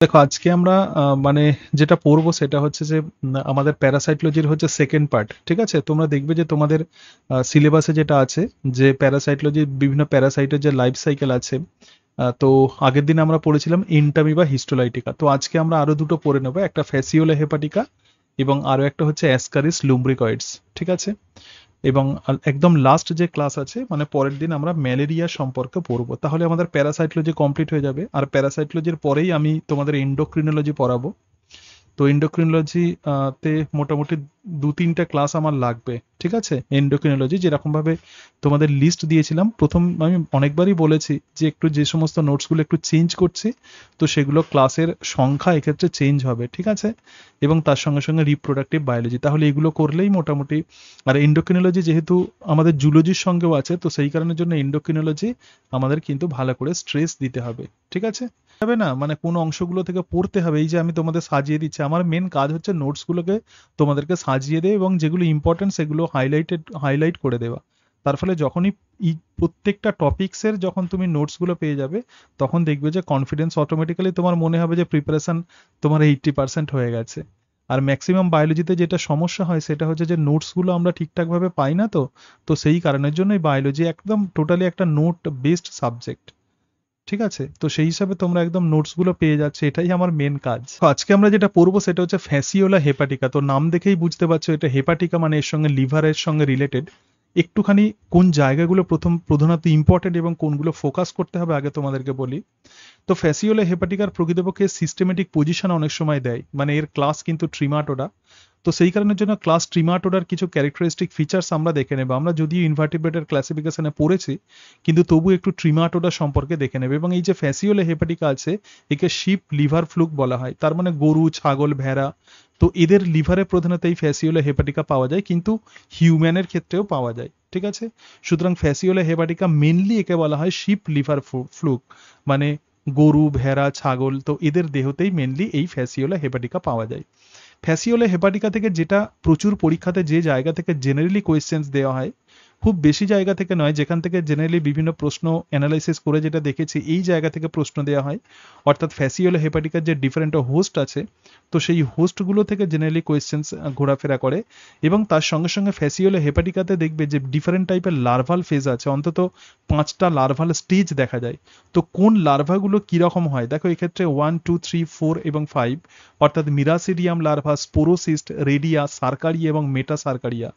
দেখো আজকে আমরা মানে যেটা পড়বো সেটা হচ্ছে যে আমাদের প্যারাসাইটোলজির হচ্ছে সেকেন্ড পার্ট। ঠিক আছে, তোমরা দেখবে যে তোমাদের সিলেবাসে যেটা আছে যে প্যারাসাইটোলজির বিভিন্ন প্যারাসাইটের যে লাইফ সাইকেল আছে। তো আগের দিন আমরা পড়েছিলাম ইন্টামিবা হিস্টোলাইটিকা, তো আজকে আমরা আরো দুটো পড়ে নেবো, একটা ফ্যাসিওলা হেপাটিকা এবং আরো একটা হচ্ছে অ্যাসকারিস লুম্ব্রিকয়েডস। ঠিক আছে, এবং একদম লাস্ট যে ক্লাস আছে মানে পরের দিন আমরা ম্যালেরিয়া সম্পর্কে পড়বো, তাহলে আমাদের প্যারাসাইটোলজি কমপ্লিট হয়ে যাবে। আর প্যারাসাইটোলজির পরেই আমি তোমাদের এন্ডোক্রিনোলজি পড়াবো। তো এন্ডোক্রিনোলজি তে মোটামুটি 2-3টা ক্লাস আমার লাগবে। ঠিক আছে, এন্ডোক্রিনোলজি যেরকম ভাবে তোমাদের লিস্ট দিয়েছিলাম প্রথম, আমি অনেকবারই বলেছি যে একটু যে সমস্ত নোটসগুলো একটু চেঞ্জ করছি, তো সেগুলো ক্লাসের সংখ্যা এক্ষেত্রে চেঞ্জ হবে। ঠিক আছে, এবং তার সঙ্গে সঙ্গে রিপ্রোডাক্টিভ বায়োলজি, তাহলে এগুলো করলেই মোটামুটি। আর এন্ডোক্রিনোলজি যেহেতু আমাদের জুলজির সঙ্গেও আছে, তো সেই কারণের জন্য এন্ডোক্রিনোলজি আমাদের কিন্তু ভালো করে স্ট্রেস দিতে হবে। ঠিক আছে, হবে না মানে কোন অংশগুলো থেকে পড়তে হবে, এই যে আমি তোমাদের সাজিয়ে দিচ্ছি, আমার মেন কাজ হচ্ছে নোটসগুলোকে তোমাদেরকে সাজিয়ে দেয় এবং যেগুলো ইম্পর্টেন্ট সেগুলো হাইলাইট করে দেওয়া। তার ফলে যখনই প্রত্যেকটা টপিক্সের যখন তুমি নোটসগুলো পেয়ে যাবে, তখন দেখবে যে কনফিডেন্স অটোমেটিক্যালি তোমার মনে হবে যে প্রিপারেশন তোমার 80% হয়ে গেছে। আর ম্যাক্সিমাম বায়োলজিতে যেটা সমস্যা হয় সেটা হচ্ছে যে নোটসগুলো আমরা ঠিকঠাকভাবে পাই না। তো তো সেই কারণের জন্যই বায়োলজি একদম টোটালি একটা নোট বেসড সাবজেক্ট। ঠিক আছে, তো সেই হিসাবে তোমরা একদম নোটস গুলো পেয়ে যাচ্ছে, এটাই আমার মেন কাজ। তো আজকে আমরা যেটা পড়বো সেটা হচ্ছে ফ্যাসিওলা হেপাটিকা। তো নাম দেখেই বুঝতে পারছো এটা হেপাটিকা, মানে এর সঙ্গে লিভারের সঙ্গে রিলেটেড। একটুখানি কোন জায়গাগুলো প্রধানত ইম্পর্টেন্ট এবং কোনগুলো ফোকাস করতে হবে আগে তোমাদেরকে বলি। তো ফ্যাসিওলা হেপাটিকার প্রকৃতপক্ষে সিস্টেমেটিক পজিশন অনেক সময় দেয়, মানে এর ক্লাস কিন্তু ট্রিমাটোডা। তো সেই কারণের জন্য ক্লাস ট্রিমাটোডার কিছু ক্যারেক্টারিস্টিক ফিচার্স আমরা দেখে নেব। আমরা যদিও ইনভার্টিব্রেটের ক্লাসিফিকেশনে পড়েছি, কিন্তু তবু একটু ট্রিমাটোডা সম্পর্কে দেখে নেবে। এবং এই যে ফ্যাসিওলা হেপাটিকা আছে, একে শিপ লিভার ফ্লুক বলা হয়, তার মানে গরু, ছাগল, ভেড়া। তো এদের লিভারে প্রধানত এই ফ্যাসিওলা হেপাটিকা পাওয়া যায়, কিন্তু হিউম্যানের ক্ষেত্রেও পাওয়া যায়। ঠিক আছে, সুতরাং ফ্যাসিওলা হেপাটিকা মেনলি একে বলা হয় শিপ লিভার ফ্লুক, মানে গরু, ভেড়া, ছাগল, তো এদের দেহতেই মেনলি এই ফ্যাসিওলা হেপাটিকা পাওয়া যায়। ফ্যাসিওলা হেপাটিকা থেকে যেটা প্রচুর পরীক্ষাতে যে জায়গা থেকে জেনারেলি কোয়েশ্চেন্স দেওয়া হয়, খুব বেশি জায়গা থেকে নয়, যেখান থেকে জেনারেলি বিভিন্ন প্রশ্ন অ্যানালাইসিস করে যেটা দেখেছি এই জায়গা থেকে প্রশ্ন দেওয়া হয়। অর্থাৎ ফ্যাসিওলা হেপাটিকার যে ডিফারেন্ট হোস্ট আছে, তো সেই হোস্টগুলো থেকে জেনারেলি কোয়েশ্চেন্স ঘোরাফেরা করে। এবং তার সঙ্গে সঙ্গে ফ্যাসিওলা হেপাটিকাতে দেখবে যে ডিফারেন্ট টাইপের লার্ভাল ফেজ আছে, অন্তত 5টা লার্ভাল স্টেজ দেখা যায়। তো কোন লার্ভাগুলো কিরকম হয় দেখো, এক্ষেত্রে 1, 2, 3, 4 এবং 5, অর্থাৎ মিরাসিডিয়াম লার্ভা, স্পোরোসিস্ট, রেডিয়া, সার্কারিয়া এবং মেটা সার্কারিয়া।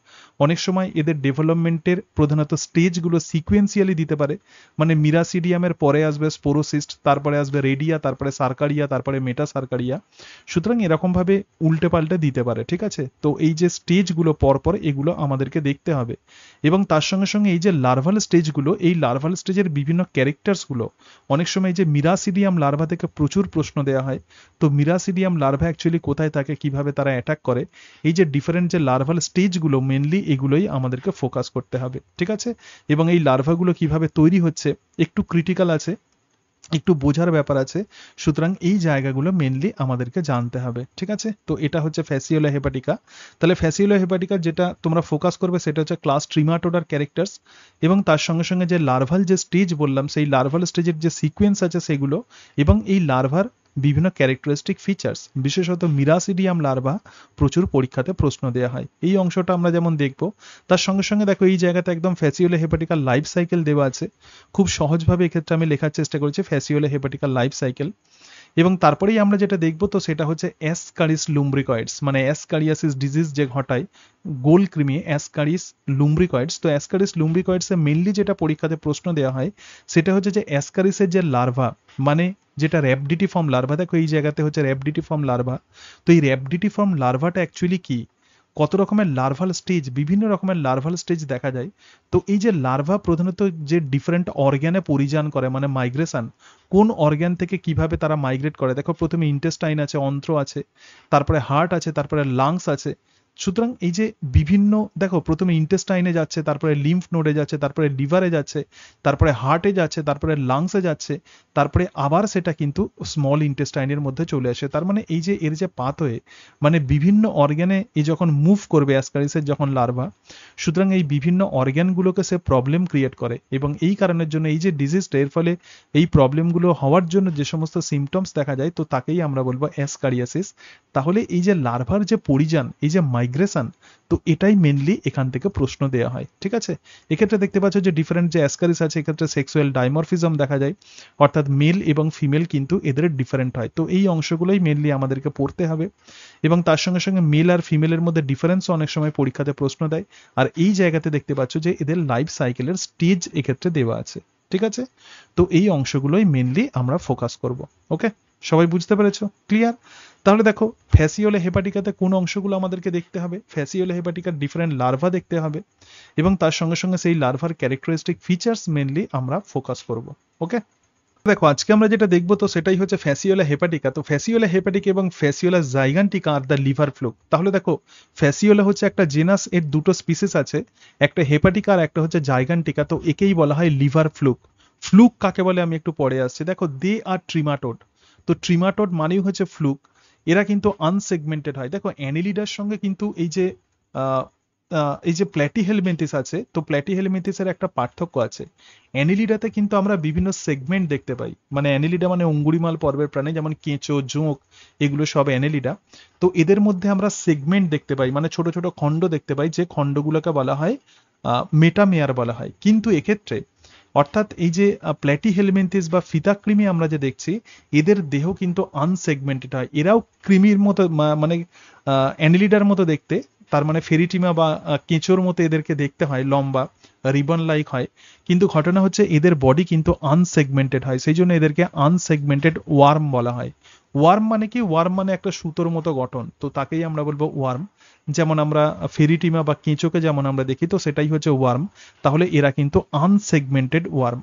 অনেক সময় এদের ডেভেলপমেন্টের প্রধানত স্টেজগুলো সিকুয়েন্সিয়ালি দিতে পারে, মানে মিরাসিডিয়ামের পরে আসবে স্পোরোসিস্ট, তারপরে আসবে রেডিয়া, তারপরে সার্কারিয়া, তারপরে মেটা সার্কারিয়া। সুতরাং এরকমভাবে উল্টে পাল্টে দিতে পারে। ঠিক আছে, তো এই যে স্টেজগুলো পরপর এগুলো আমাদেরকে দেখতে হবে। এবং তার সঙ্গে সঙ্গে এই যে লার্ভাল স্টেজগুলো, এই লার্ভাল স্টেজের বিভিন্ন ক্যারেক্টার্সগুলো, অনেক সময় যে মিরাসিডিয়াম লার্ভা থেকে প্রচুর প্রশ্ন দেওয়া হয়। তো মিরাসিডিয়াম লার্ভা অ্যাকচুয়ালি কোথায় থাকে, কিভাবে তারা অ্যাটাক করে, এই যে ডিফারেন্ট যে লার্ভাল স্টেজগুলো মেনলি এগুলোই আমাদেরকে ফোকাস করতে হবে। ঠিক আছে, এবং এই লার্ভাগুলো কিভাবে তৈরি হচ্ছে একটু ক্রিটিক্যাল আছে, একটু বোঝার ব্যাপার আছে। সুতরাং এই জায়গাগুলো মেনলি আমাদেরকে জানতে হবে। ঠিক আছে, তো এটা হচ্ছে ফ্যাসিওলা হেপাটিকা। তাহলে ফ্যাসিওলা হেপাটিকা যেটা তোমরা ফোকাস করবে সেটা হচ্ছে ক্লাস ট্রিমাটোডার ক্যারেক্টার্স, এবং তার সঙ্গে সঙ্গে যে লার্ভাল যে স্টেজ বললাম সেই লার্ভাল স্টেজের যে সিকোয়েন্স আছে সেগুলো, এবং এই লার্ভার বিভিন্ন ক্যারেক্টারিস্টিক ফিচার্স, বিশেষত মিরাসিডিয়াম লার্ভা প্রচুর পরীক্ষাতে প্রশ্ন দেওয়া হয়, এই অংশটা আমরা যেমন দেখব। তার সঙ্গে সঙ্গে দেখো এই জায়গাতে একদম ফ্যাসিওলা হেপাটিকার লাইফ সাইকেল দেওয়া আছে। খুব সহজভাবে এক্ষেত্রে আমি লেখার চেষ্টা করেছি ফ্যাসিওলা হেপাটিকার লাইফ সাইকেল। এবং তারপরেই আমরা যেটা দেখব তো সেটা হচ্ছে অ্যাসকারিস লুম্ব্রিকয়েডস, মানে অ্যাসকারিয়াসিস ডিজিজ যে ঘটায় গোল কৃমি, অ্যাসকারিস লুম্ব্রিকয়েডস। তো অ্যাসকারিস লুম্ব্রিকয়েডসে মেনলি যেটা পরীক্ষাতে প্রশ্ন দেওয়া হয় সেটা হচ্ছে যে অ্যাসকারিসের যে লার্ভা, মানে যেটা র্যাবডিটিফর্ম লার্ভা, দেখো এই জায়গাতে হচ্ছে র্যাবডিটিফর্ম লার্ভা। তো এই র্যাবডিটিফর্ম লার্ভাটা অ্যাকচুয়ালি কি, কত রকমের লার্ভাল স্টেজ, বিভিন্ন রকমের লার্ভাল স্টেজ দেখা যায়। তো এই যে লার্ভা প্রধানত যে ডিফারেন্ট অর্গ্যানে পরিযান করে, মানে মাইগ্রেশন, কোন অর্গ্যান থেকে কিভাবে তারা মাইগ্রেট করে, দেখো প্রথমে ইন্টেস্টাইন আছে, অন্ত্র আছে, তারপরে হার্ট আছে, তারপরে লাংস আছে, সুতরাং এই যে বিভিন্ন দেখো প্রথমে ইন্টেস্টাইনে যাচ্ছে, তারপরে লিম্ফ নোডে যাচ্ছে, তারপরে লিভারে যাচ্ছে, তারপরে হার্টে যাচ্ছে, তারপরে লাংসে যাচ্ছে, তারপরে আবার সেটা কিন্তু স্মল ইন্টেস্টাইনের মধ্যে চলে আসে। তার মানে এই যে এর যে পাথওয়ে, মানে বিভিন্ন অর্গানে এই যখন মুভ করবে অ্যাসকারিসের যখন লার্ভা, সুতরাং এই বিভিন্ন অর্গানগুলোকে সে প্রবলেম ক্রিয়েট করে, এবং এই কারণের জন্য এই যে ডিজিজটা, এর ফলে এই প্রবলেমগুলো হওয়ার জন্য যে সমস্ত সিমটমস দেখা যায়, তো তাকেই আমরা বলবো অ্যাসকারিয়াসিস। তাহলে এই যে লার্ভার যে পরিযান, এই যে মাইগ্রেশন, তো এটাই মেনলি এখান থেকে প্রশ্ন দেওয়া হয়। ঠিক আছে, এক্ষেত্রে দেখতে পাচ্ছ যে ডিফারেন্ট যে অ্যাসকারিস আছে, এক্ষেত্রে সেক্সুয়াল ডাইমরফিজম দেখা যায়, অর্থাৎ মেল এবং ফিমেল কিন্তু এদের ডিফারেন্ট হয়। তো এই অংশগুলোই মেনলি আমাদেরকে পড়তে হবে, এবং তার সঙ্গে সঙ্গে মেল আর ফিমেলের মধ্যে ডিফারেন্সও অনেক সময় পরীক্ষাতে প্রশ্ন দেয়। আর এই জায়গাতে দেখতে পাচ্ছ যে এদের লাইফ সাইকেলের স্টেজ এক্ষেত্রে দেওয়া আছে। ঠিক আছে, তো এই অংশগুলোই মেনলি আমরা ফোকাস করব। ওকে, সবাই বুঝতে পেরেছো? ক্লিয়ার? তাহলে দেখো ফ্যাসিওলা হেপাটিকাতে কোন অংশগুলো আমাদেরকে দেখতে হবে, ফ্যাসিওলা হেপাটিকার ডিফারেন্ট লার্ভা দেখতে হবে, এবং তার সঙ্গে সঙ্গে সেই লার্ভার ক্যারেক্টারিস্টিক ফিচার্স মেনলি আমরা ফোকাস করব। ওকে, দেখো আজকে আমরা যেটা দেখবো তো সেটাই হচ্ছে ফ্যাসিওলা হেপাটিকা। তো ফ্যাসিওলা হেপাটিকা এবং ফ্যাসিওলা জাইগান্টিকা আর দ্য লিভার ফ্লুক। তাহলে দেখো ফ্যাসিওলা হচ্ছে একটা জেনাস, এর দুটো স্পিসিস আছে, একটা হেপাটিকা আর একটা হচ্ছে জাইগান্টিকা। তো একেই বলা হয় লিভার ফ্লুক। ফ্লুক কাকে বলে আমি একটু পরে আসছি। দেখো দে আর ট্রিমাটোড। তো ট্রিমাটোড মানেই হচ্ছে ফ্লুক। এরা কিন্তু আনসেগমেন্টেড হয়। দেখো অ্যানিলিডার সঙ্গে কিন্তু এই যে এই যে প্ল্যাটিহেলমিনথিস আছে, তো প্ল্যাটিহেলমিনথিসের একটা পার্থক্য আছে। অ্যানিলিডাতে কিন্তু আমরা বিভিন্ন সেগমেন্ট দেখতে পাই, মানে অ্যানিলিডা মানে অঙ্গুরিমাল পর্বের প্রাণী, যেমন কেঁচো, জোঁক, এগুলো সব অ্যানিলিডা। তো এদের মধ্যে আমরা সেগমেন্ট দেখতে পাই, মানে ছোট ছোট খণ্ড দেখতে পাই, যে খণ্ডগুলোকে বলা হয় মেটামেয়ার বলা হয়। কিন্তু এক্ষেত্রে অর্থাৎ এই যে প্ল্যাটিহেলমিনথিস বা ফিতাকৃমি আমরা যে দেখছি, এদের দেহ কিন্তু আনসেগমেন্টেড হয়। এরাও কৃমির মতো মানে অ্যানিলিডার মতো দেখতে, তার মানে ফেরিটিমা বা কেঁচোর মতো এদেরকে দেখতে হয়, লম্বা রিবন লাইক হয়। কিন্তু ঘটনা হচ্ছে এদের বডি কিন্তু আনসেগমেন্টেড হয়, সেই জন্য এদেরকে আনসেগমেন্টেড ওয়ার্ম বলা হয়। ওয়ার্ম মানে কি? ওয়ার্ম মানে একটা সুতোর মতো গঠন, তো তাকেই আমরা বলবো ওয়ার্ম। যেমন আমরা ফেরিটিমা বা কেঁচোকে যেমন আমরা দেখি, তো সেটাই হচ্ছে ওয়ার্ম। তাহলে এরা কিন্তু আনসেগমেন্টেড ওয়ার্ম।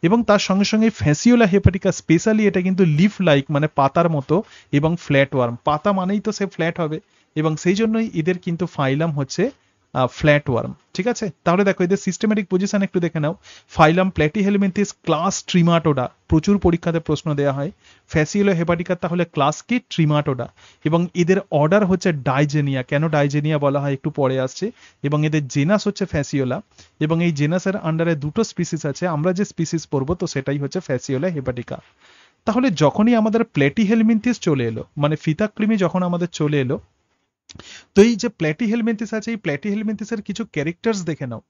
এবং তার সঙ্গে সঙ্গে ফ্যাসিওলা হেপাটিকা স্পেশালি এটা কিন্তু লিফ লাইক, মানে পাতার মতো, এবং ফ্ল্যাট ওয়ার্ম। পাতা মানেই তো সে ফ্ল্যাট হবে, এবং সেই জন্যই এদের কিন্তু ফাইলাম হচ্ছে ফ্ল্যাট ওয়ার্ম। ঠিক আছে, তাহলে দেখো এদের সিস্টেমেটিক পজিশন একটু দেখে নাও। ফাইলাম প্ল্যাটিহেলমিনথিস, ক্লাস ট্রিমাটোডা, প্রচুর পরীক্ষাতে প্রশ্ন দেওয়া হয়। ফ্যাসিওলা হেপাটিকা তাহলে ক্লাস কি? ট্রিমাটোডা। এবং এদের অর্ডার হচ্ছে ডাইজেনিয়া। কেন ডাইজেনিয়া বলা হয় একটু পরে আসছে। এবং এদের জেনাস হচ্ছে ফ্যাসিওলা, এবং এই জেনাসের আন্ডারে দুটো স্পিসিস আছে, আমরা যে স্পিসিস পড়বো তো সেটাই হচ্ছে ফ্যাসিওলা হেপাটিকা। তাহলে যখনই আমাদের প্ল্যাটিহেলমিনথিস চলে এলো, মানে ফিতাকৃমি যখন আমাদের চলে এলো, তো এই যে প্ল্যাটিহেলমিনথিস আছে, এই প্ল্যাটিহেলমিনথিসের কিছু ক্যারেক্টার্স দেখে নাও।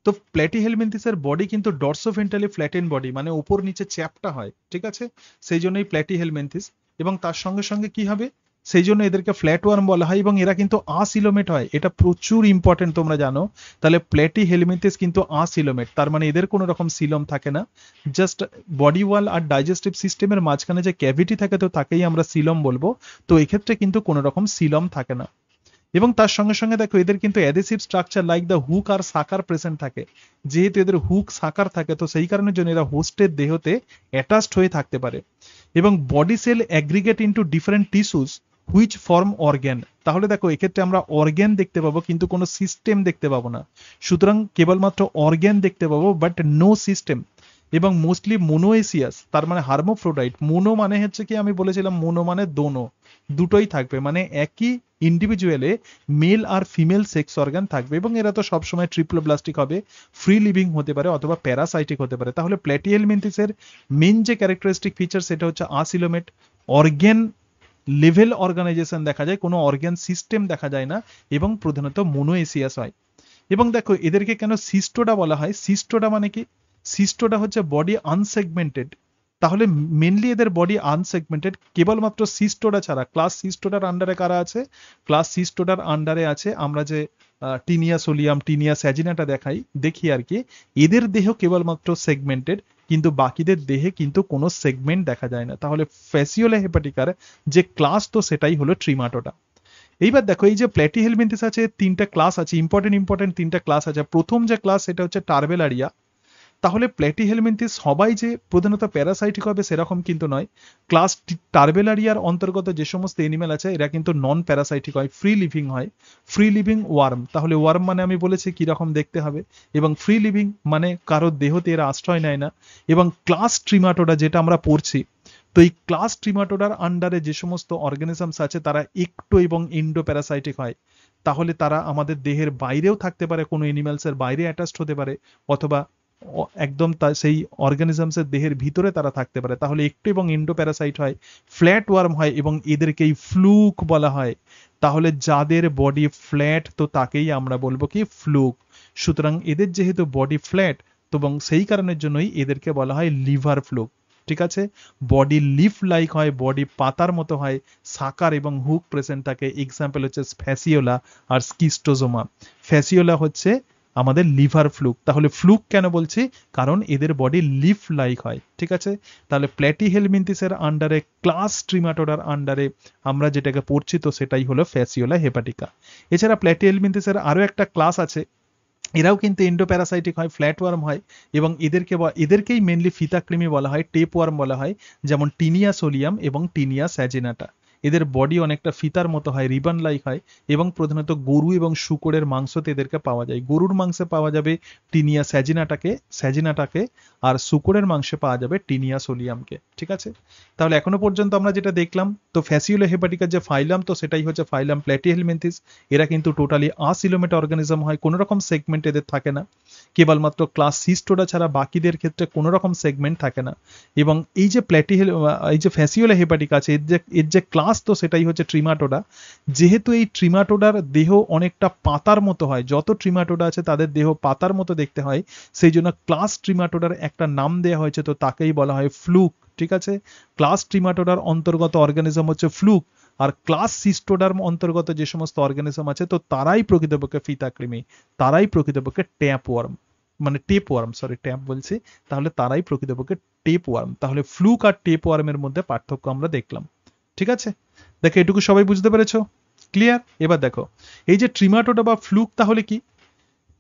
তো প্ল্যাটিহেলমিনথিসের বডি কিন্তু ডর্সোভেন্ট্রালি ফ্ল্যাটেন বডি, মানে উপর নিচে চ্যাপ্টা হয়। ঠিক আছে, সেই জন্যই প্ল্যাটিহেলমিনথিস। এবং তার সঙ্গে সঙ্গে কি হবে, সেই জন্য এদেরকে ফ্ল্যাট ওয়ার্ম বলা হয়। এবং এরা কিন্তু আসিলোমেট হয়, এটা প্রচুর ইম্পর্টেন্ট, তোমরা জানো। তাহলে প্ল্যাটিহেলমিনথিস কিন্তু আসিলোমেট, তার মানে এদের কোনো রকম সিলম থাকে না। জাস্ট বডি ওয়াল আর ডাইজেস্টিভ সিস্টেমের মাঝখানে যে ক্যাভিটি থাকে, তো তাকেই আমরা সিলম বলবো। তো এক্ষেত্রে কিন্তু কোনো রকম সিলম থাকে না। এবং তার সঙ্গে সঙ্গে দেখো এদের কিন্তু adhesive structure like the hook আর সাকার প্রেজেন্ট থাকে। যেহেতু এদের হুক সাকার থাকে, তো সেই কারণের জন্য এরা হোস্টের দেহতে অ্যাটাচড হয়ে থাকতে পারে। এবং body cell aggregate into different tissues which form organ. তাহলে দেখো এক্ষেত্রে আমরা অর্গ্যান দেখতে পাবো, কিন্তু কোনো সিস্টেম দেখতে পাবো না। সুতরাং কেবলমাত্র অর্গ্যান দেখতে পাবো, বাট নো সিস্টেম। এবং মোস্টলি মোনোএসিয়াস, তার মানে হার্মোফ্রোডাইট। মোনো মানে হচ্ছে কি, আমি বলেছিলাম মোনো মানে দোনো, দুটোই থাকবে, মানে একই ইন্ডিভিজুয়ালে মেল আর ফিমেল সেক্স অর্গান থাকবে। এবং এরা তো সবসময় ট্রিপ্লোব্লাস্টিক হবে, ফ্রি লিভিং হতে পারে অথবা প্যারাসাইটিক হতে পারে। তাহলে প্ল্যাটিহেলমিনথিসের মেন যে ক্যারেক্টারিস্টিক ফিচার সেটা হচ্ছে আসিলোমেট। অর্গ্যান লেভেল অর্গানাইজেশন দেখা যায়, কোনো অর্গ্যান সিস্টেম দেখা যায় না, এবং প্রধানত মোনোএসিয়াস হয়। এবং দেখো এদেরকে কেন সিস্টোডা বলা হয়? সিস্টোডা মানে কি? সিস্টোডা হচ্ছে বডি আনসেগমেন্টেড। তাহলে মেনলি এদের বডি আনসেগমেন্টেড, কেবলমাত্র সিস্টোডা ছাড়া। ক্লাস সিস্টোডার আন্ডারে কারা আছে? ক্লাস সিস্টোডার আন্ডারে আছে আমরা যে টিনিয়া সোলিয়াম, টিনিয়া স্যাজিনাটা দেখি আর কি। এদের দেহ কেবলমাত্র সেগমেন্টেড, কিন্তু বাকিদের দেহে কিন্তু কোনো সেগমেন্ট দেখা যায় না। তাহলে ফ্যাসিওলা হেপাটিকার যে ক্লাস, তো সেটাই হলো ট্রিমাটোডা। এইবার দেখো এই যে প্ল্যাটিহেলমিনথিস আছে, তিনটা ক্লাস আছে, ইম্পর্টেন্ট তিনটা ক্লাস আছে। প্রথম যে ক্লাস সেটা হচ্ছে টার্বেলারিয়া। তাহলে প্ল্যাটিহেলমিনথিস সবাই যে প্রধানত প্যারাসাইটিক হবে সেরকম কিন্তু নয়। ক্লাস টার্বেলারিয়ার অন্তর্গত যে সমস্ত এনিম্যাল আছে এরা কিন্তু নন প্যারাসাইটিক হয়, ফ্রি লিভিং হয়, ফ্রি লিভিং ওয়ার্ম। তাহলে ওয়ার্ম মানে আমি বলেছি কি রকম দেখতে হবে, এবং ফ্রি লিভিং মানে কারোর দেহতে এরা আশ্রয় নেয় না। এবং ক্লাস ট্রিমাটোডা যেটা আমরা পড়ছি, তো এই ক্লাস ট্রিমাটোডার আন্ডারে যে সমস্ত অর্গানিজমস আছে তারা একটো এবং ইন্ডো প্যারাসাইটিক হয়। তাহলে তারা আমাদের দেহের বাইরেও থাকতে পারে, কোনো এনিম্যালসের বাইরে অ্যাটাচড হতে পারে, অথবা একদম সেই অর্গানিজমসের দেহের ভিতরে তারা থাকতে পারে। তাহলে একটু এবং ইন্ডো প্যারাসাইট হয়, ফ্ল্যাট ওয়ার্ম হয়, এবং এদেরকেই ফ্লুক বলা হয়। তাহলে যাদের বডি ফ্ল্যাট তো তাকেই আমরা বলবো কি ফ্লুক। সুতরাং এদের যেহেতু বডি ফ্ল্যাট, তো এবং সেই কারণের জন্যই এদেরকে বলা হয় লিভার ফ্লুক। ঠিক আছে, বডি লিফ লাইক হয়, বডি পাতার মতো হয়, সাকার এবং হুক প্রেজেন্ট থাকে। এক্সাম্পল হচ্ছে ফ্যাসিওলা আর স্কিস্টোজোমা। ফ্যাসিওলা হচ্ছে আমাদের লিভার ফ্লুক। তাহলে ফ্লুক কেন বলছি, কারণ এদের বডি লিফ লাইক হয়। ঠিক আছে, তাহলে প্ল্যাটিহেলমিনথিসের আন্ডারে ক্লাস ট্রিমাটোডার আন্ডারে আমরা যেটাকে পড়ছি তো সেটাই হলো ফ্যাসিওলা হেপাটিকা। এছাড়া প্ল্যাটিহেলমিনথিসের আরো একটা ক্লাস আছে, এরাও কিন্তু এন্ডোপ্যারাসাইটিক হয়, ফ্ল্যাট ওয়ার্ম হয়, এবং এদেরকেই মেনলি ফিতাকৃমি বলা হয়, টেপ ওয়ার্ম বলা হয়, যেমন টিনিয়া সোলিয়াম এবং টিনিয়া স্যাজিনাটা। এদের বডি অনেকটা ফিতার মতো হয়, রিবন লাইক হয়, এবং প্রধানত গরু এবং শূকরের মাংসতে এদেরকে পাওয়া যায়। গরুর মাংসে পাওয়া যাবে টিনিয়া স্যাজিনাটাকে, আর শূকরের মাংসে পাওয়া যাবে টিনিয়া সোলিয়ামকে। ঠিক আছে, তাহলে এখনো পর্যন্ত আমরা যেটা দেখলাম, তো ফ্যাসিওলা হেপাটিকার যে ফাইলাম তো সেটাই হচ্ছে ফাইলাম প্ল্যাটিহেলমিনথিস। এরা কিন্তু টোটালি আসিলোমেট অর্গানিজম হয়, কোনো রকম সেগমেন্ট এদের থাকে না। কেবলমাত্র ক্লাস সিস্টোডা ছাড়া বাকিদের ক্ষেত্রে কোনো রকম সেগমেন্ট থাকে না। এবং এই যে ফ্যাসিওলা হেপাটিকা আছে, এর যে ক্লাস তো সেটাই হচ্ছে ট্রিমাটোডা। যেহেতু এই ট্রিমাটোডার দেহ অনেকটা পাতার মতো হয়, যত ট্রিমাটোডা আছে তাদের দেহ পাতার মতো দেখতে হয়, সেই জন্য ক্লাস ট্রিমাটোডার একটা নাম দেওয়া হয়েছে, তো তাকেই বলা হয় ফ্লুক। ঠিক আছে, ক্লাস ট্রিমাটোডার অন্তর্গত অর্গানিজম হচ্ছে ফ্লুক, আর ক্লাস সিস্টোডার অন্তর্গত যে সমস্ত অর্গানিজম আছে তো তারাই প্রকৃতপক্ষে ফিতাকৃমি, তারাই প্রকৃতপক্ষে ট্যাপ ওয়ার্ম, মানে টেপ ওয়ার্ম, সরি ট্যাপ বলছি, তাহলে তারাই প্রকৃতপক্ষে টেপ ওয়ার্ম। তাহলে ফ্লুক আর টেপ ওয়ার্মের মধ্যে পার্থক্য আমরা দেখলাম। ঠিক আছে, দেখো এটুকু সবাই বুঝতে পেরেছো? ক্লিয়ার? এবার দেখো এই যে ট্রিমাটোডা বা ফ্লুক তাহলে কি,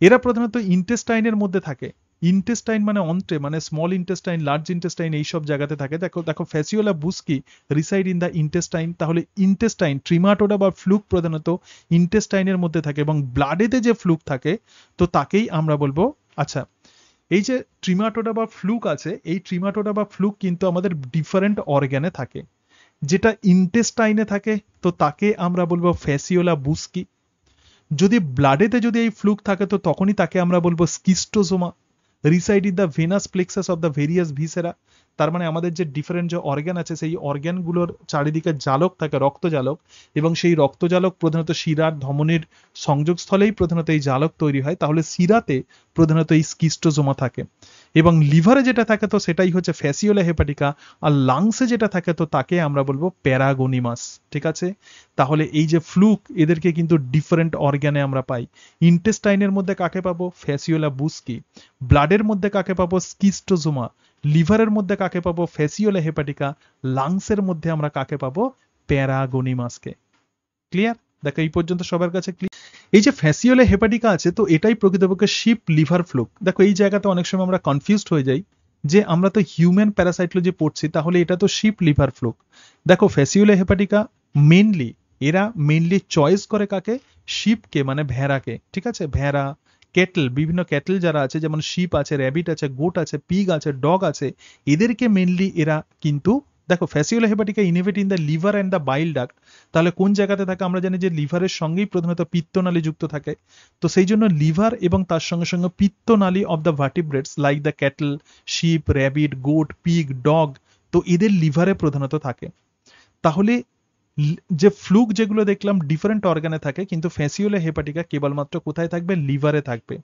এরা প্রধানত ইন্টেস্টাইনের মধ্যে থাকে। ইন্টেস্টাইন মানে অন্ত্রে, মানে স্মল ইন্টেস্টাইন, লার্জ ইন্টেস্টাইন, এইসব জায়গাতে থাকে। দেখো দেখো ফ্যাসিওলা বুস্কি রিসাইড ইন দ্য ইন্টেস্টাইন। তাহলে ইন্টেস্টাইন, ট্রিমাটোডা বা ফ্লুক প্রধানত ইন্টেস্টাইনের মধ্যে থাকে, এবং ব্লাডেতে যে ফ্লুক থাকে তো তাকেই আমরা বলবো। আচ্ছা, এই যে ট্রিমাটোডা বা ফ্লুক আছে, এই ট্রিমাটোডা বা ফ্লুক কিন্তু আমাদের ডিফারেন্ট অর্গানে থাকে। যেটা ইন্টেস্টাইনে থাকে তো তাকে আমরা বলবো ফ্যাসিওলা বুস্কি। যদি ব্লাডেতে যদি এই ফ্লুক থাকে তো তখনই তাকে আমরা বলবো Schistosoma. Reside in the venous plexus of the various viscera. তার মানে আমাদের যে ডিফারেন্ট যে অর্গান আছে সেই অর্গানগুলোর চারিদিকে জালক থাকে, রক্তজালক, এবং সেই রক্তজালক প্রধানত শিরার ধমনির সংযোগস্থলেই প্রধানত এই জালক তৈরি হয়। তাহলে শিরাতে প্রধানত এই স্কিস্টোজোমা থাকে, এবং লিভারে যেটা থাকে তো সেটাই হচ্ছে ফ্যাসিওলা হেপাটিকা, আর লাংসে যেটা থাকে তো তাকে আমরা বলবো প্যারাগোনিমাস। ঠিক আছে, তাহলে এই যে ফ্লুক এদেরকে কিন্তু ডিফারেন্ট অর্গানে আমরা পাই। ইন্টেস্টাইনের মধ্যে কাকে পাবো? ফ্যাসিওলা বুস্কি। ব্লাডের মধ্যে কাকে পাবো? স্কিস্টোজোমা। লিভারের মধ্যে কাকে পাবো? ফ্যাসিওলা হেপাটিকা। লাংসের মধ্যে আমরা কাকে পাবো? প্যারাগোনিমাসকে। ক্লিয়ার? দেখো এই পর্যন্ত সবার কাছে ক্লিয়ার? এই যে ফ্যাসিওলা হেপাটিকা আছে তো এটাই প্রকৃতপক্ষে শিপ লিভার ফ্লুক। দেখো এই জায়গাতে অনেক সময় আমরা কনফিউজড হয়ে যাই যে আমরা তো হিউম্যান প্যারাসাইটোলজি পড়ছি, তাহলে এটা তো শিপ লিভার ফ্লুক। দেখো ফ্যাসিওলা হেপাটিকা মেনলি চয়েস করে কাকে? শিপকে, মানে ভেড়াকে। ঠিক আছে, ভেড়া, ক্যাটল, বিভিন্ন ক্যাটল যারা আছে, যেমন শিপ আছে, র্যাবিট আছে, গোট আছে, পিগ আছে, ডগ আছে, এদেরকে মেনলি এরা কিন্তু। দেখো Fasciola hepatica inhibit in the liver and the bile duct. তাহলে কোন জায়গাতে থাকে? আমরা জানি যে লিভারের সঙ্গেই প্রধানত পিত্তনালী যুক্ত থাকে। তো সেই জন্য লিভার এবং তার সঙ্গে সঙ্গে পিত্তনালী of the vertebrates like the cattle, sheep, rabbit, goat, pig, dog, তো এদের লিভারে প্রধানত থাকে। তাহলে যে ফ্লুক যেগুলো দেখলাম ডিফারেন্ট অর্গানে থাকে, কিন্তু ফ্যাসিওলা হেপাটিকা কেবলমাত্র কোথায় থাকবে? লিভারে থাকবে।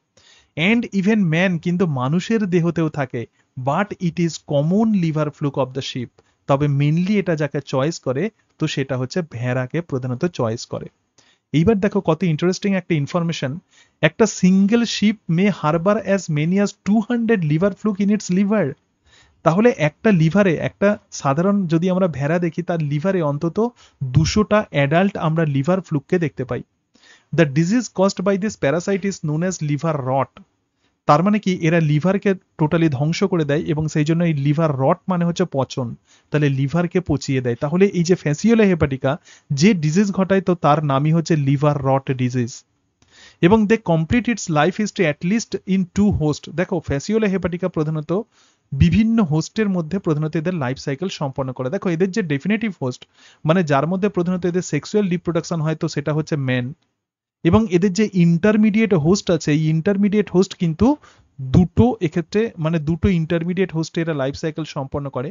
অ্যান্ড ইভেন ম্যান, কিন্তু মানুষের দেহতেও থাকে, but it is common liver fluke of the ship. তবে মেনলি এটা যাকে চয়েস করে তো সেটা হচ্ছে ভেড়াকে প্রধানত চয়েস করে। এইবার দেখো কত ইন্টারেস্টিং একটা ইনফরমেশন। একটা single sheep may harbour as many as 200 liver fluke in its liver. তাহলে একটা লিভারে, একটা সাধারণ যদি আমরা ভেড়া দেখি তার লিভারে অন্তত 200টা অ্যাডাল্ট আমরা লিভার ফ্লুককে দেখতে পাই। The disease caused by this parasite is known as liver rot. তার মানে কি এরা লিভারকে টোটালি ধ্বংস করে দেয় এবং সেই জন্য এই লিভার রট মানে হচ্ছে পচন, তাহলে লিভারকে পচিয়ে দেয়। তাহলে এই যে ফ্যাসিওলা হেপাটিকা যে ডিজিজ ঘটায় তো তার নামই হচ্ছে লিভার রট ডিজিজ। এবং they complete its life history at least in 2 host. দেখো ফ্যাসিওলা হেপাটিকা প্রধানত বিভিন্ন হোস্টের মধ্যে প্রধানত এদের লাইফ সাইকেল সম্পন্ন করে। দেখো এদের যে ডেফিনেটিভ হোস্ট মানে যার মধ্যে প্রধানত এদের সেক্সুয়াল রিপ্রোডাকশন হয় তো সেটা হচ্ছে ম্যান, এবং এদের যে ইন্টারমিডিয়েট হোস্ট আছে এই ইন্টারমিডিয়েট হোস্ট কিন্তু দুটো, এক্ষেত্রে মানে দুটো ইন্টারমিডিয়েট হোস্টে এরা লাইফ সাইকেল সম্পন্ন করে।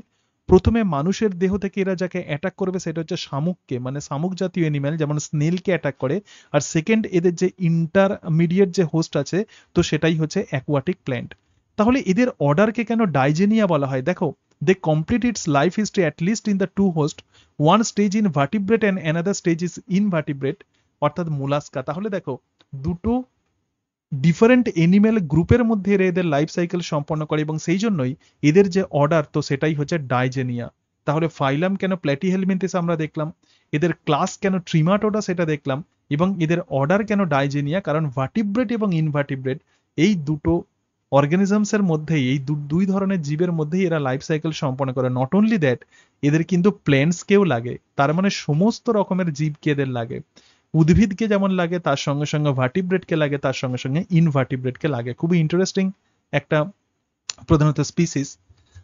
প্রথমে মানুষের দেহ থেকে এরা যাকে অ্যাটাক করবে সেটা হচ্ছে শামুককে, মানে শামুক জাতীয় অ্যানিম্যাল যেমন স্নেলকে অ্যাটাক করে। আর সেকেন্ড এদের যে ইন্টারমিডিয়েট যে হোস্ট আছে তো সেটাই হচ্ছে অ্যাকোয়াটিক প্ল্যান্ট। তাহলে এদের অর্ডারকে কেন ডাইজেনিয়া বলা হয়? দেখো they complete its life history at least in the 2 host, one stage in vertebrate and another stage is invertebrate, অর্থাৎ মোলাস্কা। তাহলে দেখো দুটো ডিফারেন্ট এনিম্যাল গ্রুপের মধ্যে এরা এদের লাইফ সাইকেল সম্পন্ন করে এবং সেই জন্যই এদের যে অর্ডার তো সেটাই হচ্ছে ডাইজেনিয়া। তাহলে ফাইলাম কেন প্ল্যাটিহেলমিনথেস আমরা দেখলাম, এদের ক্লাস কেন ট্রিমাটোডা সেটা দেখলাম, এবং এদের অর্ডার কেন ডাইজেনিয়া, কারণ ভার্টিব্রেট এবং ইনভার্টিব্রেট এই দুটো অর্গানিজমস এর মধ্যেই, এই দুই ধরনের জীবের মধ্যেই এরা লাইফ সাইকেল সম্পন্ন করে। নট অনলি দ্যাট, এদের কিন্তু প্ল্যান্টসকেও লাগে, তার মানে সমস্ত রকমের জীবকে এদের লাগে। উদ্ভিদকে যেমন লাগে তার সঙ্গে সঙ্গে ভার্টিব্রেটকে লাগে, তার সঙ্গে সঙ্গে ইনভার্টিব্রেটকে লাগে। খুবই ইন্টারেস্টিং একটা প্রধানত স্পিসিস।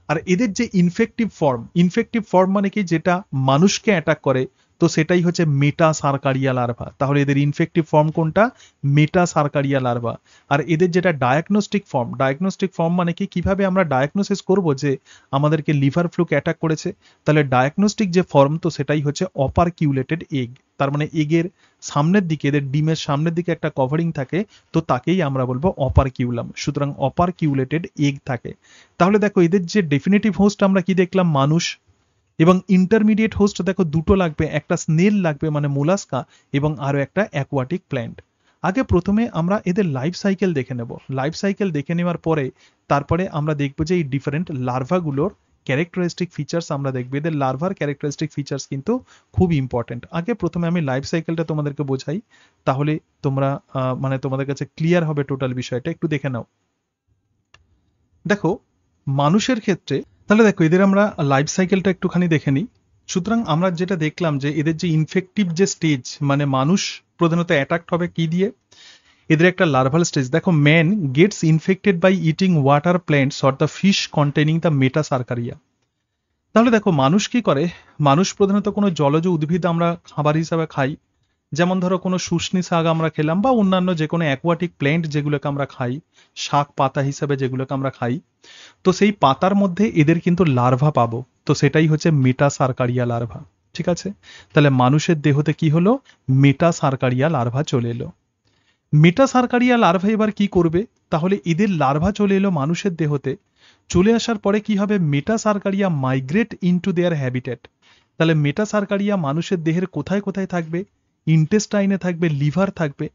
আর এদের যে ইনফেক্টিভ ফর্ম মানে কি, যেটা মানুষকে অ্যাটাক করে তো সেটাই হচ্ছে মেটাসার্কারিয়া লার্ভা। তাহলে এদের ইনফেক্টিভ ফর্ম কোনটা? মেটাসার্কারিয়া লার্ভা। আর এদের যেটা ডায়াগনস্টিক ফর্ম মানে কি, কিভাবে আমরা ডায়াগনোসিস করব যে আমাদেরকে লিভার ফ্লুক অ্যাটাক করেছে? তাহলে ডায়াগনস্টিক যে ফর্ম তো সেটাই হচ্ছে অপারকিউলেটেড এগ। তার মানে এগের সামনের দিকে, এদের ডিমের সামনের দিকে একটা কভারিং থাকে তো তাকেই আমরা বলবো অপারকিউলাম। সুতরাং অপারকিউলেটেড এগ থাকে। তাহলে দেখো এদের যে ডেফিনেটিভ হোস্ট আমরা কি দেখলাম? মানুষ। এবং ইন্টারমিডিয়েট হোস্ট দেখো দুটো লাগবে, একটা স্নেল লাগবে মানে মোলাস্কা, এবং আরো একটা অ্যাকোয়াটিক প্ল্যান্ট। আগে প্রথমে আমরা এদের লাইফ সাইকেল দেখে নেব। লাইফ সাইকেল দেখে নেওয়ার পরে তারপরে আমরা দেখবো যে এই ডিফারেন্ট লার্ভাগুলোর ক্যারেক্টারিস্টিক ফিচার্স আমরা দেখবো। এদের লার্ভার ক্যারেক্টারিস্টিক ফিচার্স কিন্তু খুব ইম্পর্টেন্ট। আগে প্রথমে আমি লাইফ সাইকেলটা তোমাদেরকে বোঝাই, তাহলে তোমরা মানে তোমাদের কাছে ক্লিয়ার হবে টোটাল বিষয়টা। একটু দেখে নাও। দেখো মানুষের ক্ষেত্রে তাহলে দেখো এদের আমরা লাইফ সাইকেলটা একটুখানি দেখে নিই। সুতরাং আমরা যেটা দেখলাম যে এদের যে ইনফেক্টিভ যে স্টেজ মানে মানুষ প্রধানত অ্যাটাক্ট হবে কি দিয়ে? এদের একটা লার্ভাল স্টেজ। দেখো man gets infected by eating water plants or the fish containing the metacercaria. তাহলে দেখো মানুষ কি করে? মানুষ প্রধানত কোনো জলজ উদ্ভিদ আমরা খাবার হিসাবে খাই, যেমন ধরো কোনো শুষ্নি শাক আমরা খেলাম বা অন্যান্য যে কোনো অ্যাকোয়াটিক প্ল্যান্ট যেগুলোকে আমরা খাই, শাক পাতা হিসাবে যেগুলোকে আমরা খাই, তো সেই পাতার মধ্যে এদের কিন্তু লার্ভা পাবো, তো সেটাই হচ্ছে মেটাসার্কারিয়া লার্ভা। ঠিক আছে, তাহলে মানুষের দেহতে কি হলো? মেটাসার্কারিয়া লার্ভা চলে এলো। মেটাসার্কারিয়া লার্ভা এবার কি করবে? তাহলে এদের লার্ভা চলে এলো মানুষের দেহতে, চলে আসার পরে কি হবে? মেটাসার্কারিয়া মাইগ্রেট ইনটু দেয়ার হ্যাবিটেট। তাহলে মেটাসার্কারিয়া মানুষের দেহের কোথায় কোথায় থাকবে? ইন্টেস্টাইনে থাকবে, লিভার থাকবে,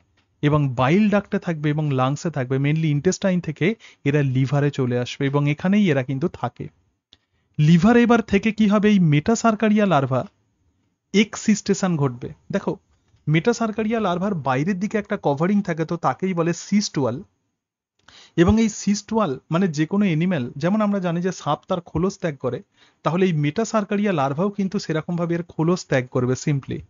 এবং বাইল ডাক্টে থাকবে, এবং লাংসে থাকবে। মেনলি ইন্টেস্টাইন থেকে এরা লিভারে চলে আসবে এবং এখানেই এরা কিন্তু থাকে। লিভার এবার থেকে কি হবে? এই মেটাসার্কারিয়া লার্ভা এক্সিস্টেশন ঘটবে। দেখো মেটাসার্কারিয়া লার্ভার বাইরের দিকে একটা কভারিং থাকে তো তাকেই বলে সিস্ট ওয়াল। এবং এই সিস্ট ওয়াল মানে যে কোনো এনিম্যাল, যেমন আমরা জানি যে সাপ তার খোলস ত্যাগ করে, তাহলে এই মেটাসার্কারিয়া লার্ভাও কিন্তু সেরকম ভাবে এর খোলস ত্যাগ করবে সিম্পলি।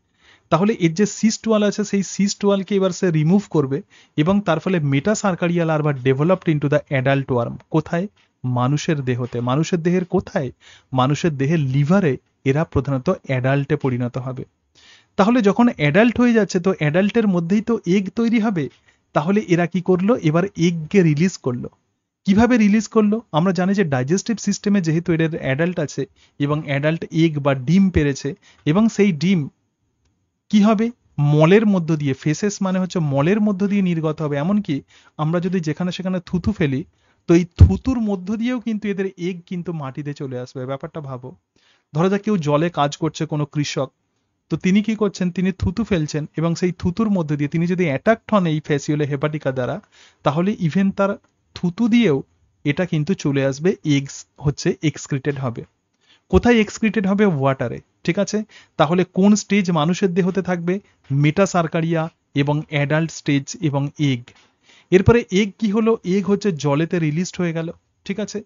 তাহলে এর যে সিস্ট ওয়াল আছে সেই সিস্ট ওয়ালকে এবার সে রিমুভ করবে এবং তার ফলে metacercaria larva developed into the adult worm. কোথায়? মানুষের দেহতে। মানুষের দেহের কোথায়? মানুষের দেহের লিভারে এরা প্রধানত অ্যাডাল্টে পরিণত হবে। তাহলে যখন অ্যাডাল্ট হয়ে যাচ্ছে তো অ্যাডাল্টের মধ্যেই তো এগ তৈরি হবে। তাহলে এরা কি করলো? এবার এগকে রিলিজ করলো। কিভাবে রিলিজ করলো? আমরা জানি যে ডাইজেস্টিভ সিস্টেমে যেহেতু এদের অ্যাডাল্ট আছে এবং অ্যাডাল্ট এগ বা ডিম পেরেছে, এবং সেই ডিম কি হবে? মলের মধ্য দিয়ে, ফেসেস মানে হচ্ছে মলের মধ্য দিয়ে নির্গত হবে। এমনকি আমরা যদি যেখানে সেখানে থুতু ফেলি তো এই থুতুর মধ্য দিয়েও কিন্তু এদের এগ কিন্তু মাটিতে চলে আসবে। ব্যাপারটা ভাবো। ধরো যাক কেউ জলে কাজ করছে, কোনো কৃষক, তো তিনি কি করছেন? তিনি থুতু ফেলছেন এবং সেই থুতুর মধ্যে দিয়ে তিনি যদি অ্যাটাকড হন এই ফ্যাসিওলা হেপাটিকা দ্বারা, তাহলে ইভেন তার থুতু দিয়েও এটা কিন্তু চলে আসবে, এগস হচ্ছে এক্সক্রিটেড হবে। কোথায় এক্সক্রিটেড হবে? ওয়াটারে। ঠিক আছে, তাহলে কোন স্টেজ মানুষের দেহতে থাকবে? মেটাসার্কারিয়া এবং অ্যাডাল্ট স্টেজ এবং এগ। এরপরে এগ কি হলো, এগ হচ্ছে জলেতে রিলিজড হয়ে গেল, ঠিক আছে।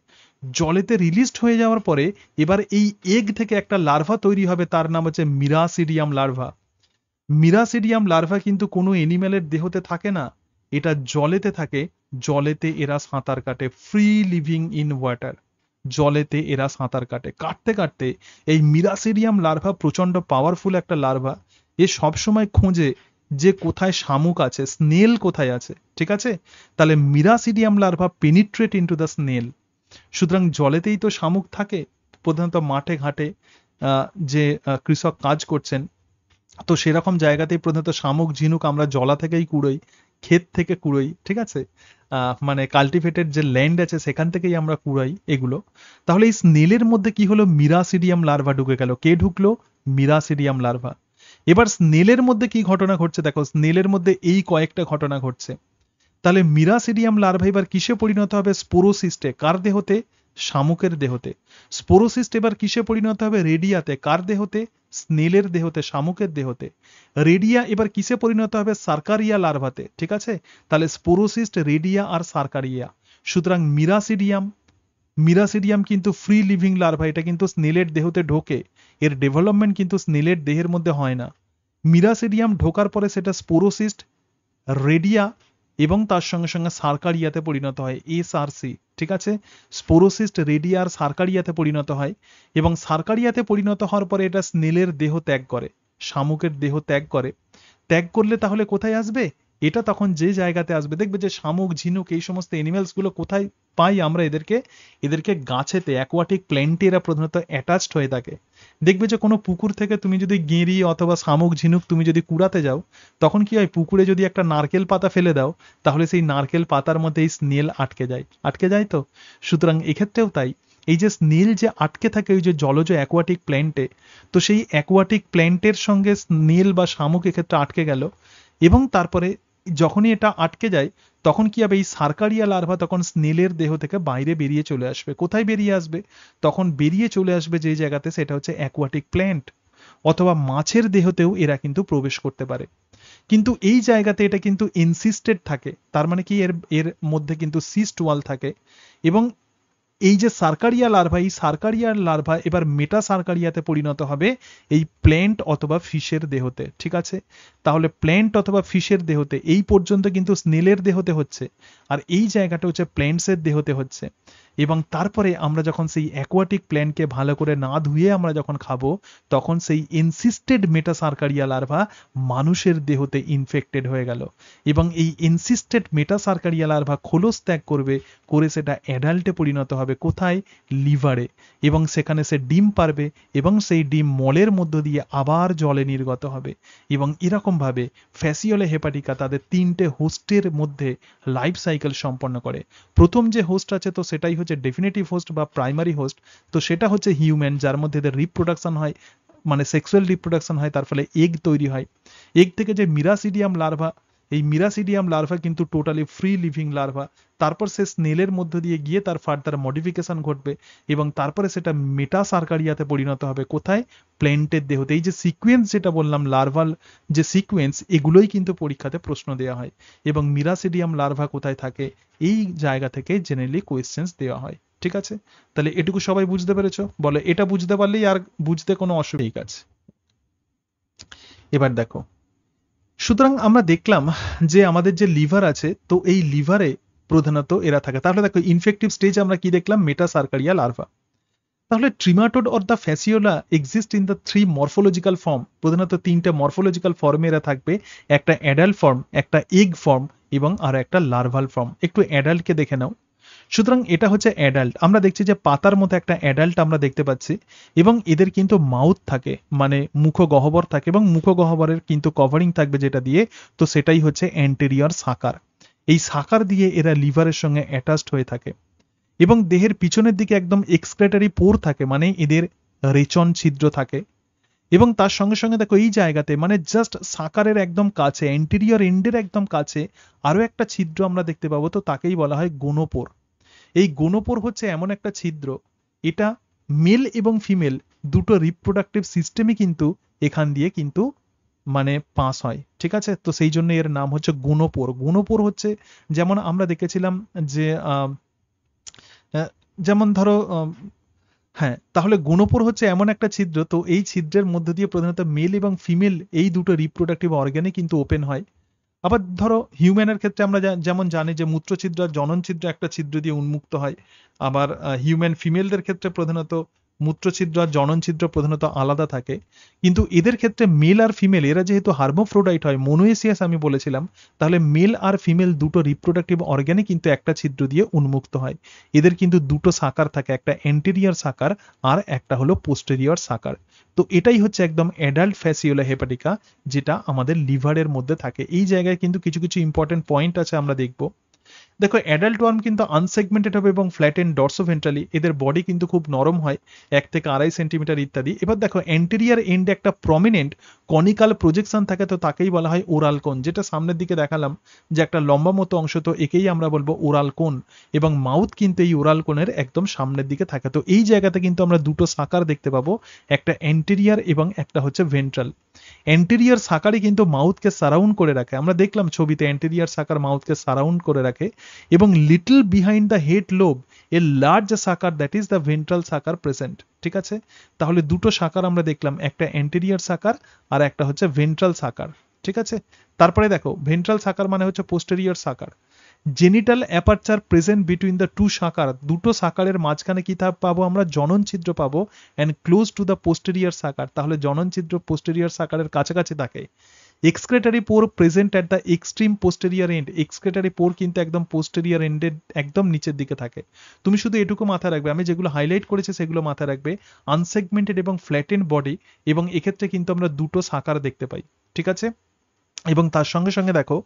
জলেতে রিলিজড হয়ে যাওয়ার পরে এবার এই এগ থেকে একটা লার্ভা তৈরি হবে, তার নাম হচ্ছে মিরাসিডিয়াম লার্ভা। মিরাসিডিয়াম লার্ভা কিন্তু কোনো এনিম্যালের দেহতে থাকে না, এটা জলেতে থাকে। জলেতে এরা সাঁতার কাটে, ফ্রি লিভিং ইন ওয়াটার। জলেতে এরা সাঁতার কাটে, কাটতে কাটতে এই মিরাসিডিয়াম লার্ভা প্রচন্ড পাওয়ারফুল একটা লার্ভা। এ সবসময় খোঁজে যে কোথায় শামুক আছে, স্নেল কোথায় আছে, ঠিক আছে। তাহলে miracidium larva penetrate into the snail. সুতরাং জলেতেই তো শামুক থাকে, প্রধানত মাঠে ঘাটে যে কৃষক কাজ করছেন, তো সেরকম জায়গাতেই প্রধানত শামুক ঝিনুক আমরা জলা থেকেই কুড়োই, ক্ষেত থেকে কুড়োই, ঠিক আছে। মানে কাল্টিভেটেড যে ল্যান্ড আছে সেখান থেকেই আমরা কুড়াই এগুলো। তাহলে এই স্নেলের মধ্যে কি হলো, মিরাসিডিয়াম লার্ভা ঢুকে গেল। কে ঢুকলো? মিরাসিডিয়াম লার্ভা। এবার স্নেলের মধ্যে কি ঘটনা ঘটছে দেখো, স্নেলের মধ্যে এই কয়েকটা ঘটনা ঘটছে। তাহলে মিরাসিডিয়াম লার্ভা এবার কিসে পরিণত হবে? স্পোরোসিস্টে। কার দেহতে? শামুকের দেহতে। স্পোরোসিস্ট এবার কিসে পরিণত হবে? রেডিয়াতে। কার দেহতে? স্নেলের দেহতে, শামুকের দেহতে। রেডিয়া এবার কিসে পরিণত হবে? সার্কারিয়া লার্ভাতে, ঠিক আছে। তাহলে স্পোরোসিস্ট, রেডিয়া আর সার্কারিয়া। সুতরাং মিরাসিডিয়াম, মিরাসিডিয়াম কিন্তু ফ্রি লিভিং লার্ভা, এটা কিন্তু স্নেলের দেহতে ঢোকে। এর ডেভেলপমেন্ট কিন্তু স্নেলের দেহের মধ্যে হয় না। মিরাসিডিয়াম ঢোকার পরে সেটা স্পোরোসিস্ট, রেডিয়া এবং তার সঙ্গে সঙ্গে সার্কারিয়াতে পরিণত হয়, এসআরসি, ঠিক আছে। স্পোরোসিস্ট, রেডিয়া আর সার্কারিয়াতে পরিণত হয়, এবং সার্কারিয়াতে পরিণত হওয়ার পরে এটা স্নেলের দেহ ত্যাগ করে, শামুকের দেহ ত্যাগ করে। ত্যাগ করলে তাহলে কোথায় আসবে? এটা তখন যে জায়গাতে আসবে, দেখবে যে শামুক, ঝিনুক, এই সমস্ত এনিমেলস গুলো কোথায় পাই আমরা এদেরকে? এদেরকে গাছেতে, অ্যাকোয়াটিক প্ল্যান্টে এরা প্রধানত অ্যাটাচড হয়ে থাকে। দেখবে যে কোনো পুকুর থেকে তুমি যদি গেঁড়ি অথবা শামুক, ঝিনুক তুমি যদি কুড়াতে যাও, তখন কি হয়, পুকুরে যদি একটা নারকেল পাতা ফেলে দাও, তাহলে সেই নারকেল পাতার মধ্যে এই স্নেল আটকে যায়, আটকে যায় তো। সুতরাং এক্ষেত্রেও তাই, এই যে স্নেল যে আটকে থাকে ওই যে জলজ অ্যাকোয়াটিক প্ল্যান্টে, তো সেই অ্যাকোয়াটিক প্ল্যান্টের সঙ্গে স্নেল বা শামুক এক্ষেত্রে আটকে গেল, এবং তারপরে যখনই এটা আটকে যায় তখন কি হবে, এই সার্কারিয়া লার্ভা তখন স্নেলের দেহ থেকে বাইরে বেরিয়ে চলে আসবে। কোথায় বেরিয়ে আসবে? তখন বেরিয়ে চলে আসবে যে জায়গাতে, সেটা হচ্ছে অ্যাকোয়াটিক প্ল্যান্ট, অথবা মাছের দেহতেও এরা কিন্তু প্রবেশ করতে পারে। কিন্তু এই জায়গাতে এটা কিন্তু এনসিস্টেড থাকে, তার মানে কি এর এর মধ্যে কিন্তু সিস্ট ওয়াল থাকে। এবং এই যে সার্কারিয়া লার্ভা, এই সার্কারিয়ার লার্ভা এবার মেটা সার্কারিয়াতে পরিণত হবে এই প্ল্যান্ট অথবা ফিশের দেহতে, ঠিক আছে। তাহলে প্ল্যান্ট অথবা ফিশের দেহতে, এই পর্যন্ত কিন্তু স্নেলের দেহতে হচ্ছে, আর এই জায়গাটা হচ্ছে প্ল্যান্টসের দেহতে হচ্ছে। এবং তারপরে আমরা যখন সেই অ্যাকোয়াটিক প্ল্যান্টকে ভালো করে না ধুয়ে আমরা যখন খাবো, তখন সেই এনসিস্টেড মেটা সার্কারিয়া লার্ভা মানুষের দেহতে ইনফেক্টেড হয়ে গেল, এবং এই এনসিস্টেড মেটা সার্কারিয়া লার্ভা খোলস ত্যাগ করবে, করে সেটা অ্যাডাল্টে পরিণত হবে। কোথায়? লিভারে। এবং সেখানে সে ডিম পারবে, এবং সেই ডিম মলের মধ্য দিয়ে আবার জলে নির্গত হবে। এবং এরকমভাবে ফ্যাসিওলে হেপাটিকা তাদের তিনটে হোস্টের মধ্যে লাইফ সাইকেল সম্পন্ন করে। প্রথম যে হোস্ট আছে তো সেটাই হচ্ছে ডেফিনেটিভ হোস্ট বা প্রাইমারি হোস্ট, তো সেটা হচ্ছে হিউম্যান, যার মধ্যে এদের রিপ্রোডাকশন হয়, মানে সেক্সুয়াল রিপ্রোডাকশন হয়, তার ফলে এগ তৈরি হয়। এগ থেকে যে মিরাসিডিয়াম লার্ভা, এই মিরাসিডিয়াম লার্ভা কিন্তু টোটালি ফ্রি লিভিং লার্ভা। তারপর সে স্নেলের মধ্য দিয়ে গিয়ে তার ফার্দার মডিফিকেশন ঘটবে, এবং তারপরে সেটা মেটা সার্কারিয়াতে পরিণত হবে। কোথায়? প্ল্যান্টের দেহতে। এই যে সিকোয়েন্স যেটা বললাম, লার্ভাল যে সিকোয়েন্স, এগুলোই কিন্তু পরীক্ষাতে প্রশ্ন দেওয়া হয়। এবং মিরাসিডিয়াম লার্ভা কোথায় থাকে, এই জায়গা থেকে জেনারেলি কোয়েশ্চেন্স দেওয়া হয়, ঠিক আছে। তাহলে এটুকু সবাই বুঝতে পেরেছো? বলে এটা বুঝতে পারলেই আর বুঝতে কোনো অসুবিধা আছে। এবার দেখো, সুতরাং আমরা দেখলাম যে আমাদের যে লিভার আছে, তো এই লিভারে প্রধানত এরা থাকে। তাহলে দেখো ইনফেক্টিভ স্টেজ আমরা কি দেখলাম? Metacercaria larva. তাহলে trematode or the Fasciola exist in the three morphological form. প্রধানত তিনটে মরফোলজিক্যাল ফর্মে এরা থাকবে, একটা অ্যাডাল্ট ফর্ম, একটা এগ ফর্ম, এবং আর একটা লার্ভাল ফর্ম। একটু অ্যাডাল্টকে দেখে নাও। সুতরাং এটা হচ্ছে অ্যাডাল্ট। আমরা দেখছি যে পাতার মতো একটা অ্যাডাল্ট আমরা দেখতে পাচ্ছি, এবং এদের কিন্তু মাউথ থাকে, মানে মুখগহ্বর থাকে, এবং মুখগহ্বরের কিন্তু কভারিং থাকবে যেটা দিয়ে, তো সেটাই হচ্ছে অ্যান্টেরিয়র সাকার। এই সাকার দিয়ে এরা লিভারের সঙ্গে অ্যাটাচড হয়ে থাকে, এবং দেহের পিছনের দিকে একদম এক্সক্রেটারি পোর থাকে, মানে এদের রেচন ছিদ্র থাকে। এবং তার সঙ্গে সঙ্গে দেখো এই জায়গাতে, মানে জাস্ট সাকারের একদম কাছে, অ্যান্টেরিয়র এন্ডের একদম কাছে আরো একটা ছিদ্র আমরা দেখতে পাবো, তো তাকেই বলা হয় গোনোপোর। এই গোনোপোর হচ্ছে এমন একটা ছিদ্র, এটা মেল এবং ফিমেল দুটো রিপ্রোডাক্টিভ সিস্টেমই কিন্তু এখান দিয়ে কিন্তু মানে পাস হয়, ঠিক আছে। তো সেই জন্য এর নাম হচ্ছে গুণপোর। গুণপোর হচ্ছে যেমন আমরা দেখেছিলাম যে আহ, যেমন ধরো হ্যাঁ, তাহলে গুণপোর হচ্ছে এমন একটা ছিদ্র, তো এই ছিদ্রের মধ্য দিয়ে প্রধানত মেল এবং ফিমেল এই দুটো রিপ্রোডাক্টিভ অর্গানই কিন্তু ওপেন হয়। আবার ধরো হিউম্যানের ক্ষেত্রে আমরা যেমন জানি যে মূত্রছিদ্র আর জননছিদ্র একটা ছিদ্র দিয়ে উন্মুক্ত হয়। আবার হিউম্যান ফিমেলদের ক্ষেত্রে প্রধানত মূত্রছিদ্র আর জননছিদ্র প্রধানত আলাদা থাকে। কিন্তু এদের ক্ষেত্রে মেল আর ফিমেল এরা যেহেতু হার্মোফ্রোডাইট হয়, মোনোএসিয়াস আমি বলেছিলাম, তাহলে মেল আর ফিমেল দুটো রিপ্রোডাক্টিভ অর্গানই কিন্তু একটা ছিদ্র দিয়ে উন্মুক্ত হয়। এদের কিন্তু দুটো সাকার থাকে, একটা অ্যান্টেরিয়র সাকার আর একটা হলো পোস্টেরিয়র সাকার। তো এটাই হচ্ছে একদম অ্যাডাল্ট ফ্যাসিওলা হেপাটিকা, যেটা আমাদের লিভারের মধ্যে থাকে। এই জায়গায় কিন্তু কিছু কিছু ইম্পর্টেন্ট পয়েন্ট আছে, আমরা দেখব। দেখো অ্যাডাল্ট ওয়ার্ম কিন্তু আনসেগমেন্টেড হবে এবং ফ্ল্যাটেন ডরসোভেন্ট্রালি, এদের বডি কিন্তু খুব নরম হয়, 1 থেকে 2.5 সেন্টিমিটার ইত্যাদি। এবার দেখো অ্যান্টেরিয়ার এন্ডে একটা প্রমিনেন্ট কনিক্যাল প্রজেকশন থাকে, তো তাকেই বলা হয় ওরাল কোন। যেটা সামনের দিকে দেখালাম যে একটা লম্বা মতো অংশ, তো একেই আমরা বলবো ওরাল কোন। এবং মাউথ কিন্তু এই ওরাল কোনের একদম সামনের দিকে থাকে। তো এই জায়গাতে কিন্তু আমরা দুটো সাকার দেখতে পাবো, একটা অ্যান্টেরিয়ার এবং একটা হচ্ছে ভেন্ট্রাল। অ্যান্টেরিয়ার সাকারই কিন্তু মাউথকে সারাউন্ড করে রাখে, আমরা দেখলাম ছবিতে অ্যান্টেরিয়ার সাকার মাউথকে সারাউন্ড করে রাখে। এবং little behind the head lobe a large সাকার, দ্যাট ইজ দ্য ভেন্ট্রাল সাকার প্রেজেন্ট, ঠিক আছে। তাহলে দুটো সাকার আমরা দেখলাম, একটা অ্যান্টেরিয়ার সাকার আর একটা হচ্ছে ভেন্ট্রাল সাকার, ঠিক আছে। তারপরে দেখো ভেন্ট্রাল সাকার মানে হচ্ছে posterior sucker. Genital aperture present between the two sucker, দুটো সাকারের মাঝখানে কি পাবো আমরা, জনন ছিদ্র পাবো, and close to the posterior sucker, তাহলে জনন ছিদ্র পোস্টেরিয়র সাকারের কাছাকাছি থাকে। Excretory pore present at the extreme posterior end, excretory pore কিন্তু একদম পোস্টেরিয়র এন্ডের একদম নিচের দিকে থাকে। তুমি শুধু এটুকু মাথায় রাখবে, আমি যেগুলো হাইলাইট করেছি সেগুলো মাথায় রাখবে, আনসেগমেন্টেড এবং ফ্ল্যাটেন বডি, এবং এক্ষেত্রে কিন্তু আমরা দুটো সাকার দেখতে পাই, ঠিক আছে। এবং তার সঙ্গে সঙ্গে দেখো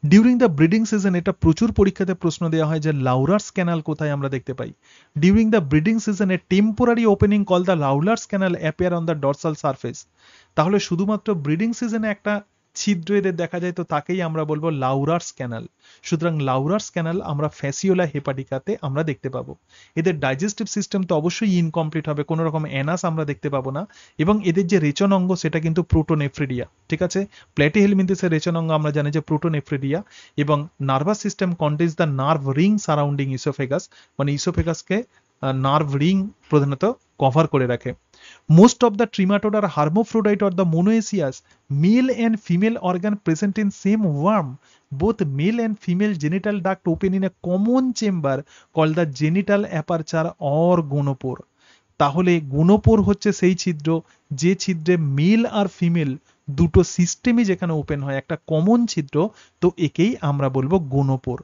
ডিউরিং দ্য ব্রিডিং সিজন, এটা প্রচুর পরীক্ষাতে প্রশ্ন দেওয়া হয় যে লাউরার্স ক্যানাল কোথায় আমরা দেখতে পাই। During the breeding season a temporary opening call the Laurer's canal appear on the dorsal surface. তাহলে শুধুমাত্র ব্রিডিং সিজনে একটা ছিদ্র এদের দেখা যায়, তো তাকেই আমরা বলবো লাউরার্স ক্যানাল। সুতরাং লাউরার্স ক্যানাল আমরা ফ্যাসিওলা হেপাটিকাতে আমরা দেখতে পাবো। এদের ডাইজেস্টিভ সিস্টেম তো অবশ্যই ইনকমপ্লিট হবে, কোনো রকম অ্যানাস আমরা দেখতে পাবো না। এবং এদের যে রেচন অঙ্গ সেটা কিন্তু প্রোটোনেফ্রিডিয়া, ঠিক আছে। প্ল্যাটিহেলমিনথেসের রেচন অঙ্গ আমরা জানি যে প্রোটোনেফ্রিডিয়া। এবং nervous system contains the nerve ring surrounding oesophagus, মানে ইসোফেগাসকে নার্ভ রিং প্রধানত কভার করে রাখে। Most of the trematode are hermaphrodite or the monoecious, male and female organ present in same worm. Both male and female genital duct open in a common chamber called the genital aperture or gonopore. তাহলে গোনোপোর হচ্ছে সেই ছিদ্র যে ছিদ্রে mail আর female দুটো সিস্টেমই যেখানে open হয়, একটা কমন ছিদ্র, তো একেই আমরা বলবো গোনোপোর।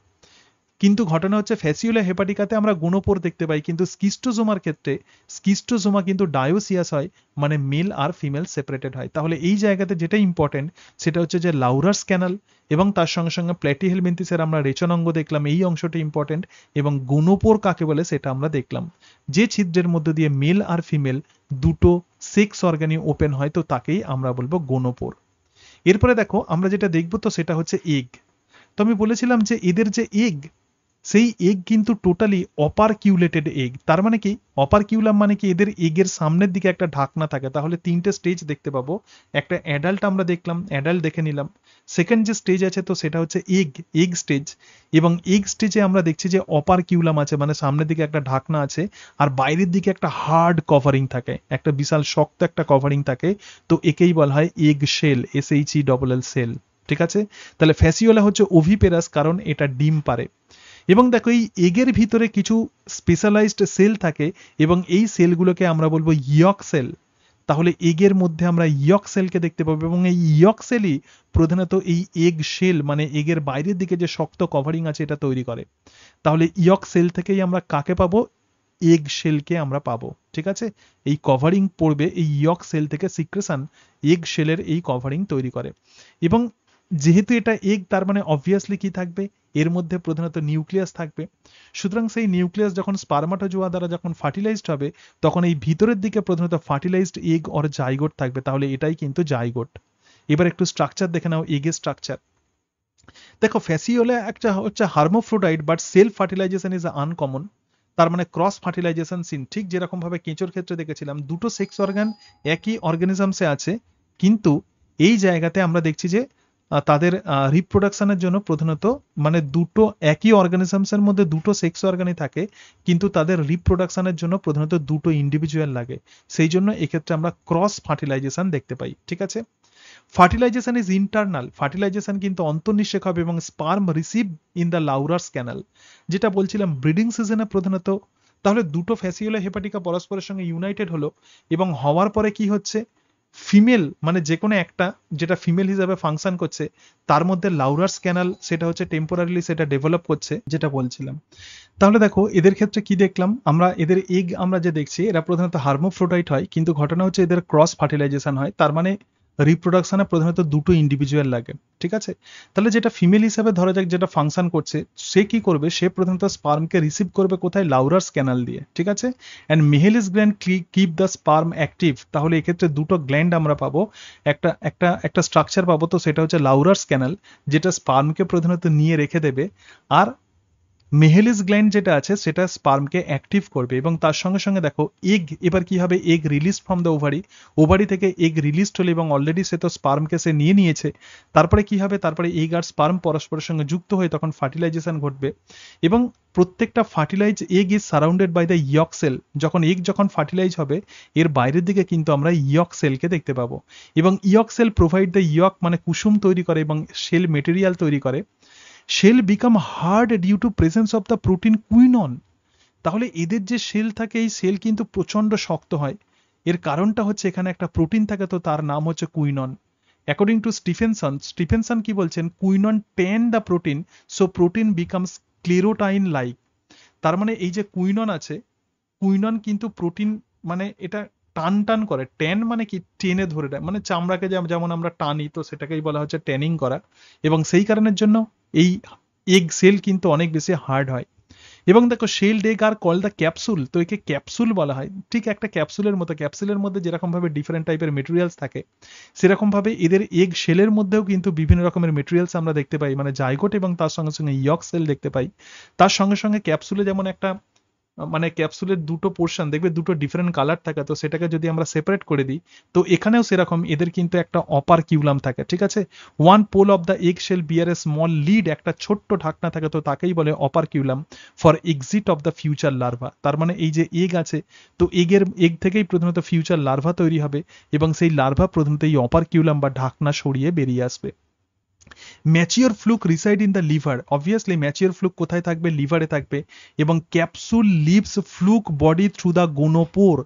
কিন্তু ঘটনা হচ্ছে ফ্যাসিওলা হেপাটিকাতে আমরা গোনোপোর দেখতে পাই, কিন্তু স্কিস্টোজোমার ক্ষেত্রে স্কিস্টোজোমা কিন্তু ডায়োসিয়াস হয়, মানে মেল আর ফিমেল সেপারেটেড হয়। তাহলে এই জায়গাতে যেটা ইম্পর্টেন্ট সেটা হচ্ছে যে লাউরার্স ক্যানাল এবং তার সঙ্গে সঙ্গে প্ল্যাটিহেলমিনথিসের আমরা রেচন অঙ্গ দেখলাম, এই অংশটা ইম্পর্টেন্ট। এবং গোনোপোর কাকে বলে সেটা আমরা দেখলাম, যে ছিদ্রের মধ্যে দিয়ে মেল আর ফিমেল দুটো সেক্স অর্গানি ওপেন হয়, তো তাকেই আমরা বলবো গোনোপোর। এরপরে দেখো আমরা যেটা দেখবো তো সেটা হচ্ছে এগ। তো আমি বলেছিলাম যে এদের যে এগ, সেই এগ কিন্তু টোটালি অপারকিউলেটেড এগ। তার মানে কি অপারকিউলাম মানে কি, এদের এগের সামনের দিকে একটা ঢাকনা থাকে। তাহলে তিনটে স্টেজ দেখতে পাবো, একটা অ্যাডাল্ট আমরা দেখলাম, অ্যাডাল্ট দেখে নিলাম। সেকেন্ড যে স্টেজ আছে তো সেটা হচ্ছে এগ স্টেজ। এবং এগ স্টেজে আমরা দেখছি যে অপারকিউলাম আছে, মানে সামনের দিকে একটা ঢাকনা আছে, আর বাইরের দিকে একটা হার্ড কভারিং থাকে, একটা বিশাল শক্ত একটা কভারিং থাকে। তো একেই বলা হয় এগ শেল, SHELL সেল, ঠিক আছে। তাহলে ফ্যাসিওলা হচ্ছে ওভিপেরাস, কারণ এটা ডিম পারে। এবং দেখো এই এগের ভিতরে কিছু স্পেশালাইজড সেল থাকে, এবং এই সেলগুলোকে আমরা বলবো ইয়ক সেল। তাহলে এগের মধ্যে আমরা ইয়ক সেলকে দেখতে পাবো, এবং এই ইয়ক সেলই প্রধানত এই এগ শেল মানে এগের বাইরের দিকে যে শক্ত কভারিং আছে এটা তৈরি করে। তাহলে ইয়ক সেল থেকেই আমরা কাকে পাবো, এগ শেলকে আমরা পাবো, ঠিক আছে। এই কভারিং পড়বে এই ইয়ক সেল থেকে, সিক্রেশন এগ শেলের এই কভারিং তৈরি করে। এবং যেহেতু এটা এগ, তার মানে অবভিয়াসলি কি থাকবে, এর মধ্যে প্রধানত নিউক্লিয়াস থাকবে। সুতরাং সেই নিউক্লিয়াস যখন স্পারমাটোজোয়া দ্বারা যখন ফার্টিলাইজড হবে, তখন এই ভিতরের দিকে প্রধানত ফার্টিলাইজড এগ অর জাইগোট থাকবে। তাহলে এটাই কিন্তু জাইগোট। এবার একটু স্ট্রাকচার দেখে নাও এগের স্ট্রাকচার। দেখো ফ্যাসিওলা একটা হচ্ছে hermaphrodite, but self fertilization is uncommon. তার মানে ক্রস ফার্টিলাইজেশন সিন, ঠিক যেরকম ভাবে কেঁচোর ক্ষেত্রে দেখেছিলাম দুটো সেক্স অর্গান একই অর্গানিজমসে আছে, কিন্তু এই জায়গাতে আমরা দেখছি যে তাদের রিপ্রোডাকশনের জন্য প্রধানত মানে দুটো একই অর্গানিজমসের মধ্যে দুটো সেক্স অর্গানই থাকে, কিন্তু তাদের রিপ্রোডাকশনের জন্য প্রধানত দুটো ইন্ডিভিজুয়াল লাগে। সেই জন্য এক্ষেত্রে আমরা ক্রস ফার্টিলাইজেশন দেখতে পাই। ঠিক আছে, ফার্টিলাইজেশন ইজ ইন্টারনাল, ফার্টিলাইজেশন কিন্তু অন্তর্নিষেক হবে এবং sperm receive in the Laurer's canal, যেটা বলছিলাম ব্রিডিং সিজনে প্রধানত। তাহলে দুটো ফ্যাসিওলা হেপাটিকা পরস্পরের সঙ্গে ইউনাইটেড হলো এবং হওয়ার পরে কি হচ্ছে, ফিমেল মানে যে কোনো একটা যেটা ফিমেল হিসাবে ফাংশন করছে, তার মধ্যে লাউরাস ক্যানাল সেটা হচ্ছে টেম্পোরারিলি সেটা ডেভেলপ করছে, যেটা বলছিলাম। তাহলে দেখো এদের ক্ষেত্রে কি দেখলাম আমরা, এদের এগ আমরা যে দেখছি এরা প্রধানত হার্মোফ্রোডাইট হয়, কিন্তু ঘটনা হচ্ছে এদের ক্রস ফার্টিলাইজেশন হয়, তার মানে রিপ্রোডাকশনে প্রধানত দুটো ইন্ডিভিজুয়াল লাগে। ঠিক আছে, তাহলে যেটা ফিমেল হিসাবে ধরা যাক যেটা ফাংশন করছে, সে কি করবে, সে প্রধানত স্পার্মকে রিসিভ করবে কোথায়, লাউরাস ক্যানাল দিয়ে। ঠিক আছে, and Mehlis gland keep the sperm active. তাহলে এক্ষেত্রে দুটো গ্ল্যান্ড আমরা পাবো, একটা একটা একটা স্ট্রাকচার পাবো, তো সেটা হচ্ছে লাউরাস ক্যানাল, যেটা স্পার্মকে প্রধানত নিয়ে রেখে দেবে, আর মেহেলিস গ্ল্যান্ড যেটা আছে সেটা স্পার্মকে অ্যাক্টিভ করবে। এবং তার সঙ্গে সঙ্গে দেখো এগ, এবার কি হবে, egg release from the ovary, ovary থেকে এগ রিলিজ হলো এবং অলরেডি সে তো স্পার্মকে সে নিয়ে নিয়েছে। তারপরে কি হবে, তারপরে এগ আর স্পার্ম পরস্পরের সঙ্গে যুক্ত হয়ে তখন ফার্টিলাইজেশন ঘটবে। এবং প্রত্যেকটা fertilise egg is surrounded by the yolk cell. যখন এগ যখন ফার্টিলাইজ হবে, এর বাইরের দিকে কিন্তু আমরা ইয়ক সেলকে দেখতে পাবো, এবং yolk cell provide the yolk মানে কুসুম তৈরি করে এবং সেল মেটেরিয়াল তৈরি করে। Shell become hard due to presence of the protein quinone. তাহলে এদের যে সেল থাকে, এই সেল কিন্তু প্রচন্ড শক্ত হয়। এর কারণটা হচ্ছে এখানে একটা প্রোটিন থাকে, তো তার নাম হচ্ছে কুইনন। অ্যাকর্ডিং টু স্টিফেনসন কি বলছেন, quinone tan the protein, so protein becomes sclerotin like. তার মানে এই যে কুইনন আছে, কুইনন কিন্তু প্রোটিন মানে এটা টান টান করে, ট্যান মানে কি টেনে ধরে দেয়, মানে চামড়াকে যেমন আমরা টানি, তো সেটাকেই বলা হচ্ছে ট্যানিং করা। এবং সেই কারণের জন্য এই এগ সেল কিন্তু অনেক বেশি হার্ড হয়। এবং দেখো shelled egg are call the capsule, তো একে ক্যাপসুল বলা হয়, ঠিক একটা ক্যাপসুলের মতো। ক্যাপসুলের মধ্যে যেরকম ভাবে ডিফারেন্ট টাইপের মেটেরিয়ালস থাকে, সেরকম ভাবে এদের এগ শেলের মধ্যেও কিন্তু বিভিন্ন রকমের মেটেরিয়ালস আমরা দেখতে পাই, মানে জাইগোট এবং তার সঙ্গে সঙ্গে ইয়ক সেল দেখতে পাই। তার সঙ্গে সঙ্গে ক্যাপসুলে যেমন একটা মানে ক্যাপসুলের দুটো পোর্শন দেখবে, দুটো ডিফারেন্ট কালার থাকে, তো সেটাকে যদি আমরা সেপারেট করে দিই, তো এখানেও সেরকম এদের কিন্তু একটা অপারকিউলাম থাকে। ঠিক আছে, one pole of the egg shell bear a small lid, একটা ছোট্ট ঢাকনা থাকে, তো তাকেই বলে operculum for exit of the future larva. তার মানে এই যে এগ আছে, তো এগ থেকেই প্রধানত ফিউচার লার্ভা তৈরি হবে, এবং সেই লার্ভা প্রধানত এই অপারকিউলাম বা ঢাকনা সরিয়ে বেরিয়ে আসবে। Mature fluke reside in the liver, obviously mature fluke কোথায় থাকবে, লিভারে থাকবে। এবং capsule leaves fluke body through the gonopore.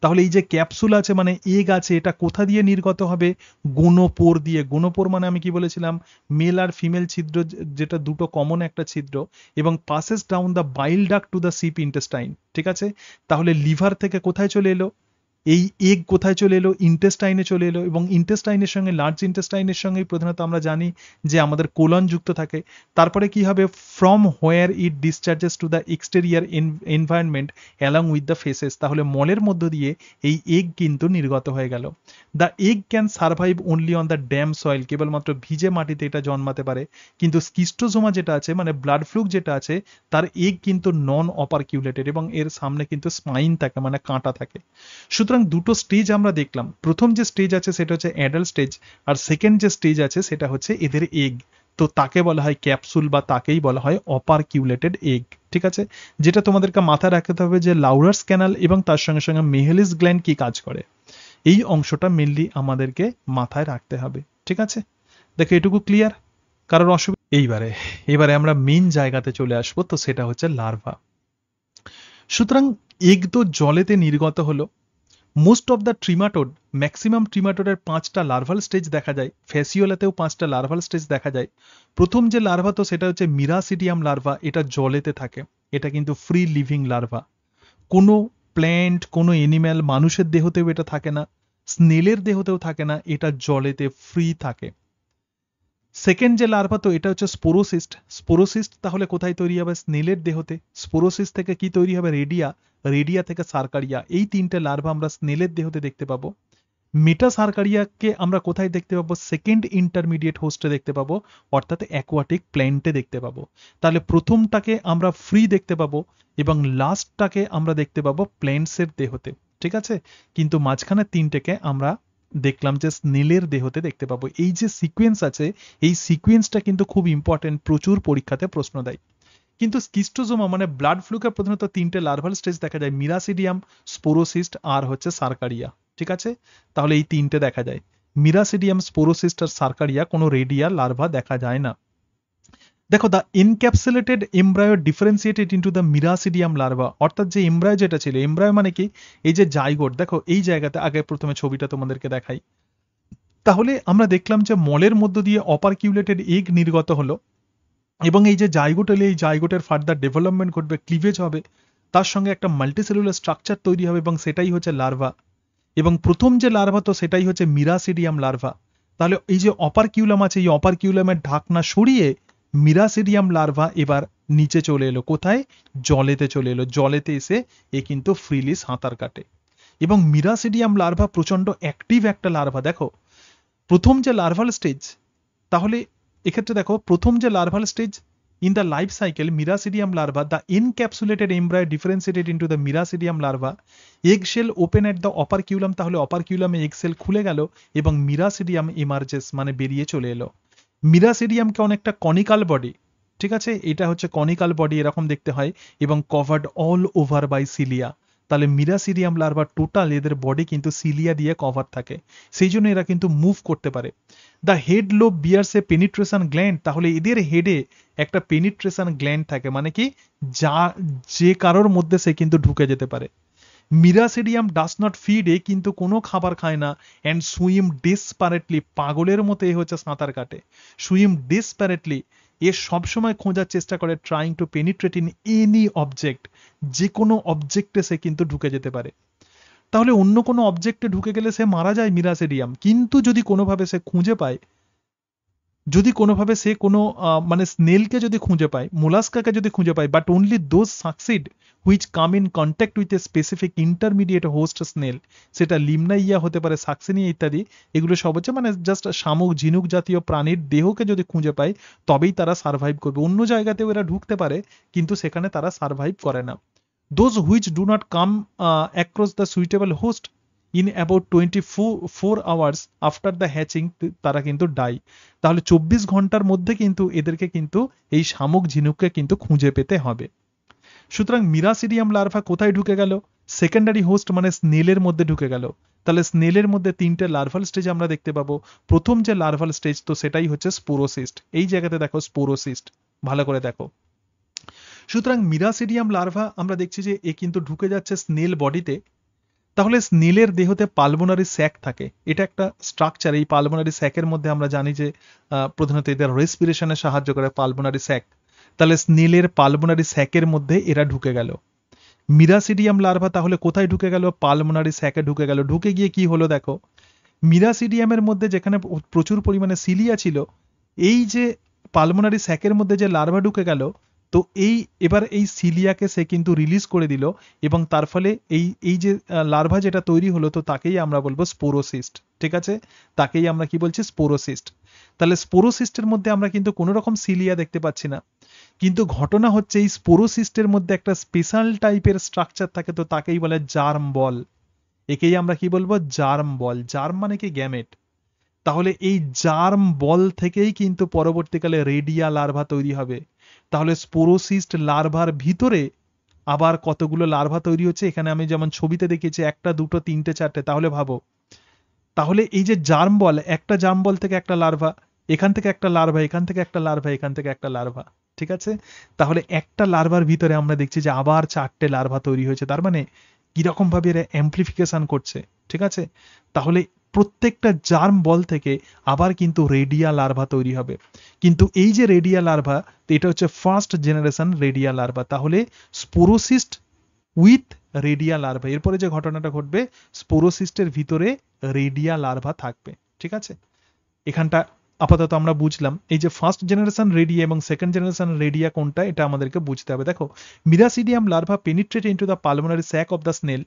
তাহলে এই যে ক্যাপসুল আছে মানে এগ আছে, এটা কোথা দিয়ে নির্গত হবে, গোনোপোর দিয়ে। গোনোপোর মানে আমি কি বলেছিলাম, মেল আর ফিমেল ছিদ্র, যেটা দুটো কমন একটা ছিদ্র, এবং passes down the bile duct to the sheep intestine. ঠিক আছে, তাহলে লিভার থেকে কোথায় চলে এলো, এই এগ কোথায় চলে এলো, ইন্টেস্টাইনে চলে এলো, এবং ইন্টেস্টাইনের সঙ্গে লার্জ ইন্টেস্টাইনের সঙ্গে প্রধানত আমরা জানি যে আমাদের কোলন যুক্ত থাকে। তারপরে কি হবে, from where it discharges to the exterior environment along with the faces. তাহলে মলের মধ্য দিয়ে এই এগ কিন্তু নির্গত হয়ে গেল। The egg can survive only on the damp soil, কেবলমাত্র ভিজে মাটিতে এটা জন্মাতে পারে। কিন্তু স্কিস্টোজোমা যেটা আছে মানে ব্লাড ফ্লুক যেটা আছে, তার এগ কিন্তু নন অপারকিউলেটেড, এবং এর সামনে কিন্তু স্পাইন থাকে মানে কাঁটা থাকে। সুতরাং দুটো স্টেজ আমরা দেখলাম, প্রথম যে স্টেজ আছে সেটা হচ্ছে অ্যাডাল্ট স্টেজ, আর সেকেন্ড যে স্টেজ আছে সেটা হচ্ছে এদের এগ, তো তাকে বলা হয় ক্যাপসুল বা তাকেই বলা হয় অপারকিউলেটেড এগ। ঠিক আছে, যেটা তোমাদেরকে মাথায় রাখতে হবে যে লাউরাস ক্যানাল এবং তার সঙ্গে সঙ্গে মেহেলিস গ্ল্যান্ড কি কাজ করে, এই অংশটা মেনলি আমাদেরকে মাথায় রাখতে হবে। ঠিক আছে, দেখো এটুকু ক্লিয়ার, কারোর অসুবিধা? এবারে আমরা মেন জায়গাতে চলে আসবো, তো সেটা হচ্ছে লার্ভা। সুতরাং এগ তো জলেতে নির্গত হলো। মোস্ট অফ দ্য ট্রিমাটোড, ম্যাক্সিমাম ট্রিমাটোডের 5টা লার্ভাল স্টেজ দেখা যায়, ফ্যাসিওলাতেও 5টা লার্ভাল স্টেজ দেখা যায়। প্রথম যে লার্ভা তো সেটা হচ্ছে মিরাসিডিয়াম লার্ভা, এটা জলেতে থাকে, এটা কিন্তু ফ্রি লিভিং লার্ভা। কোনো প্ল্যান্ট, কোনো এনিম্যাল, মানুষের দেহতেও এটা থাকে না, স্নেলের দেহতেও থাকে না, এটা জলেতে ফ্রি থাকে। সেকেন্ড যে লার্ভা তো এটা হচ্ছে স্পোরোসিস্ট। স্পোরোসিস্ট তাহলে কোথায় তৈরি হবে, স্নেলের দেহতে। স্পোরোসিস্ট থেকে কি তৈরি হবে, রেডিয়া, রেডিয়া থেকে সার্কারিয়া। এই তিনটে লার্ভা আমরা স্নেলের দেহতে দেখতে পাবো। মেটাসার্কারিয়াকে আমরা কোথায় দেখতে পাবো, সেকেন্ড ইন্টারমিডিয়েট হোস্টে দেখতে পাবো, অর্থাৎ অ্যাকোয়াটিক প্ল্যান্টে দেখতে পাবো। তাহলে প্রথমটাকে আমরা ফ্রি দেখতে পাবো এবং লাস্টটাকে আমরা দেখতে পাবো প্ল্যান্টসের দেহতে। ঠিক আছে, কিন্তু মাঝখানে তিনটেকে আমরা দেখলাম যে স্নেলের দেহতে দেখতে পাবো। এই যে সিকোয়েন্স আছে, এই সিকোয়েন্সটা কিন্তু খুব ইম্পর্টেন্ট, প্রচুর পরীক্ষাতে প্রশ্ন দেয়। কিন্তু স্কিস্টোজোমা মানে ব্লাড ফ্লুকে প্রধানত তিনটে লার্ভাল স্টেজ দেখা যায়, মিরাসিডিয়াম, স্পোরোসিস্ট আর হচ্ছে সার্কারিয়া। ঠিক আছে, তাহলে এই তিনটে দেখা যায়, মিরাসিডিয়াম, স্পোরোসিস্ট আর সার্কারিয়া। কোনো রেডিয়া লার্ভা দেখা যায় না। দেখো, the encapsulated embryo differentiated into the miracidium larva, অর্থাৎ যে এমব্রায়ো যেটা ছিল, এমব্রায়ো মানে কি, এই যে জাইগোট, দেখো এই জায়গাতে আগে প্রথমে ছবিটা তোমাদেরকে দেখাই। তাহলে আমরা দেখলাম যে মলের মধ্য দিয়ে অপারকিউলেটেড এগ নির্গত হলো, এবং এই যে জাইগোট এলে এই জাইগোটের ফার্দার ডেভেলপমেন্ট ঘটবে, ক্লিভেজ হবে, তার সঙ্গে একটা মাল্টিসেলুলার স্ট্রাকচার তৈরি হবে, এবং সেটাই হচ্ছে লার্ভা। এবং প্রথম যে লার্ভা তো সেটাই হচ্ছে মিরাসিডিয়াম লার্ভা। তাহলে এই যে অপারকিউলাম আছে, এই অপারকিউলামের ঢাকনা সরিয়ে মিরাসিডিয়াম লার্ভা এবার নিচে চলে এলো, কোথায়, জলেতে চলে এলো। জলেতে এসে এ কিন্তু ফ্রিলি সাঁতার কাটে। এবং মিরাসিডিয়াম লার্ভা প্রচন্ড অ্যাক্টিভ একটা লার্ভা। দেখো প্রথম যে লার্ভাল স্টেজ, তাহলে এক্ষেত্রে দেখো প্রথম যে larval stage in the life cycle, miracidium larva, the encapsulated embryo differentiated into the miracidium larva, egg shell open at the operculum, তাহলে অপারকিউলামে এগ সেল খুলে গেল এবং মিরাসিডিয়াম এমার্জেস মানে বেরিয়ে চলে এলো। মিরাসিডিয়ামকে অনেকটা কনিকাল বডি, ঠিক আছে, এটা হচ্ছে কনিকাল বডি, এরকম দেখতে হয়, এবং covered all over by cilia. তাহলে মিরাসিডিয়াম লার্ভা টোটাল এদের বডি কিন্তু সিলিয়া দিয়ে কভার থাকে, সেই জন্য এরা কিন্তু মুভ করতে পারে। The head lobe bears a penetration gland, তাহলে এদের হেডে একটা পেনিট্রেশন গ্ল্যান্ড থাকে, মানে কি, যা যে কারোর মধ্যে সে কিন্তু ঢুকে যেতে পারে। মিরাসিডিয়াম ডাস নট ফিড, এ কিন্তু কোনো খাবার খায় না, অ্যান্ড সুইম ডেসপারেটলি, পাগলের মতো এ হচ্ছে সাঁতার কাটে, সুইম ডেসপারেটলি, এ সবসময় খোঁজার চেষ্টা করে, trying to penetrate in any object, যে কোনো অবজেক্টে সে কিন্তু ঢুকে যেতে পারে। তাহলে অন্য কোনো অবজেক্টে ঢুকে গেলে সে মারা যায় মিরাসিডিয়াম, কিন্তু যদি কোনোভাবে সে খুঁজে পায়, যদি কোনোভাবে সে কোনো মানে স্নেলকে যদি খুঁজে পায়, মোলাস্কাকে যদি খুঁজে পায়, but only those succeed which come in contact with a specific intermediate host snail, সেটা লিমনাইয়া হতে পারে, সাকসিনিয়া ইত্যাদি, এগুলো সব হচ্ছে মানে জাস্ট শামুক ঝিনুক জাতীয় প্রাণীর দেহকে যদি খুঁজে পায় তবেই তারা সার্ভাইভ করবে। অন্য জায়গাতেও এরা ঢুকতে পারে কিন্তু সেখানে তারা সার্ভাইভ করে না। Those which do not come across the suitable host in about 24 hours after the hatching, তারা কিন্তু ডাই। তাহলে 24 ঘন্টার মধ্যে কিন্তু এদেরকে কিন্তু এই শামুক ঝিনুককে কিন্তু খুঁজে পেতে হবে। সুতরাং মিরাসিডিয়াম লার্ভা কোথায় ঢুকে গেল, সেকেন্ডারি হোস্ট মানে স্নেলের মধ্যে ঢুকে গেল। তাহলে স্নেলের মধ্যে তিনটে লার্ভাল স্টেজ আমরা দেখতে পাবো। প্রথম যে লার্ভাল স্টেজ তো সেটাই হচ্ছে স্পোরোসিস্ট, এই জায়গাতে দেখো স্পোরোসিস্ট, ভালো করে দেখো। সুতরাং মিরাসিডিয়াম লার্ভা আমরা দেখছি যে এ কিন্তু ঢুকে যাচ্ছে স্নেল বডিতে। তাহলে স্নেলের দেহতে পালমোনারি স্যাক থাকে, এটা একটা স্ট্রাকচার। এই পালমোনারি স্যাকের মধ্যে আমরা জানি যে প্রধানত এদের রেসপিরেশনে সাহায্য করে পালমোনারি স্যাক। তাহলে স্নেলের পালমোনারি স্যাকের মধ্যে এরা ঢুকে গেল। মিরাসিডিয়াম লার্ভা তাহলে কোথায় ঢুকে গেল, পালমোনারি স্যাকে ঢুকে গেল। ঢুকে গিয়ে কি হলো দেখো, মিরাসিডিয়ামের মধ্যে যেখানে প্রচুর পরিমাণে সিলিয়া ছিল, এই যে পালমোনারি স্যাকের মধ্যে যে লার্ভা ঢুকে গেল, তো এই এবার এই সিলিয়াকে সে কিন্তু রিলিজ করে দিল, এবং তার ফলে এই এই যে লার্ভা যেটা তৈরি হলো তো তাকেই আমরা বলবো স্পোরোসিস্ট। ঠিক আছে, তাকেই আমরা কি বলছি, স্পোরোসিস্ট। তাহলে স্পোরোসিস্টের মধ্যে আমরা কিন্তু কোনো রকম সিলিয়া দেখতে পাচ্ছি না, কিন্তু ঘটনা হচ্ছে এই স্পোরোসিস্টের মধ্যে একটা স্পেশাল টাইপের স্ট্রাকচার থাকে, তো তাকেই বলে জার্ম বল। একেই আমরা কি বলবো, জার্ম বল। জার্ম মানে কি, গ্যামেট। তাহলে এই জার্ম বল থেকেই কিন্তু পরবর্তীকালে রেডিয়া লার্ভা তৈরি হবে। তাহলে স্পোরোসিস্ট লার্ভার ভিতরে আবার কতগুলো লার্ভা তৈরি হচ্ছে, এখানে আমি যেমন ছবিতে দেখিয়েছি, একটা দুটো তিনটে চারটে। তাহলে ভাবো, তাহলে এই যে জার্ম বল, একটা জার্ম বল থেকে একটা লার্ভা, এখান থেকে একটা লার্ভা, এখান থেকে একটা লার্ভা, এখান থেকে একটা লার্ভা। ঠিক আছে, তাহলে একটা লার্ভার ভিতরে আমরা দেখছি যে আবার চারটে লার্ভা তৈরি হয়েছে, তার মানে কিরকম ভাবে এরা অ্যাম্প্লিফিকেশন করছে। ঠিক আছে, তাহলে প্রত্যেকটা জার্ম বল থেকে আবার কিন্তু রেডিয়া লার্ভা তৈরি হবে। কিন্তু এই যে রেডিয়া লার্ভা, এটা হচ্ছে ফার্স্ট জেনারেশন রেডিয়া লার্ভা। তাহলে স্পোরোসিস্ট উইথ রেডিয়া লার্ভা, এরপরে যে ঘটনাটা ঘটবে, স্পোরোসিস্টের ভিতরে রেডিয়া লার্ভা থাকবে। ঠিক আছে, এখানটা আপাতত আমরা বুঝলাম এই যে ফার্স্ট জেনারেশন রেডিয়া এবং সেকেন্ড জেনারেশন রেডিয়া কোনটা, এটা আমাদেরকে বুঝতে হবে। দেখো, miracidium larva penetrate into the pulmonary sac of the snail.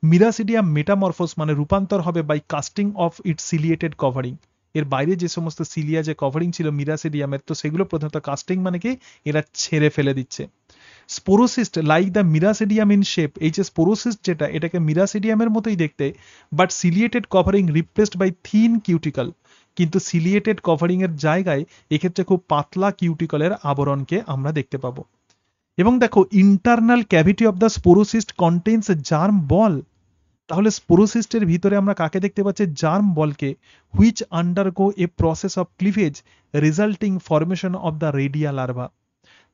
Miracidium metamorphose মানে রূপান্তর হবে by casting off its ciliated covering. এর বাইরে যে সমস্ত সিলিয়া যে কভারিং ছিল মিরাসিডিয়ামের, তো সেগুলো প্রধানত কাস্টিং মানে কি, এরা ছেড়ে ফেলে দিচ্ছে। Sporocyst like the miracidium in shape, এই যে স্পোরোসিস্ট যেটা, এটাকে মিরাসিডিয়ামের মতোই দেখতে, but ciliated covering replaced by thin cuticle, কিন্তু সিলিয়েটেড কভারিং এর জায়গায় এক্ষেত্রে খুব পাতলা কিউটিকলের আবরণকে আমরা দেখতে পাবো। এবং দেখো internal cavity of the sporocyst contains germ ball, তাহলে স্পোরোসিস্টের ভিতরে আমরা কাকে দেখতে পাচ্ছি? জার্ম বলকে, which undergo a process of cleavage resulting formation of the redia larva.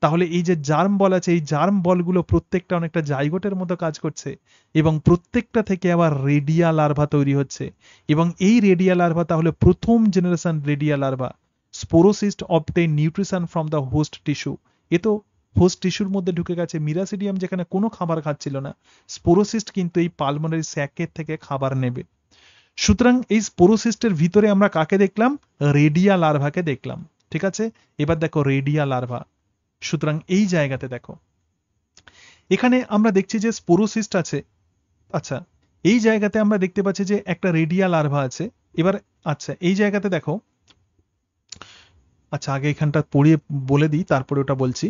তাহলে এই যে জার্ম বল আছে, এই জার্ম বলগুলো প্রত্যেকটা অনেকটা জাইগোটের মতো কাজ করছে এবং প্রত্যেকটা থেকে আবার রেডিয়া লার্ভা তৈরি হচ্ছে, এবং এই রেডিয়া লার্ভা তাহলে প্রথম generation redia larva. Sporocyst obtain nutrition from the host tissue, এ তো হোস্ট টিস্যুর মধ্যে ঢুকে গেছে। মিরাসিডিয়াম যেখানে কোনো খাবার খাচ্ছিল না, স্পোরোসিস্ট কিন্তু এই পালমোনারি স্যাকের থেকে খাবার নেবে। সুতরাং এই স্পোরোসিস্টের ভিতরে আমরা কাকে দেখলাম? রেডিয়া লার্ভাকে দেখলাম। ঠিক আছে, এবার দেখো রেডিয়া লার্ভা। সুতরাং এই জায়গাতে দেখো, এখানে আমরা দেখছি যে স্পোরোসিস্ট আছে। আচ্ছা, এই জায়গাতে আমরা দেখতে পাচ্ছি যে একটা রেডিয়া লার্ভা আছে। এবার আচ্ছা, এই জায়গাতে দেখো, আচ্ছা আগে এখানটা পড়িয়ে বলে দিই, তারপরে ওটা বলছি।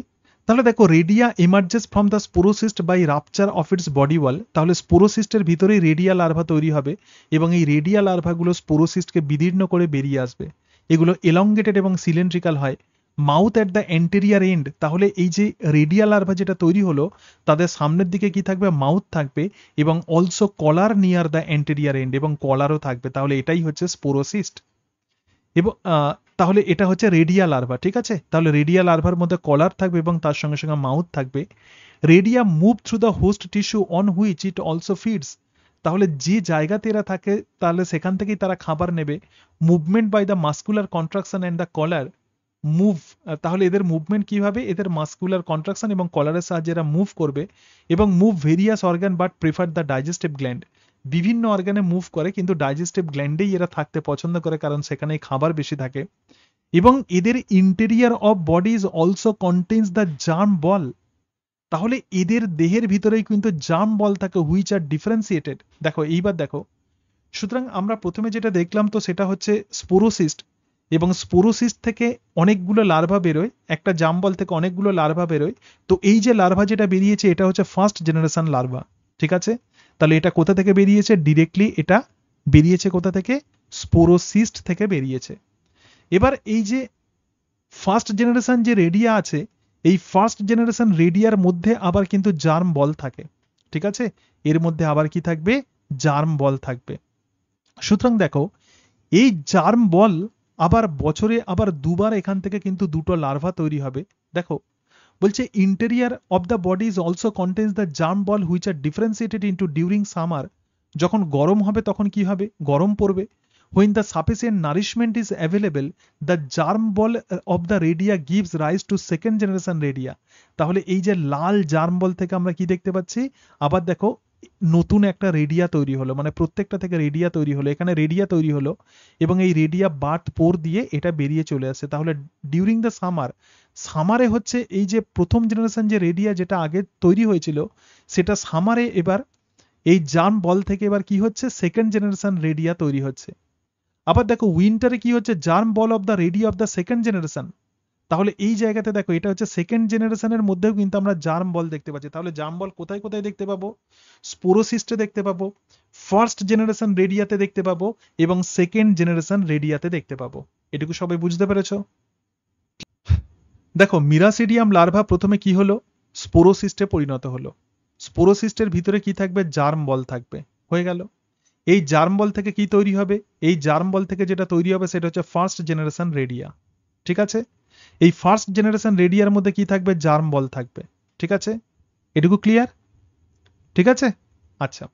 তাহলে দেখো redia emerges from the sporocyst by rupture of its body wall, তাহলে স্পোরোসিস্টের ভিতরেই রেডিয়া লার্ভা তৈরি হবে এবং এই রেডিয়া লার্ভাগুলো স্পোরোসিস্টকে বিদীর্ণ করে বেরিয়ে আসবে। এগুলো এলংগেটেড এবং সিলিন্ড্রিক্যাল হয়। Mouth at the anterior end, তাহলে এই যে রেডিয়া লার্ভা যেটা তৈরি হলো তাদের সামনের দিকে কি থাকবে? মাউথ থাকবে, এবং also collar near the anterior end, এবং কলারও থাকবে। তাহলে এটাই হচ্ছে স্পোরোসিস্ট। এবং তাহলে এটা হচ্ছে রেডিয়া লার্ভা। ঠিক আছে, তাহলে রেডিয়া লার্ভার মধ্যে কলার থাকবে এবং তার সঙ্গে সঙ্গে মাউথ থাকবে। Redia move through the host tissue on which it also feeds, তাহলে যে জায়গাতে এরা থাকে তাহলে সেখান থেকেই তারা খাবার নেবে। Movement by the muscular contraction and the collar move, তাহলে এদের মুভমেন্ট কিভাবে? এদের মাস্কুলার কন্ট্রাকশন এবং কলারের সাহায্যে এরা মুভ করবে, এবং move various organ but prefer the digestive gland, বিভিন্ন অর্গানে মুভ করে কিন্তু ডাইজেস্টিভ গ্ল্যান্ডেই এরা থাকতে পছন্দ করে, কারণ সেখানেই খাবার বেশি থাকে। এবং এদের interior of body is also contains the germ ball, তাহলে এদের দেহের ভিতরেই কিন্তু জার্ম বল থাকে, হুইচ আর ডিফারেন্সিয়েটেড। দেখো এইবার দেখো, সুতরাং আমরা প্রথমে যেটা দেখলাম তো সেটা হচ্ছে স্পোরোসিস্ট, এবং স্পোরোসিস্ট থেকে অনেকগুলো লার্ভা বেরোয়, একটা জার্ম বল থেকে অনেকগুলো লার্ভা বেরোয়। তো এই যে লার্ভা যেটা বেরিয়েছে এটা হচ্ছে ফার্স্ট জেনারেশন লার্ভা। ঠিক আছে, তাহলে এটা কোথা থেকে বেরিয়েছে? ডিরেক্টলি এটা বেরিয়েছে কোথা থেকে? স্পোরোসিস্ট থেকে বেরিয়েছে। এবার এই যে ফার্স্ট জেনারেশন যে রেডিয়া আছে, এই ফার্স্ট জেনারেশন রেডিয়ার মধ্যে আবার কিন্তু জার্ম বল থাকে। ঠিক আছে, এর মধ্যে আবার কি থাকবে? জার্ম বল থাকবে। সুতরাং দেখো, এই জার্ম বল আবার বছরে আবার দুবার এখান থেকে কিন্তু দুটো লার্ভা তৈরি হবে। দেখো বলছে interior of the body is also contains the germ ball which are differentiated into during summer, যখন গরম হবে তখন কি হবে? গরম পড়বে। When the sufficient nourishment is available, the germ ball of the radia gives rise to second generation radia. তাহলে এই যে লাল জার্ম বল থেকে আমরা কি দেখতে পাচ্ছি? আবার দেখো নতুন একটা রেডিয়া তৈরি হলো, মানে প্রত্যেকটা থেকে রেডিয়া তৈরি হলো, এখানে রেডিয়া তৈরি হলো এবং এই রেডিয়া বার্থ পোর দিয়ে এটা বেরিয়ে চলে আসে। তাহলে ডিউরিং দ্য সামার, সামারে হচ্ছে এই যে প্রথম জেনারেশন যে রেডিয়া যেটা আগে তৈরি হয়েছিল সেটা সামারে এবার এই জার্ম বল থেকে এবার কি হচ্ছে? সেকেন্ড জেনারেশন রেডিয়া তৈরি হচ্ছে। আবার দেখো উইন্টারে কি হচ্ছে? Germ ball of the redia of the second generation. তাহলে এই জায়গাতে দেখো এটা হচ্ছে সেকেন্ড জেনারেশনের মধ্যেও কিন্তু আমরা জার্ম বল দেখতে পাচ্ছি। তাহলে জার্ম বল কোথায় কোথায় দেখতে পাবো? স্পোরোসিস্টে দেখতে পাবো, ফার্স্ট জেনারেশন রেডিয়াতে দেখতে পাবো, এবং সেকেন্ড জেনারেশন রেডিয়াতে দেখতে পাবো। এটুকু সবাই বুঝতে পেরেছো? দেখো মিরাসিডিয়াম লার্ভা প্রথমে কি হলো? স্পোরোসিস্টে পরিণত হলো। স্পোরোসিস্টের ভিতরে কি থাকবে? জার্ম বল থাকবে। হয়ে গেল। এই জার্ম বল থেকে কি তৈরি হবে? এই জার্ম বল থেকে যেটা তৈরি হবে সেটা হচ্ছে ফার্স্ট জেনারেশন রেডিয়া। ঠিক আছে, এই ফার্স্ট জেনারেশন রেডিয়ার মধ্যে কি থাকবে? জার্ম বল থাকবে। ঠিক আছে, এটুকু ক্লিয়ার? ঠিক আছে, আচ্ছা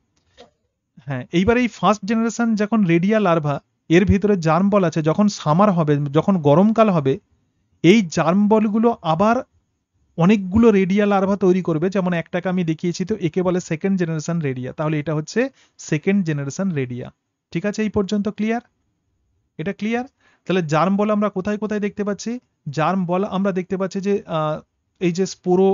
হ্যাঁ, এইবার এই ফার্স্ট জেনারেশন যখন রেডিয়া লার্ভা, এর ভিতরে জার্ম বল আছে, যখন সামার হবে, যখন গরমকাল হবে, এই জার্ম বলগুলো আবার অনেকগুলো রেডিয়া লার্ভা তৈরি করবে। যেমন একটাকে আমি দেখিয়েছি, তো একে বলে সেকেন্ড জেনারেশন রেডিয়া। তাহলে এটা হচ্ছে সেকেন্ড জেনারেশন রেডিয়া। ঠিক আছে, এই পর্যন্ত ক্লিয়ার? এটা ক্লিয়ার? তাহলে জার্ম বল আমরা কোথায় কোথায় দেখতে পাচ্ছি? জার্ম বল আমরা দেখতে পাচ্ছি যে এই যে স্পোরো,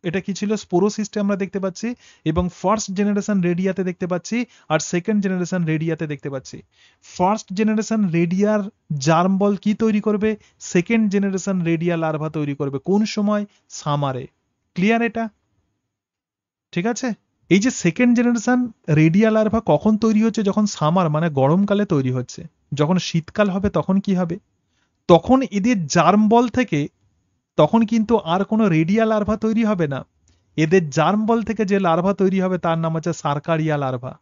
এটা কি ছিল? স্পোরোসিস্টে আমরা দেখতে পাচ্ছি, এবং ফার্স্ট জেনারেশন রেডিয়াতে দেখতে পাচ্ছি, আর সেকেন্ড জেনারেশন রেডিয়াতে দেখতে পাচ্ছি। ফার্স্ট জেনারেশন রেডিয়ার জার্ম বল কি তৈরি করবে? সেকেন্ড জেনারেশন রেডিয়া লার্ভা তৈরি করবে। কোন সময়? সামারে। ক্লিয়ার এটা? ঠিক আছে? এই যে সেকেন্ড জেনারেশন রেডিয়া লার্ভা কখন তৈরি হচ্ছে? যখন সামার মানে গরমকালে তৈরি হচ্ছে। যখন শীতকাল হবে তখন কি হবে? তখন এদের জার্ম বল থেকে তখন কিন্তু আর কোনো রেডিয়া লার্ভা তৈরি হবে না। এদের জার্ম বল থেকে যে লার্ভা তৈরি হবে তার নাম হচ্ছে সার্কারিয়া লার্ভা।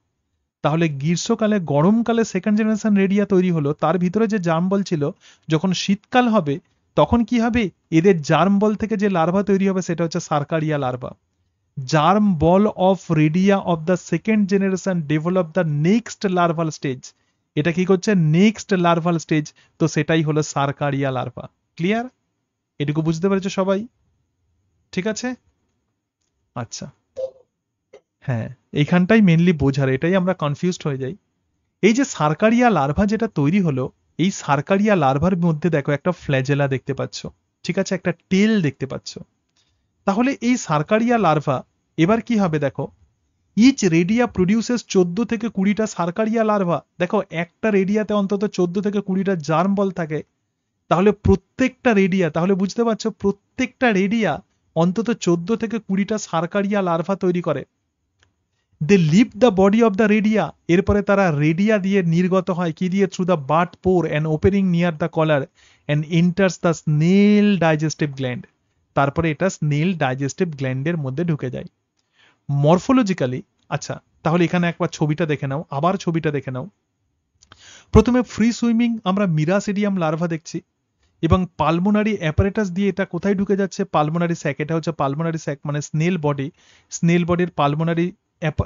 তাহলে গ্রীষ্মকালে গরমকালে সেকেন্ড জেনারেশন রেডিয়া তৈরি হলো, তার ভিতরে যে জার্ম বল ছিল, যখন শীতকাল হবে তখন কি হবে? এদের জার্ম বল থেকে যে লার্ভা তৈরি হবে সেটা হচ্ছে cercaria larva. Germ ball of redia of the second generation develop the next larval stage. এটা কি করছে? Next larval stage. তো সেটাই হলো সার্কারিয়া লার্ভা। ক্লিয়ার? এটুকু বুঝতে পেরেছো সবাই? ঠিক আছে। আচ্ছা, হ্যাঁ, এইখানটাই মেনলি বোঝার, এটাই আমরা কনফিউজড হয়ে যাই। এই যে সার্কারিয়া লার্ভা যেটা তৈরি হলো, এই সার্কারিয়া লার্ভার মধ্যে দেখো একটা ফ্ল্যাজেলা দেখতে পাচ্ছ, ঠিক আছে, একটা টেল দেখতে পাচ্ছ। তাহলে এই সার্কারিয়া লার্ভা এবার কি হবে দেখো, ইচ রেডিয়া প্রডিউসেস 14 থেকে 20টা সার্কারিয়া লার্ভা। দেখো একটা রেডিয়াতে অন্তত 14 থেকে 20টা জার্ম বল থাকে। তাহলে প্রত্যেকটা রেডিয়া, তাহলে বুঝতে পারছো প্রত্যেকটা রেডিয়া অন্তত 14 থেকে 20টা সার্কারিয়া লার্ভা তৈরি করে। They leave the body of the redia, এরপরে তারা রেডিয়া দিয়ে নির্গত হয় কি দিয়ে? Through the birth pore and opening near the collar and enters the snail digestive gland. তারপরে এটা স্নেল ডাইজেস্টিভ গ্ল্যান্ডের মধ্যে ঢুকে যায়। মরফোলজিক্যালি, আচ্ছা তাহলে এখানে একবার ছবিটা দেখে নাও, আবার ছবিটা দেখে নাও। প্রথমে ফ্রি সুইমিং আমরা মিরাসিডিয়াম লার্ভা দেখছি, এবং পালমোনারি অ্যাপারেটাস দিয়ে এটা কোথায় ঢুকে যাচ্ছে? Pulmonary sac. এটা হচ্ছে পালমোনারি স্যাক মানে স্নেল বডি, স্নেল বডির পালমোনারি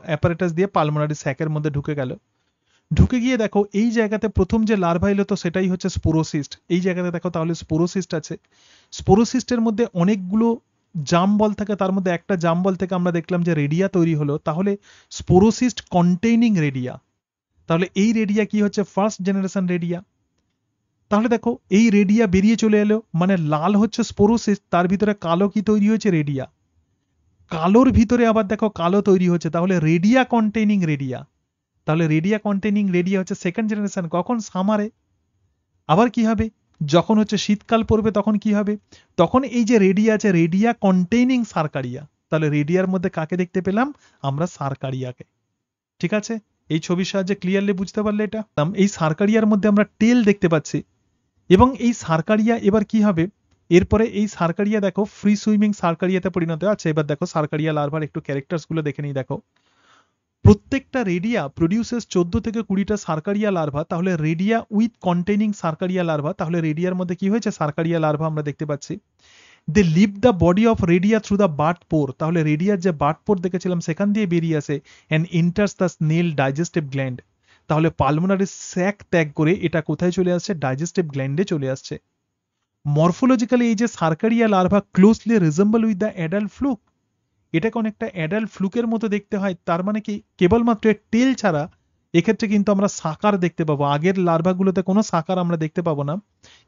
অ্যাপারেটাস দিয়ে পালমোনারি স্যাকের মধ্যে ঢুকে গেল। ঢুকে গিয়ে দেখো এই জায়গাতে প্রথম যে লার্ভা এলো তো সেটাই হচ্ছে স্পোরোসিস্ট। এই জায়গাতে দেখো তাহলে স্পোরোসিস্ট আছে। স্পোরোসিস্টের মধ্যে অনেকগুলো জাম্বল থাকে, তার মধ্যে একটা জাম্বল থেকে আমরা দেখলাম যে রেডিয়া তৈরি হলো। তাহলে স্পোরোসিস্ট কন্টেইনিং রেডিয়া, তাহলে এই রেডিয়া কি হচ্ছে? First generation redia. তাহলে দেখো এই রেডিয়া বেরিয়ে চলে এলো, মানে লাল হচ্ছে স্পোরোসিস্ট, তার ভিতরে কালো কি তৈরি হয়েছে? রেডিয়া। কালোর ভিতরে আবার দেখো কালো তৈরি হচ্ছে, তাহলে রেডিয়া কন্টেইনিং রেডিয়া। তাহলে রেডিয়া কন্টেইনিং রেডিয়া হচ্ছে সেকেন্ড জেনারেশন। কখন? সামারে। আবার কি হবে? যখন হচ্ছে শীতকাল পড়বে তখন কি হবে? তখন এই যে রেডিয়া আছে, রেডিয়া কন্টেইনিং সার্কারিয়া। তাহলে রেডিয়ার মধ্যে কাকে দেখতে পেলাম? আমরা সার্কারিয়াকে। ঠিক আছে, এই ছবির সাহায্যে ক্লিয়ারলি বুঝতে পারলে এটা? এই সার্কারিয়ার মধ্যে আমরা টেল দেখতে পাচ্ছি, এবং এই সার্কারিয়া এবার কি হবে? এরপরে এই সার্কারিয়া দেখো ফ্রি সুইমিং সার্কারিয়াতে পরিণত আছে। এবার দেখো সার্কারিয়া লার্ভার একটু ক্যারেক্টার্স গুলো দেখে নিই। দেখো প্রত্যেকটা রেডিয়া প্রডিউসেস 14 থেকে 20টা সার্কারিয়া লার্ভা। তাহলে রেডিয়া উইথ কন্টেইনিং সার্কারিয়া লার্ভা, তাহলে রেডিয়ার মধ্যে কি হয়েছে? সার্কারিয়া লার্ভা আমরা দেখতে পাচ্ছি। They leave the body of redia through the birth pore, তাহলে রেডিয়ার যে বার্ড পোর দেখেছিলাম সেখান দিয়ে বেরিয়ে আসে, and enters the snail digestive gland. তাহলে পালমোনারি স্যাক ত্যাগ করে এটা কোথায় চলে আসছে? ডাইজেস্টিভ গ্ল্যান্ডে চলে আসছে। মরফোলজিক্যালি এই যে cercaria larva closely resemble with the adult fluke, এটাকে অনেকটা অ্যাডাল্ট ফ্লুকের মতো দেখতে হয়। তার মানে কি কেবলমাত্র টেল ছাড়া এক্ষেত্রে কিন্তু আমরা সাকার দেখতে পাবো। আগের লার্ভাগুলোতে কোনো সাকার আমরা দেখতে পাবো না,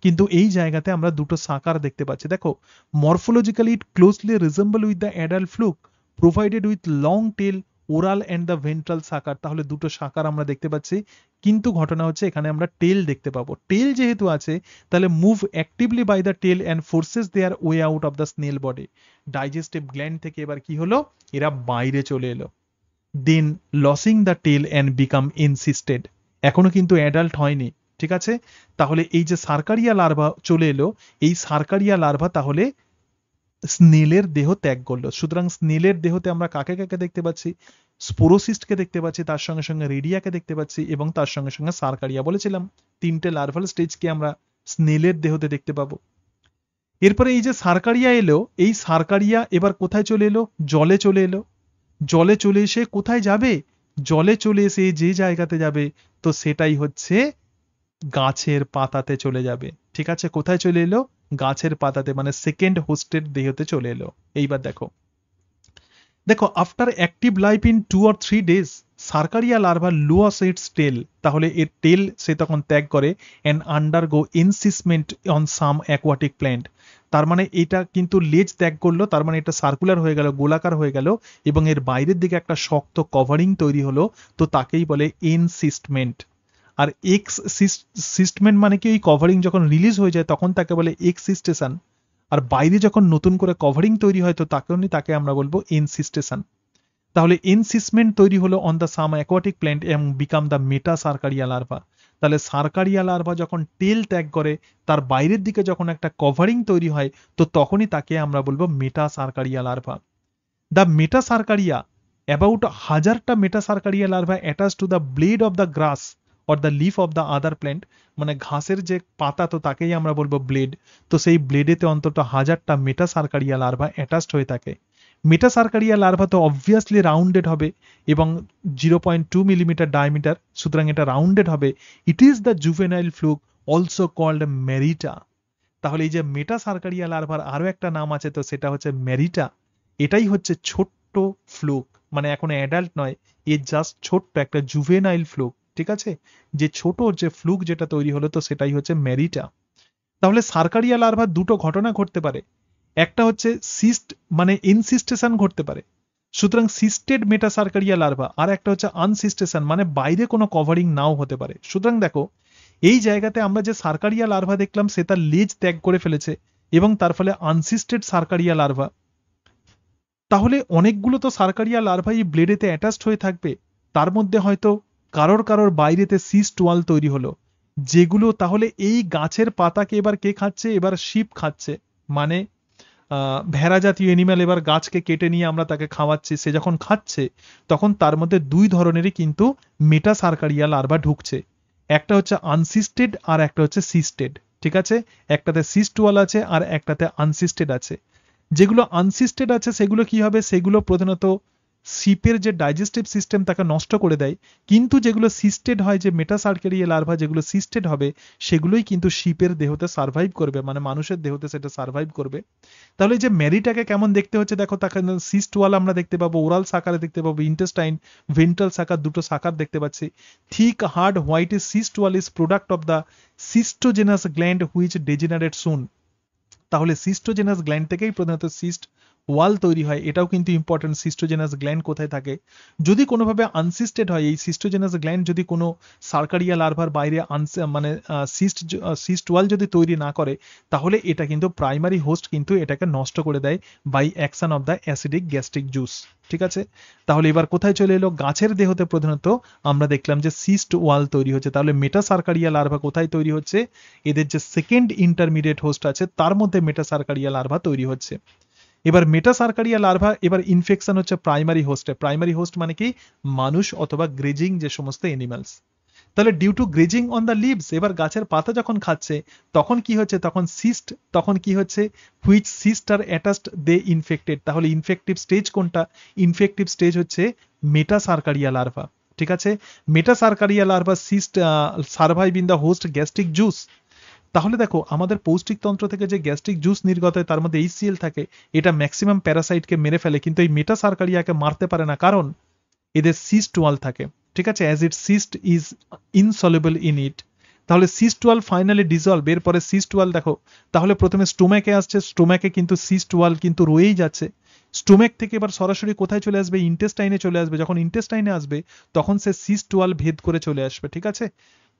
কিন্তু এই জায়গাতে আমরা দুটো সাকার দেখতে পাচ্ছি। দেখো morphologically it closely resemble with the adult fluke provided with long tail oral and the ventral সাকার। তাহলে দুটো সাকার আমরা দেখতে পাচ্ছি, কিন্তু ঘটনা হচ্ছে এখানে আমরা টেল দেখতে পাবো। টেল যেহেতু আছে তাহলে move actively by the tail and forces their way out of the snail body. Digestive gland থেকে এবার কি হলো? এরা বাইরে চলে এলো। Then losing the tail and become encysted. এখনো কিন্তু অ্যাডাল্ট হয়নি। ঠিক আছে, তাহলে এই যে সার্কারিয়া লার্ভা চলে এলো, এই সার্কারিয়া লার্ভা তাহলে স্নেলের দেহ ত্যাগ করলো। সুতরাং স্নেলের দেহতে আমরা কাকে কাকে দেখতে পাচ্ছি? স্পোরোসিস্টকে দেখতে পাচ্ছি, তার সঙ্গে সঙ্গে রেডিয়াকে দেখতে পাচ্ছি, এবং তার সঙ্গে সঙ্গে সার্কারিয়া। বলেছিলাম তিনটে লার্ভাল স্টেজকে আমরা স্নেলের দেহতে দেখতে পাবো। এরপরে এই যে সার্কারিয়া এলো, এই সার্কারিয়া এবার কোথায় চলে এলো? জলে চলে এলো। জলে চলে এসে কোথায় যাবে? জলে চলে এসে যে জায়গাতে যাবে তো সেটাই হচ্ছে গাছের পাতাতে চলে যাবে। ঠিক আছে, কোথায় চলে এলো? গাছের পাতাতে, মানে সেকেন্ড হোস্টের দেহতে চলে এলো। এইবার দেখো, দেখো after active life in 2 or 3 days cercaria larva loses its tail. তাহলে এর টেল সে তখন ত্যাগ করে, and undergo encystment on some aquatic plant. তার মানে এটা কিন্তু লেজ ত্যাগ করলো, তার মানে এটা সার্কুলার হয়ে গেল, গোলাকার হয়ে গেল, এবং এর বাইরের দিকে একটা শক্ত কভারিং তৈরি হলো, তো তাকেই বলে এনসিস্টমেন্ট। আর এক্স সিস্টমেন্ট মানে কি? ওই কভারিং যখন রিলিজ হয়ে যায় তখন তাকে বলে এক্সিস্টেশন, আর বাইরে যখন নতুন করে কভারিং তৈরি হয় তো তাকে আমরা বলবো এনসিস্টেশন। তাহলে এনসিসমেন্ট তৈরি হলো on the some aquatic plant এবং become the metacercaria larva. তাহলে সার্কারিয়া লার্ভা যখন টেল ত্যাগ করে তার বাইরের দিকে যখন একটা কভারিং তৈরি হয়, তো তখনই তাকে আমরা বলবো metacercaria larva. The metacercaria, about 1000টা metacercaria larva attach to the blade of the grass or the leaf of the other plant, মানে ঘাসের যে পাতা তো তাকেই আমরা বলবো ব্লেড, তো সেই ব্লেডেতে অন্তত 1000টা মেটা সার্কারিয়া লার্ভা অ্যাটাচড হয়ে থাকে। মেটাসার্কারিয়া লার্ভা তো অবভিয়াসলি রাউন্ডেড হবে এবং 0.2 মিলিমিটার ডায়ামিটার, সুতরাং এটা রাউন্ডেড হবে। It is the juvenile fluke also called marita. তাহলে এই যে মেটাসার্কারিয়া লার্ভার আরো একটা নাম আছে, তো সেটা হচ্ছে মেরিটা। এটাই হচ্ছে ছোট্ট ফ্লুক, মানে এখন অ্যাডাল্ট নয়, এ জাস্ট ছোট্ট একটা জুভেনাইল ফ্লুক, ঠিক আছে, যে ছোট যে ফ্লুক যেটা তৈরি হলো, তো সেটাই হচ্ছে মেরিটা। তাহলে সার্কারিয়া লার্ভার দুটো ঘটনা ঘটতে পারে, একটা হচ্ছে সিস্ট মানে ইনসিস্টেশন ঘটতে পারে, সুতরাং সিস্টেড মেটাসার্কারিয়া লার্ভা, আর একটা হচ্ছে আনসিস্টেশন মানে বাইরে কোনো কভারিং নাও হতে পারে। সুতরাং দেখো এই জায়গাতে আমরা যে সার্কারিয়া লার্ভা দেখলাম সে তার লেজ ত্যাগ করে ফেলেছে এবং তার ফলে আনসিস্টেড সার্কারিয়া লার্ভা। তাহলে অনেকগুলো তো সার্কারিয়া লার্ভা এই ব্লেডেতে অ্যাটাচড হয়ে থাকবে, তার মধ্যে হয়তো কারোর কারোর বাইরেতে সিস্ট ওয়াল তৈরি হলো, যেগুলো তাহলে এই গাছের পাতাকে এবার কে খাচ্ছে, এবার শিপ খাচ্ছে, মানে ভেড়া জাতীয় এনিম্যাল এবার গাছকে কেটে নিয়ে আমরা তাকে খাওয়াচ্ছি, সে যখন খাচ্ছে তখন তার মধ্যে দুই ধরনেরই কিন্তু মেটাসার্কারিয়া লার্ভা ঢুকছে, একটা হচ্ছে আনসিস্টেড আর একটা হচ্ছে সিস্টেড, ঠিক আছে, একটাতে সিস্ট ওয়াল আছে আর একটাতে আনসিস্টেড আছে। যেগুলো আনসিস্টেড আছে সেগুলো কি হবে, সেগুলো প্রধানত শিপের যে ডাইজেস্টিভ সিস্টেম তাকে নষ্ট করে দেয়, কিন্তু যেগুলো সিস্টেড হয়, যে মেটাসার্কারিয়া লার্ভা যেগুলো সিস্টেড হবে সেগুলোই কিন্তু শিপের দেহতে সার্ভাইভ করবে, মানে মানুষের দেহতে সেটা সার্ভাইভ করবে। তাহলে যে ম্যারিটাকে কেমন দেখতে হচ্ছে দেখো, তাকে সিস্ট ওয়াল আমরা দেখতে পাবো, ওরাল সাকারে দেখতে পাবো, ইন্টেস্টাইন ভেন্ট্রাল সাকার, দুটো সাকার দেখতে পাচ্ছি। Thick hard white cyst wall is product of the cystogenous gland which degenerate soon. তাহলে সিস্টোজেনাস গ্ল্যান্ড থেকেই প্রধানত সিস্ট ওয়াল তৈরি হয়, এটাও কিন্তু ইম্পর্টেন্ট। সিস্টোজেনাস গ্ল্যান্ড কোথায় থাকে, যদি কোনোভাবে আনসিস্টেড হয় এই সিস্টোজেনাস গ্ল্যান্ড, যদি কোনো সার্কারিয়া লার্ভার বাইরে মানে সিস্ট ওয়াল যদি তৈরি না করে, তাহলে এটা কিন্তু প্রাইমারি হোস্ট কিন্তু এটাকে নষ্ট করে দেয় by action of the acidic gastric juice, ঠিক আছে। তাহলে এবার কোথায় চলে এলো, গাছের দেহতে প্রধানত আমরা দেখলাম যে সিস্ট ওয়াল তৈরি হচ্ছে। তাহলে মেটাসার্কারিয়া লার্ভা কোথায় তৈরি হচ্ছে, এদের যে সেকেন্ড ইন্টারমিডিয়েট হোস্ট আছে তার মধ্যে মেটাসার্কারিয়া লার্ভা তৈরি হচ্ছে। এবার মেটাসার্কারিয়া লার্ভা এবার ইনফেকশন হচ্ছে প্রাইমারি হোস্টে। প্রাইমারি হোস্ট মানে কি, মানুষ অথবা গ্রেজিং যে সমস্ত এনিম্যালস। তাহলে due to grazing on the leaves, এবার গাছের পাতা যখন খাচ্ছে তখন কি হচ্ছে, তখন কি হচ্ছে, which cyst are attached they infected. তাহলে ইনফেক্টিভ স্টেজ কোনটা, ইনফেক্টিভ স্টেজ হচ্ছে মেটাসার্কারিয়া লার্ভা, ঠিক আছে। Metacercaria larva cyst survive in the host gastric juice. তাহলে দেখো আমাদের পৌষ্টিকতন্ত্র থেকে যে গ্যাস্ট্রিক জুস নির্গত হয় তার মধ্যে HCl থাকে, এটা ম্যাক্সিমাম প্যারাসাইটকে মেরে ফেলে, কিন্তু এই মেটাসার্কারিয়াকে মারতে পারে না, কারণ এদের সিস্ট ওয়াল থাকে, ঠিক আছে, as it cyst is insoluble in it. তাহলে সিস্ট ওয়াল ফাইনালি ডিজলভ, এরপরে সিস্ট ওয়াল দেখো, তাহলে প্রথমে স্টোম্যাকে আসছে, স্টোম্যাকে কিন্তু সিস্ট ওয়াল কিন্তু রয়েই যাচ্ছে, স্টোম্যাক থেকে এবার সরাসরি কোথায় চলে আসবে, ইন্টেস্টাইনে চলে আসবে, যখন ইন্টেস্টাইনে আসবে তখন সে সিস্ট ওয়াল ভেদ করে চলে আসবে, ঠিক আছে,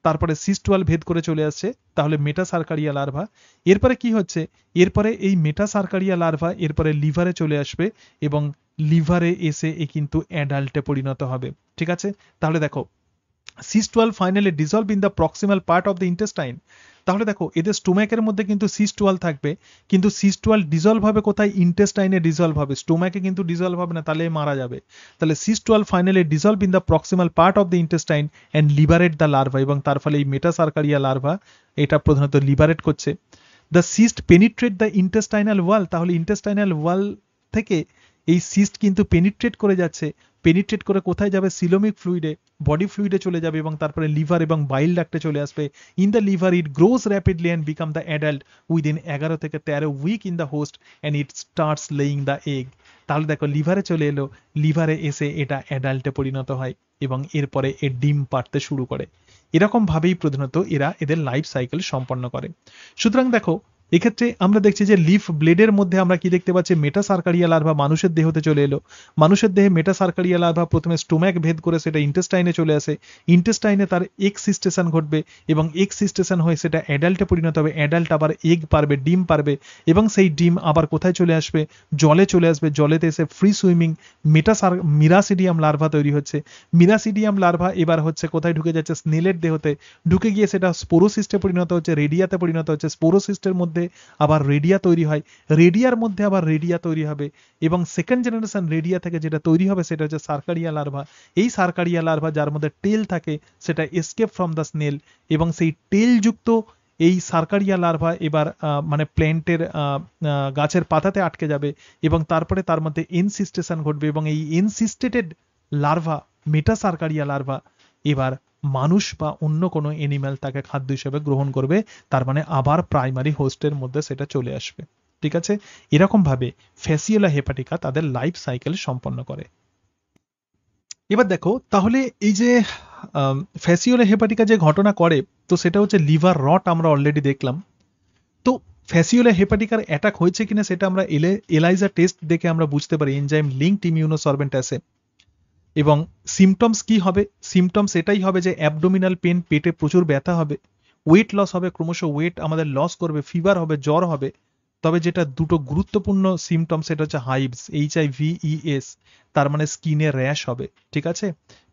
তারপরে সিস্ট ওয়াল ভেদ করে চলে আসছে, তাহলে মেটাসার্কারিয়া লার্ভা। এরপরে কি হচ্ছে, এরপরে এই মেটাসার্কারিয়া লার্ভা এরপরে লিভারে চলে আসবে এবং লিভারে এসে এ কিন্তু অ্যাডাল্টে পরিণত হবে, ঠিক আছে। তাহলে দেখো cyst wall finally dissolved in the proximal part of the intestine. তাহলে দেখো এদের স্টোম্যাকের মধ্যে কিন্তু সিস্ট ওয়াল থাকবে, কিন্তু সিস্ট ওয়াল ডিজলভ হবে কোথায়, ইন্টেস্টাইনে ডিজলভ হবে, স্টোম্যাকে কিন্তু ডিজলভ হবে না, তাহলে মারা যাবে। তাহলে cyst wall finally dissolved in the proximal part of the intestine and liberate the larva, এবং তার ফলে এই মেটাসার্কারিয়া লার্ভা এটা প্রধানত লিবারেট করছে। The cyst penetrate the intestinal wall, তাহলে ইন্টেস্টাইনাল ওয়াল থেকে এই সিস্ট কিন্তু পেনিট্রেট করে যাচ্ছে, পেনিট্রেট করে কোথায় যাবে, সিলোমিক ফ্লুইডে, বডি ফ্লুইডে চলে যাবে এবং তারপরে লিভার এবং বাইল ডাক্টে চলে আসবে। In the liver it grows rapidly and become the adult within 11 থেকে 13 week in the host and it starts laying the egg. তাহলে দেখো লিভারে চলে এলো, লিভারে এসে এটা অ্যাডাল্টে পরিণত হয় এবং এরপরে এর ডিম পাড়তে শুরু করে। এরকম ভাবেই প্রধানত এরা এদের লাইফ সাইকেল সম্পন্ন করে। সুতরাং দেখো এক্ষেত্রে আমরা দেখছি যে লিফ ব্লেডের মধ্যে আমরা কি দেখতে পাচ্ছি, মেটাসার্কারিয়া লার্ভা মানুষের দেহতে চলে এলো। মানুষের দেহে মেটাসার্কারিয়া লার্ভা প্রথমে স্টোম্যাক ভেদ করে সেটা ইন্টেস্টাইনে চলে আসে, ইন্টেস্টাইনে তার এক্সিস্টেশন ঘটবে এবং এক্সিস্টেশন হয়ে সেটা অ্যাডাল্টে পরিণত হবে, অ্যাডাল্ট আবার এগ পারবে, ডিম পারবে এবং সেই ডিম আবার কোথায় চলে আসবে, জলে চলে আসবে, জলেতে এসে ফ্রি সুইমিং মিরাসিডিয়াম লার্ভা তৈরি হচ্ছে। মিরাসিডিয়াম লার্ভা এবার হচ্ছে কোথায় ঢুকে যাচ্ছে, স্নেলের দেহতে ঢুকে গিয়ে সেটা স্পোরোসিস্টে পরিণত হচ্ছে, রেডিয়াতে পরিণত হচ্ছে, স্পোরোসিস্টের মধ্যে আবার রেডিয়া তৈরি হয়, রেডিয়ার মধ্যে আবার রেডিয়া তৈরি হবে এবং সেকেন্ড জেনারেশন রেডিয়া থেকে যেটা তৈরি হবে সেটা হচ্ছে সার্কারিয়া লার্ভা। এই সার্কারিয়া লার্ভা যার মধ্যে টেল থাকে সেটা এসকেপ ফ্রম দ্য স্নেল এবং সেই টেলযুক্ত এই সার্কারিয়া লার্ভা এবার মানে প্ল্যান্টের গাছের পাতাতে আটকে যাবে এবং তারপরে তার মধ্যে এনসিস্টেশন ঘটবে এবং এই এনসিস্টেটেড লার্ভা, মেটাসার্কারিয়া লার্ভা এবার মানুষ বা অন্য কোনো এনিম্যাল তাকে খাদ্য হিসেবে গ্রহণ করবে, তার মানে আবার প্রাইমারি হোস্টের মধ্যে সেটা চলে আসবে। ঠিক আছে, এরকম ভাবে ফ্যাসিওলা হেপাটিকা তাদের লাইফ সাইকেল সম্পন্ন করে। এবার দেখো তাহলে এই যে ফ্যাসিওলা হেপাটিকা যে ঘটনা করে, তো সেটা হচ্ছে লিভার রট আমরা অলরেডি দেখলাম। তো ফ্যাসিওলা হেপাটিকার অ্যাটাক হয়েছে কিনা সেটা আমরা এলাইজা টেস্ট দেখে আমরা বুঝতে পারি, এনজাইম লিঙ্কড ইমিউনোসরবেন্ট অ্যাসে। এবং সিমটমস কি হবে, সিমটমস এটাই হবে যে অ্যাবডোমিনাল পেন, পেটে প্রচুর ব্যথা হবে, ওয়েট লস হবে, ক্রমশ ওয়েট আমাদের লস করবে, ফিভার হবে, জ্বর হবে। তবে যেটা দুটো গুরুত্বপূর্ণ সিমটম সেটা হচ্ছে হাইভস, HIVES, তার মানে স্কিনে র্যাশ হবে। ঠিক আছে,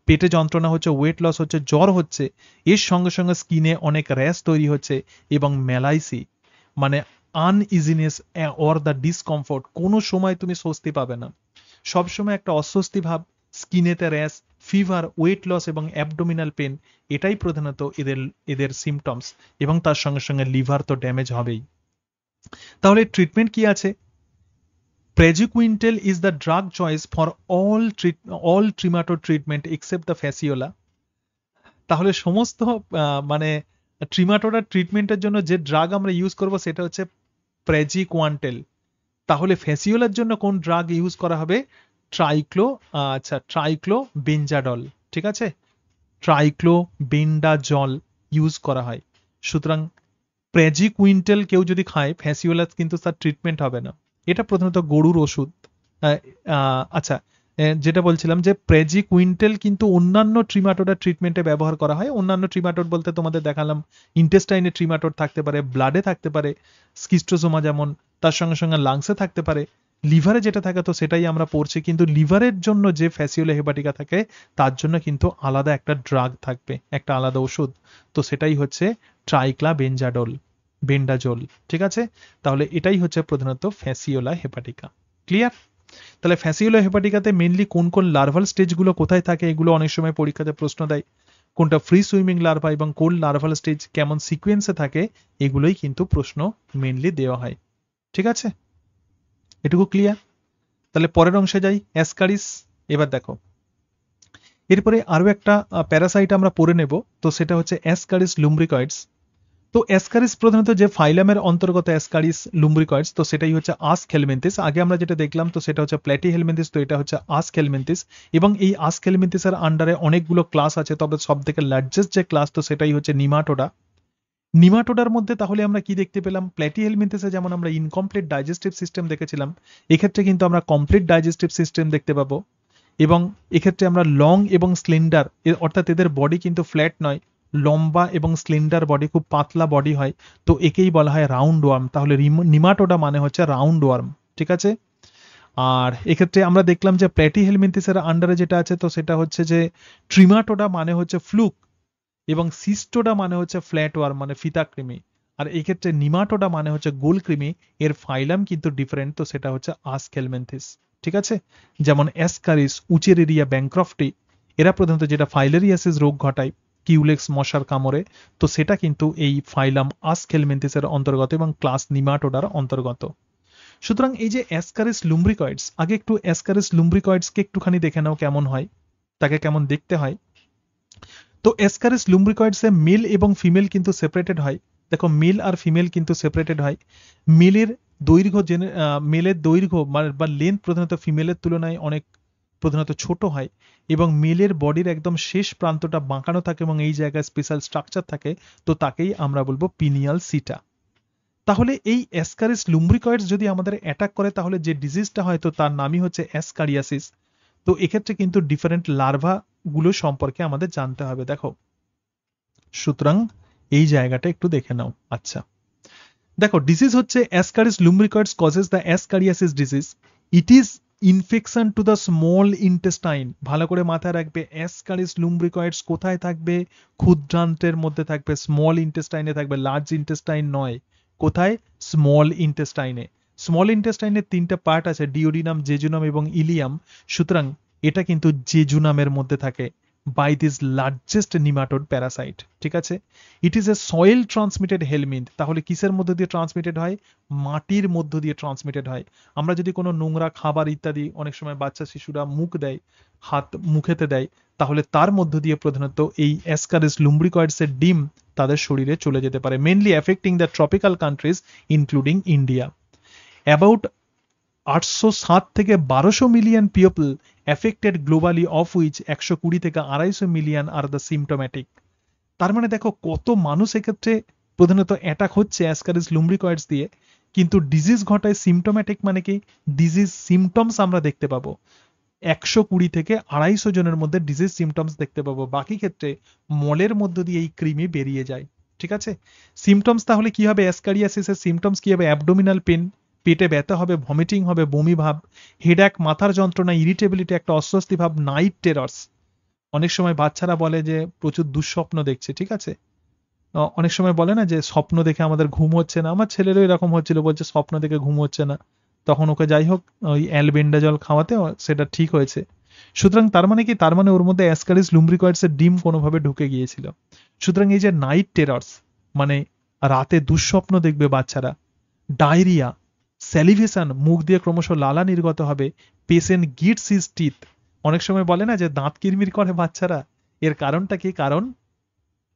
পেটে যন্ত্রণা হচ্ছে, ওয়েট লস হচ্ছে, জ্বর হচ্ছে, এর সঙ্গে সঙ্গে স্কিনে অনেক র্যাশ তৈরি হচ্ছে এবং ম্যালাইসি মানে আনইজিনেস অর দ্য ডিসকমফোর্ট, কোনো সময় তুমি স্বস্তি পাবে না, সবসময় একটা অস্বস্তি ভাব, স্কিনেতে র্যাশ, ফিভার, ওয়েট লস এবং অ্যাবডোমিনাল পেন, এটাই প্রধানত এদের এদের সিমটমস এবং তার সঙ্গে সঙ্গে লিভার তো ড্যামেজ হবেই। তাহলে ট্রিটমেন্ট কি আছে? Praziquantel is the drug choice for all trematode treatment except the Fasciola. তাহলে সমস্ত মানে ট্রিমাটোডা ট্রিটমেন্টের জন্য যে ড্রাগ আমরা ইউজ করব সেটা হচ্ছে প্রেজিকুয়ান্টেল। তাহলে ফ্যাসিওলার জন্য কোন ড্রাগ ইউজ করা হবে? ট্রাইক্লোবেঞ্জাডল। ঠিক আছে, ট্রাইক্লোবেন্ডাজল ইউজ করা হয়। সুতরাং প্রেজিকুইন্টেল কেউ যদি খায় ফ্যাসিওলা কিন্তু তার ট্রিটমেন্ট হবে না, এটা প্রধানত গরুর ওষুধ। আচ্ছা, যেটা বলছিলাম যে প্রেজিকুইন্টেল কিন্তু অন্যান্য ট্রিমাটোডা ট্রিটমেন্টে ব্যবহার করা হয়। অন্যান্য ট্রিমাটোড বলতে তোমাদের দেখালাম ইন্টেস্টাইনে ট্রিমাটোড থাকতে পারে, ব্লাডে থাকতে পারে স্কিস্টোসোমা যেমন, তার সঙ্গে সঙ্গে লাংসে থাকতে পারে, লিভারে যেটা থাকে তো সেটাই আমরা পড়ছি। কিন্তু লিভারের জন্য যে ফ্যাসিওলা হেপাটিকা থাকে তার জন্য কিন্তু আলাদা একটা ড্রাগ থাকবে, একটা আলাদা ওষুধ, তো সেটাই হচ্ছে বেন্ডাজোল। ঠিক আছে, তাহলে এটাই হচ্ছে প্রধানত ফ্যাসিওলা হেপাটিকা। ক্লিয়ার? তাহলে ফ্যাসিওলা হেপাটিকাতে মেইনলি কোন কোন লার্ভাল স্টেজগুলো কোথায় থাকে এগুলো অনেক সময় পরীক্ষাতে প্রশ্ন দেয়, কোনটা ফ্রি সুইমিং লার্ভা এবং কোন লার্ভাল স্টেজ কেমন সিকোয়েন্সে থাকে, এগুলোই কিন্তু প্রশ্ন মেইনলি দেওয়া হয়। ঠিক আছে, এটুকু ক্লিয়ার? তাহলে পরের অংশে যাই, অ্যাসকারিস। এবার দেখো এরপরে আরো একটা প্যারাসাইট আমরা পড়ে নেব, তো সেটা হচ্ছে অ্যাসকারিস লুম্ব্রিকয়েডস। তো অ্যাসকারিস প্রধানত যে ফাইলামের অন্তর্গত অ্যাসকারিস লুম্ব্রিকয়েডস, তো সেটাই হচ্ছে আস্কহেলমিনথিস। আগে আমরা যেটা দেখলাম তো সেটা হচ্ছে প্ল্যাটিহেলমিনথিস, তো এটা হচ্ছে আস্কহেলমিনথিস। এবং এই আস্কহেলমিনথিসের আন্ডারে অনেকগুলো ক্লাস আছে, তবে সব থেকে লার্জেস্ট যে ক্লাস তো সেটাই হচ্ছে নিমাটোডা। নিমাটোডার মধ্যে তাহলে আমরা কি দেখতে পেলাম? প্ল্যাটিহেলমিনথিসে যেমন আমরা ইনকমপ্লিট ডাইজেস্টিভ সিস্টেম দেখেছিলাম, এক্ষেত্রে কিন্তু আমরা কমপ্লিট ডাইজেস্টিভ সিস্টেম দেখতে পাবো। এবং এক্ষেত্রে আমরা লং এবং স্লেন্ডার, অর্থাৎ এদের বডি কিন্তু ফ্ল্যাট নয়, লম্বা এবং স্লেন্ডার বডি, খুব পাতলা বডি হয়, তো একেই বলা হয় রাউন্ড ওয়ার্ম। তাহলে নিমাটোডা মানে হচ্ছে রাউন্ড ওয়ার্ম। ঠিক আছে, আর এক্ষেত্রে আমরা দেখলাম যে প্ল্যাটিহেলমিনথিসের আন্ডারে যেটা আছে তো সেটা হচ্ছে যে ট্রিমাটোডা মানে হচ্ছে ফ্লুক এবং সিস্টোডা মানে হচ্ছে ফ্ল্যাট ওয়ার্ম মানে ফিতাকৃমি। আর এই ক্ষেত্রে নিমাটোডা মানে হচ্ছে গোলকৃমি, এর ফাইলাম কিন্তু ডিফারেন্ট, তো সেটা হচ্ছে আস্কহেলমিনথিস। ঠিক আছে, যেমন অ্যাসকারিস, উচেরেরিয়া, ব্যাংক্রফটি, এরা প্রধানত যেটা ফাইলেরিয়াসিস রোগ ঘটায় কিউলেক্স মশার কামড়ে, তো সেটা কিন্তু এই ফাইলাম আস্কহেলমিনথিসের অন্তর্গত এবং ক্লাস নিমাটোডার অন্তর্গত। সুতরাং এই যে অ্যাসকারিস লুম্ব্রিকয়েডস, আগে একটু অ্যাসকারিস লুম্ব্রিকয়েডসকে একটুখানি দেখে নাও কেমন হয়, তাকে কেমন দেখতে হয়। তো অ্যাসকারিস লুম্ব্রিকয়েডসে মেল এবং ফিমেল কিন্তু সেপারেটেড হয়। দেখো মেল আর ফিমেল কিন্তু সেপারেটেড হয়। মেলের মেলের দৈর্ঘ্য বা লেন্থ প্রধানত ফিমেলের তুলনায় অনেক প্রধানত ছোট হয় এবং মেলের বডির একদম শেষ প্রান্তটা বাঁকানো থাকে এবং এই জায়গায় স্পেশাল স্ট্রাকচার থাকে, তো তাকেই আমরা বলবো পিনিয়াল সিটা। তাহলে এই অ্যাসকারিস লুম্ব্রিকয়েডস যদি আমাদের অ্যাটাক করে তাহলে যে ডিজিজটা হয় তো তার নামই হচ্ছে অ্যাসকারিয়াসিস। তো এক্ষেত্রে কিন্তু ডিফারেন্ট লার্ভা গুলো সম্পর্কে আমাদের জানতে হবে। দেখো, সুতরাং এই জায়গাটা একটু দেখে নাও। আচ্ছা, দেখো, ডিজিজ হচ্ছে Ascaris lumbricoides causes the ascariasis disease. It is infection to the small intestine. ভালো করে মাথায় রাখবে, অ্যাসকারিস লুম্ব্রিকয়েডস কোথায় থাকবে? ক্ষুদ্রান্ত্রের মধ্যে থাকবে, স্মল ইন্টেস্টাইনে থাকবে, লার্জ ইন্টেস্টাইন নয়। কোথায়? স্মল ইন্টেস্টাইনে। স্মল ইন্টেস্টাইনের তিনটা পার্ট আছে, ডিওডিনাম, জেজুনাম এবং ইলিয়াম। সুতরাং এটা কিন্তু জেজুনামের মধ্যে থাকে by this largest nematode parasite. ঠিক আছে, it is a soil transmitted helminth. তাহলে কিসের মধ্য দিয়ে ট্রান্সমিটেড হয়? মাটির মধ্য দিয়ে ট্রান্সমিটেড হয়। আমরা যদি কোনো নোংরা খাবার ইত্যাদি অনেক সময় বাচ্চা শিশুরা মুখ দেয়, হাত মুখেতে দেয়, তাহলে তার মধ্য দিয়ে প্রধানত এই অ্যাসকারিস লুম্ব্রিকয়েডসের ডিম তাদের শরীরে চলে যেতে পারে, mainly affecting the tropical countries including India. About 807 থেকে 1200 million people affected globally, of which 120 থেকে 250 মিলিয়ন আর দ্য সিমটোম্যাটিক। তার মানে দেখো কত মানুষ এক্ষেত্রে প্রধানত অ্যাটাক হচ্ছে অ্যাসকারিস লুম্ব্রিকয়েডস দিয়ে, কিন্তু ডিজিজ ঘটায় সিমটোম্যাটিক, মানে কি ডিজিজ সিমটমস আমরা দেখতে পাবো 120 থেকে 250 জনের মধ্যে ডিজিজ সিমটমস দেখতে পাবো। বাকি ক্ষেত্রে মলের মধ্য দিয়ে এই কৃমি বেরিয়ে যায়। ঠিক আছে, সিমটমস তাহলে কি হবে? অ্যাসকারিয়াসিসের সিমটমস কি হবে? অ্যাবডোমিনাল পেন, পেটে ব্যথা হবে, ভমিটিং হবে, বমি ভাব, হেডএক, মাথার যন্ত্রণা, ইরিটেবিলিটি, একটা অস্বস্তি ভাব, নাইট টেরর্স। অনেক সময় বাচ্চারা বলে যে প্রচুর দুঃস্বপ্ন দেখছে। ঠিক আছে, অনেক সময় বলে না যে স্বপ্ন দেখে আমাদের ঘুম হচ্ছে না। আমার ছেলেরও এরকম হচ্ছিল, বলছে স্বপ্ন দেখে ঘুম হচ্ছে না। তখন ওকে যাই হোক ওই অ্যালবেন্ডাজল খাওয়াতে সেটা ঠিক হয়েছে। সুতরাং তার মানে কি? তার মানে ওর মধ্যে অ্যাসকারিস লুম্ব্রিকয়েডস এর ডিম কোনোভাবে ঢুকে গিয়েছিল। সুতরাং এই যে নাইট টেরর্স, মানে রাতে দুঃস্বপ্ন দেখবে বাচ্চারা, ডায়রিয়া, স্যালিভেশন, মুখ দিয়ে ক্রমশ লালা নির্গত হবে, পেশেন্ট গিটস হিজ টিথ। অনেক সময় বলে না যে দাঁত কিরমির করে বাচ্চারা, এর কারণটা কি? কারণ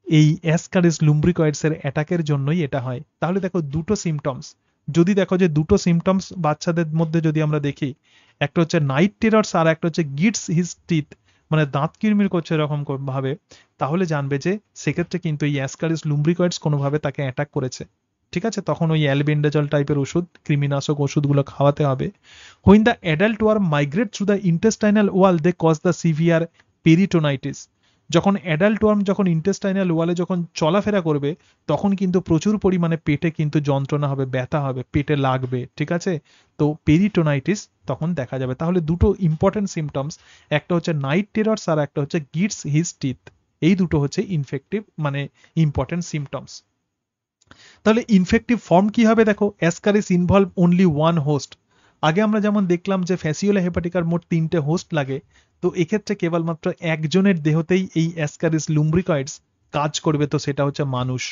এই অ্যাসকারিস লুম্ব্রিকয়েডস এর অ্যাটাকের জন্যই এটা হয়। তাহলে দেখো দুটো সিমটমস, যদি দেখো যে দুটো সিমটমস বাচ্চাদের মধ্যে যদি আমরা দেখি, একটা হচ্ছে নাইট টেরর্স আর একটা হচ্ছে গিটস হিজ টিথ, মানে দাঁত কিরমির করছে এরকম ভাবে, তাহলে জানবে যে সেক্ষেত্রে কিন্তু এই অ্যাসকারিস লুম্ব্রিকয়েডস কোনোভাবে তাকে অ্যাটাক করেছে। ঠিক আছে, তখন ওই অ্যালবেন্ডাজল টাইপের ওষুধ, কৃমিনাশক ওষুধগুলো খাওয়াতে হবে। When the adult worm migrate through the intestinal wall they cause the severe peritonitis. যখন অ্যাডাল্ট ওয়ার্ম যখন ইন্টেস্টাইনাল ওয়ালে যখন চলাফেরা করবে, তখন কিন্তু প্রচুর পরিমাণে পেটে কিন্তু যন্ত্রণা হবে, ব্যথা হবে, পেটে লাগবে। ঠিক আছে, তো পেরিটোনাইটিস তখন দেখা যাবে। তাহলে দুটো ইম্পর্টেন্ট সিমটমস, একটা হচ্ছে নাইট টেরর্স আর একটা হচ্ছে গিটস হিজ টিথ। এই দুটো হচ্ছে ইনফেক্টিভ মানে ইম্পর্টেন্ট সিমটমস। তাহলে ইনফেক্টিভ ফর্ম কি হবে? দেখো, ascaris involve only one host. আগে আমরা যেমন দেখলাম যে ফ্যাসিওলা হেপাটিকার মোট 3টে হোস্ট লাগে, তো এক্ষেত্রে কেবলমাত্র একজনের দেহতেই এই অ্যাসকারিস লুম্ব্রিকয়েডস কাজ করবে, তো সেটা হচ্ছে মানুষ।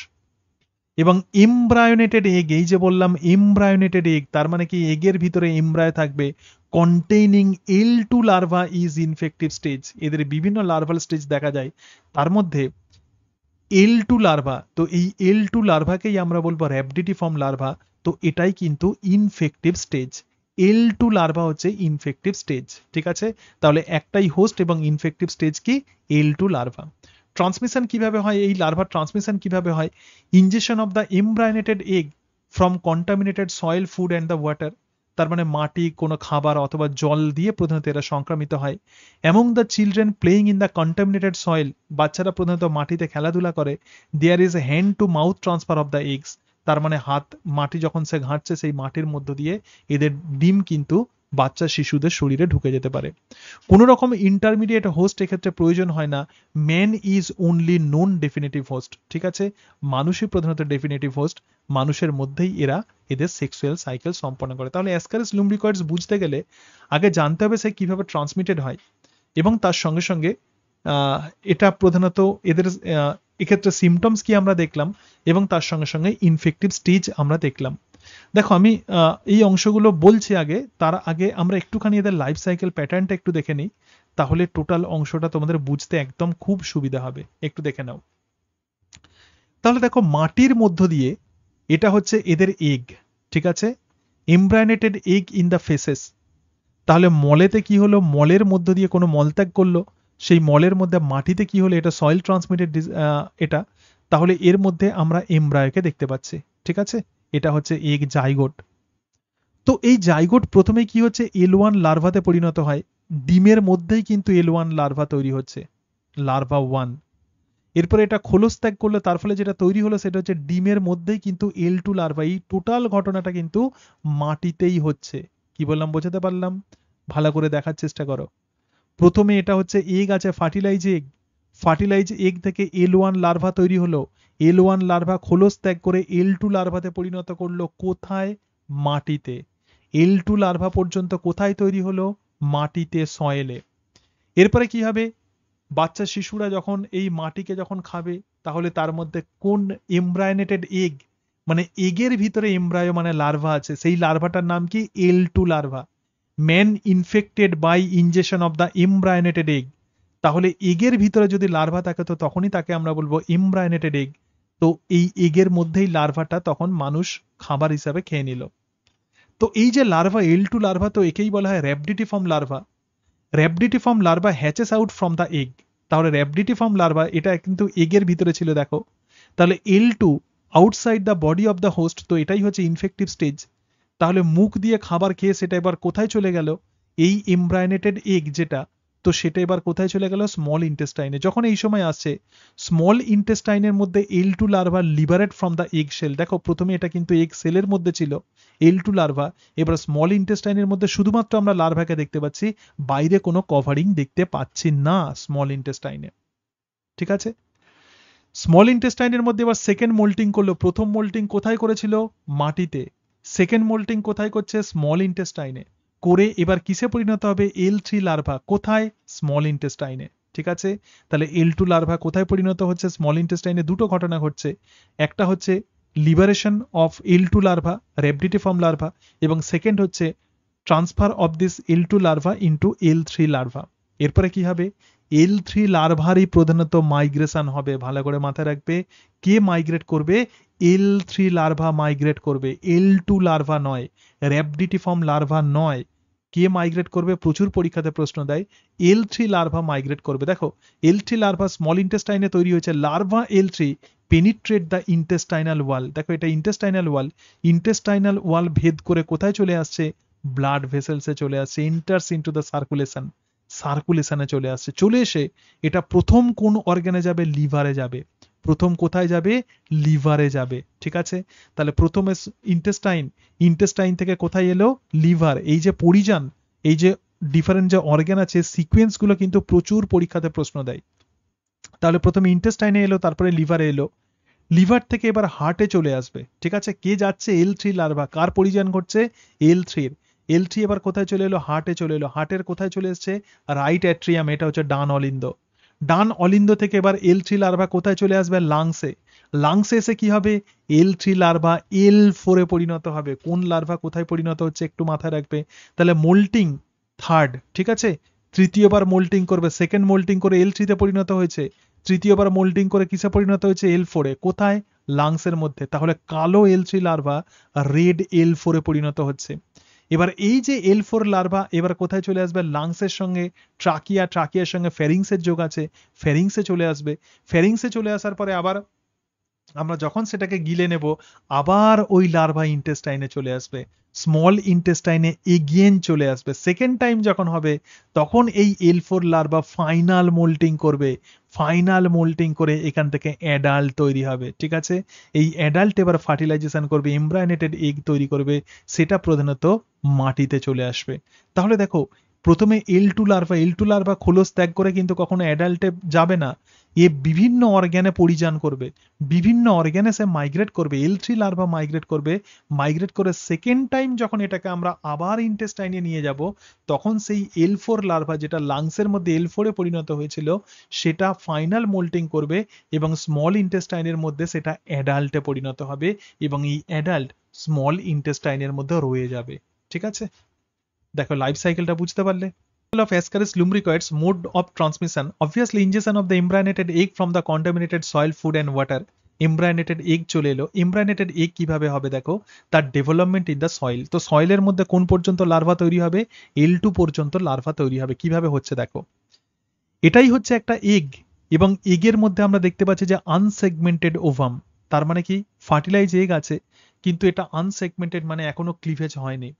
এবং এমব্রায়োনেটেড এগ, এই যে বললাম এমব্রায়োনেটেড এগ, তার মানে কি এগের ভিতরে এমব্রায় থাকবে, containing L2 larva is infective stage. এদের বিভিন্ন লার্ভাল স্টেজ দেখা যায়, তার মধ্যে L2 লার্ভা, তো এই L2 লার্ভাকেই আমরা বলবো র‍্যাবডিটিফর্ম লার্ভা। তো এটাই কিন্তু ইনফেক্টিভ স্টেজ। L2 লার্ভা হচ্ছে ইনফেক্টিভ স্টেজ। ঠিক আছে, তাহলে একটাই হোস্ট এবং ইনফেক্টিভ স্টেজ কি? L2 larva. ট্রান্সমিশন কিভাবে হয়? এই লার্ভার ট্রান্সমিশন কিভাবে হয়? Injection of the embryonated egg from contaminated soil, food and the water. তার মানে মাটি, কোনো খাবার অথবা জল দিয়ে প্রধানত এরা সংক্রামিত হয়। Among the children playing in the contaminated soil, বাচ্চারা প্রধানত মাটিতে খেলাধুলা করে, there is hand to mouth transfer of the eggs. তার মানে হাত, মাটি যখন সে ঘাঁটছে সেই মাটির মধ্য দিয়ে এদের ডিম কিন্তু বাচ্চা শিশুদের শরীরে ঢুকে যেতে পারে। কোন রকম ইন্টারমিডিয়েট হোস্ট এক্ষেত্রে প্রয়োজন হয় না। Man is only known definitive host. ঠিক আছে, মানুষই প্রধানত ডেফিনেটিভ হোস্ট, মানুষের মধ্যেই এরা এদের সেক্সুয়াল সাইকেল সম্পন্ন করে। তাহলে অ্যাসকারিস লুম্ব্রিকয়েডস বুঝতে গেলে আগে জানতে হবে সে কিভাবে ট্রান্সমিটেড হয়, এবং তার সঙ্গে সঙ্গে এটা প্রধানত এদের এক্ষেত্রে সিমটমস কি আমরা দেখলাম, এবং তার সঙ্গে সঙ্গে ইনফেক্টিভ স্টেজ আমরা দেখলাম। দেখো, আমি এই অংশগুলো বলছি আগে, তার আগে আমরা একটুখানি এদের লাইফ সাইকেল প্যাটার্নটা একটু দেখে নিই, তাহলে টোটাল অংশটা তোমাদের বুঝতে একদম খুব সুবিধা হবে। একটু দেখে নাও। তাহলে দেখো, মাটির মধ্য দিয়ে এটা হচ্ছে এদের এগ। ঠিক আছে, এমব্রায়োনেটেড এগ ইন দ্য ফেসেস। তাহলে মলেতে কি হলো? মলের মধ্য দিয়ে কোনো মলত্যাগ করলো, সেই মলের মধ্যে মাটিতে কি হলো? এটা সয়েল ট্রান্সমিটেড এটা। তাহলে এর মধ্যে আমরা এমব্রায়োকে দেখতে পাচ্ছি। ঠিক আছে, এটা হচ্ছে এগ জাইগোট। তো এই জাইগোট প্রথমে কি হচ্ছে L1 লার্ভাতে পরিণত হয়, ডিমের মধ্যেই কিন্তু L1 লার্ভা তৈরি হচ্ছে, লার্ভা 1। এরপরে এটা খোলস ত্যাগ করলে তার ফলে যেটা তৈরি হলো সেটা হচ্ছে ডিমের মধ্যেই কিন্তু L2 লার্ভা। এই টোটাল ঘটনাটা কিন্তু মাটিতেই হচ্ছে। কি বললাম বোঝাতে পারলাম? ভালো করে দেখার চেষ্টা করো। প্রথমে এটা হচ্ছে এগ আছে, ফার্টিলাইজ এগ, ফার্টিলাইজ এগ থেকে L1 লার্ভা তৈরি হলো, L1 লার্ভা খোলস ত্যাগ করে L2 লার্ভাতে পরিণত করলো, কোথায়? মাটিতে। L2 লার্ভা পর্যন্ত কোথায় তৈরি হলো? মাটিতে, সয়েলে। এরপরে কি হবে? বাচ্চা শিশুরা যখন এই মাটিকে যখন খাবে, তাহলে তার মধ্যে কোন এমব্রায়োনেটেড এগ, মানে এগের ভিতরে এমব্রায়ো মানে লার্ভা আছে, সেই লার্ভাটার নাম কি? L2 larva. Man infected by injection of the embryonated egg. তাহলে এগের ভিতরে যদি লার্ভা থাকে তো তখনই তাকে আমরা বলবো এমব্রায়োনেটেড এগ। তো এই এগের মধ্যেই লার্ভাটা তখন মানুষ খাবার হিসাবে খেয়ে নিল। তো এই যে লার্ভা L2 লার্ভা, তো একেই বলা হয় rhabditiform larva. Rhabditiform larva hatches out from the egg. তাহলে র‍্যাবডিটিফর্ম লার্ভা এটা কিন্তু এগের ভিতরে ছিল, দেখো। তাহলে L2 outside the body of the host, তো এটাই হচ্ছে ইনফেক্টিভ স্টেজ। তাহলে মুখ দিয়ে খাবার খেয়ে সেটা এবার কোথায় চলে গেল? এই এমব্রায়োনেটেড এগ যেটা, তো সেটা এবার কোথায় চলে গেল? স্মল ইন্টেস্টাইনে। যখন এই সময় আসছে, স্মল ইন্টেস্টাইনের মধ্যে L2 larva liberate from the egg sell. দেখো প্রথমে এটা কিন্তু এগ সেলের মধ্যে ছিল L2 লার্ভা, এবার স্মল ইন্টেস্টাইনের মধ্যে শুধুমাত্র আমরা লার্ভাকে দেখতে পাচ্ছি, বাইরে কোনো কভারিং দেখতে পাচ্ছি না স্মল ইন্টেস্টাইনে। ঠিক আছে? স্মল ইন্টেস্টাইনের মধ্যে এবার সেকেন্ড মোল্টিং করলো। প্রথম মোল্টিং কোথায় করেছিল? মাটিতে। সেকেন্ড মোল্টিং কোথায় করছে? স্মল ইন্টেস্টাইনে। করে এবার কিসে পরিণত হবে? L3 larva. কোথায়? স্মল ইন্টেস্টাইনে। ঠিক আছে? তাহলে L2 লার্ভা কোথায় পরিণত হচ্ছে? স্মল ইন্টেস্টাইনে। দুটো ঘটনা ঘটছে, একটা হচ্ছে liberation of L2 larva, rhabditiform larva, এবং সেকেন্ড হচ্ছে transfer of this L2 larva into L3 larva. এরপরে কি হবে? L3 লার্ভারই প্রধানত মাইগ্রেশন হবে। ভালো করে মাথায় রাখবে, কে মাইগ্রেট করবে? L3 লার্ভা মাইগ্রেট করবে, L2 লার্ভা নয়, র‍্যাবডিটিফর্ম লার্ভা নয়। কে মাইগ্রেট করবে? প্রচুর পরীক্ষাতে প্রশ্ন দেয়, L3 লার্ভা মাইগ্রেট করবে। দেখো L3 লার্ভা স্মল ইন্টেস্টাইনে তৈরি হয়েছে, larva L3 penetrate the intestinal wall. দেখো এটা ইন্টেস্টাইনাল ওয়াল, ইন্টেস্টাইনাল ওয়াল ভেদ করে কোথায় চলে আসছে? ব্লাড ভেসেলসে চলে আসছে, এন্টার্স ইনটু দ্য সার্কুলেশন, সার্কুলেশনে চলে আসছে। চলে এসে এটা প্রথম কোন অর্গানে যাবে? লিভারে যাবে। প্রথম কোথায় যাবে? লিভারে যাবে। ঠিক আছে? তাহলে প্রথমে ইন্টেস্টাইন, ইন্টেস্টাইন থেকে কোথায় এলো? লিভার। এই যে পরিযান, এই যে ডিফারেন্ট যে অর্গান আছে, সিকোয়েন্স গুলো কিন্তু প্রচুর পরীক্ষাতে প্রশ্ন দেয়। তাহলে প্রথমে ইন্টেস্টাইনে এলো, তারপরে লিভারে এলো, লিভার থেকে এবার হার্টে চলে আসবে। ঠিক আছে? কে যাচ্ছে? L3 larva. কার পরিযান ঘটছে? L3 এর। L3 এবার কোথায় চলে এলো? হার্টে চলে এলো। হার্টের কোথায় চলে এসছে? রাইট অ্যাট্রিয়াম, এটা হচ্ছে ডান অলিন্দ। ডান অলিন্দ থেকে এবার L3 লার্ভা কোথায় চলে আসবে? লাংসে। লাংসে এসে কি হবে? L3 লার্ভা L4 এ পরিণত হবে। কোন লার্ভা কোথায় পরিণত হচ্ছে একটু মাথায় রাখবে। তাহলে মোল্টিং থার্ড, ঠিক আছে? তৃতীয়বার মোল্টিং করবে, সেকেন্ড মোল্টিং করে L3 তে পরিণত হয়েছে, তৃতীয়বার মোল্টিং করে কিসে পরিণত হয়েছে? L4 এ। কোথায়? লাংসের মধ্যে। তাহলে কালো L3 লার্ভা রেড L4 এ পরিণত হচ্ছে। এবার এই যে L4 লার্ভা এবার কোথায় চলে আসবে? লাংসের সঙ্গে ট্রাকিয়া, ট্রাকিয়ার সঙ্গে ফ্যারিংসের যোগ আছে, ফ্যারিংসে চলে আসবে। ফ্যারিংসে চলে আসার পরে আবার আমরা যখন সেটাকে গিলে নেব, আবার ওই লার্ভা ইন্টেস্টাইনে চলে আসবে, স্মল ইন্টেস্টাইনে এগেইন চলে আসবে। সেকেন্ড টাইম যখন হবে তখন এই L4 লার্ভা ফাইনাল মোল্টিং করবে, ফাইনাল মোল্টিং করে এখান থেকে অ্যাডাল্ট তৈরি হবে। ঠিক আছে? এই অ্যাডাল্ট এবার ফার্টিলাইজেশন করবে, এমব্রায়োনেটেড এগ তৈরি করবে, সেটা প্রধানত মাটিতে চলে আসবে। তাহলে দেখো প্রথমে L2 লার্ভা, L2 লার্ভা খোলস ত্যাগ করে কিন্তু কখনো অ্যাডাল্টে যাবে না, এ বিভিন্ন অর্গানে পরিযান করবে, বিভিন্ন অর্গানে সে মাইগ্রেট করবে। L3 লার্ভা মাইগ্রেট করবে, মাইগ্রেট করে সেকেন্ড টাইম যখন এটাকে আমরা আবার ইন্টেস্টাইনে নিয়ে যাব, তখন সেই L4 লার্ভা যেটা লাংসের মধ্যে L4 এ পরিণত হয়েছিল, সেটা ফাইনাল মোল্টিং করবে এবং স্মল ইন্টেস্টাইনের মধ্যে সেটা অ্যাডাল্টে পরিণত হবে এবং এই অ্যাডাল্ট স্মল ইন্টেস্টাইনের মধ্যে রয়ে যাবে। ঠিক আছে? দেখো লাইফ সাইকেলটা বুঝতে পারলে? Of Ascaris lumbricoids mode of transmission, obviously ingestion of the embryonated egg from the contaminated soil, food and water. Embryonated egg চলে এলো। এমব্রায়োনেটেড এগ কিভাবে হবে? দেখো তার ডেভেলপমেন্ট ইন দ্য সয়েল। তো সয়েলের মধ্যে কোন পর্যন্ত লার্ভা তৈরি হবে? L2 পর্যন্ত লার্ভা তৈরি হবে। কিভাবে হচ্ছে দেখো, এটাই হচ্ছে একটা এগ এবং এগের মধ্যে আমরা দেখতে পাচ্ছি যে আনসেগমেন্টেড ওভাম। তার মানে কি? ফার্টিলাইজ এগ আছে কিন্তু এটা আনসেগমেন্টেড, মানে এখনো ক্লিভেজ হয়নি।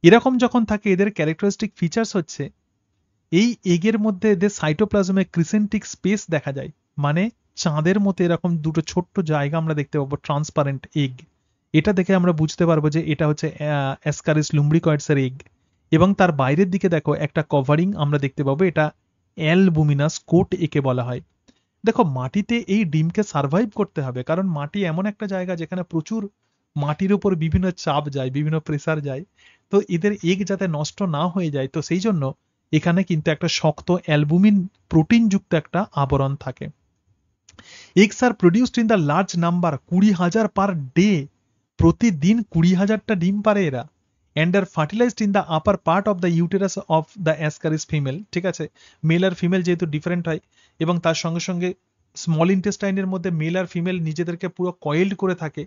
এরকম যখন থাকে এদের ক্যারেক্টারিস্টিক ফিচার্স হচ্ছে এই এগের মধ্যে এদের সাইটোপ্লাজমে ক্রিসেন্টিক স্পেস দেখা যায়, মানে চাঁদের মতো এরকম দুটো ছোট্ট জায়গা আমরা দেখতে পাবো, ট্রান্সপারেন্ট এগ। এটা দেখে আমরা বুঝতে পারবো যে এটা হচ্ছে অ্যাসকারিস লুম্ব্রিকয়েডস এর এগ। এবং তার বাইরের দিকে দেখো একটা কভারিং আমরা দেখতে পাবো, এটা অ্যালবুমিনাস কোট একে বলা হয়। দেখো মাটিতে এই ডিমকে সার্ভাইভ করতে হবে, কারণ মাটি এমন একটা জায়গা যেখানে প্রচুর মাটির উপর বিভিন্ন চাপ যায়, বিভিন্ন প্রেসার যায়। তো এদের এগ যাতে নষ্ট না হয়ে যায়, তো সেই জন্য এখানে কিন্তু একটা শক্ত অ্যালবুমিন প্রোটিন যুক্ত একটা আবরণ থাকে। এগস আর produced in the large number, 20,000 per day, প্রতিদিন 20,000টা ডিম পারে এরা। And are fertilized in the upper part of the uterus of the ascaris female. ঠিক আছে, মেল আর ফিমেল যেহেতু ডিফারেন্ট হয়, এবং তার সঙ্গে সঙ্গে স্মল ইন্টেস্টাইনের মধ্যে মেল আর ফিমেল নিজেদেরকে পুরো কয়েলড করে থাকে।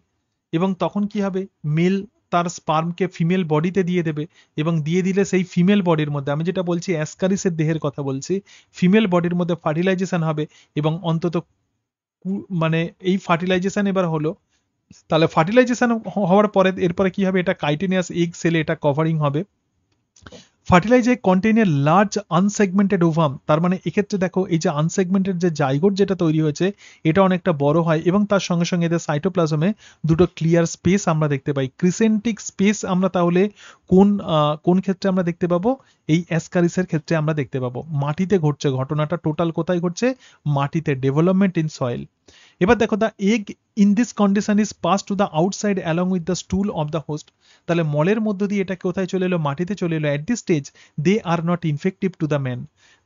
এবং তখন কি হবে, মেল তার স্পার্মকে ফিমেল বডিতে দিয়ে দেবে, এবং দিয়ে দিলে সেই ফিমেল বডির মধ্যে, আমি যেটা বলছি অ্যাসকারিসের দেহের কথা বলছি, ফিমেল বডির মধ্যে ফার্টিলাইজেশন হবে। এবং অন্তত মানে এই ফার্টিলাইজেশন এবার হলো, তাহলে ফার্টিলাইজেশন হওয়ার পরে এরপরে কি হবে, এটা কাইটিনিয়াস এগ সেলে এটা কভারিং হবে। ফার্টিলাইজে কন্টেইন এ লার্জ আনসেগমেন্টেড ওভাম, তার মানে এক্ষেত্রে দেখো এই যে আনসেগমেন্টেড যে জাইগোট যেটা তৈরি হয়েছে এটা অনেকটা বড় হয়, এবং তার সঙ্গে সঙ্গে এদের সাইটোপ্লাজমে দুটো ক্লিয়ার স্পেস আমরা দেখতে পাই। ক্রিসেন্টিক স্পেস আমরা তাহলে কোন ক্ষেত্রে আমরা দেখতে পাবো, এই অ্যাসকারিসের ক্ষেত্রে আমরা দেখতে পাবো। মাটিতে ঘটছে ঘটনাটা, টোটাল কোথায় ঘটছে, মাটিতে, ডেভেলপমেন্ট ইন সয়েল। এবার দেখো the egg in this condition is pass to the outside along with the স্টুল of the host. তাহলে মলের মধ্য দিয়ে এটা কোথায় চলে এলো, মাটিতে চলে এলো। At this stage they are not infective to the man.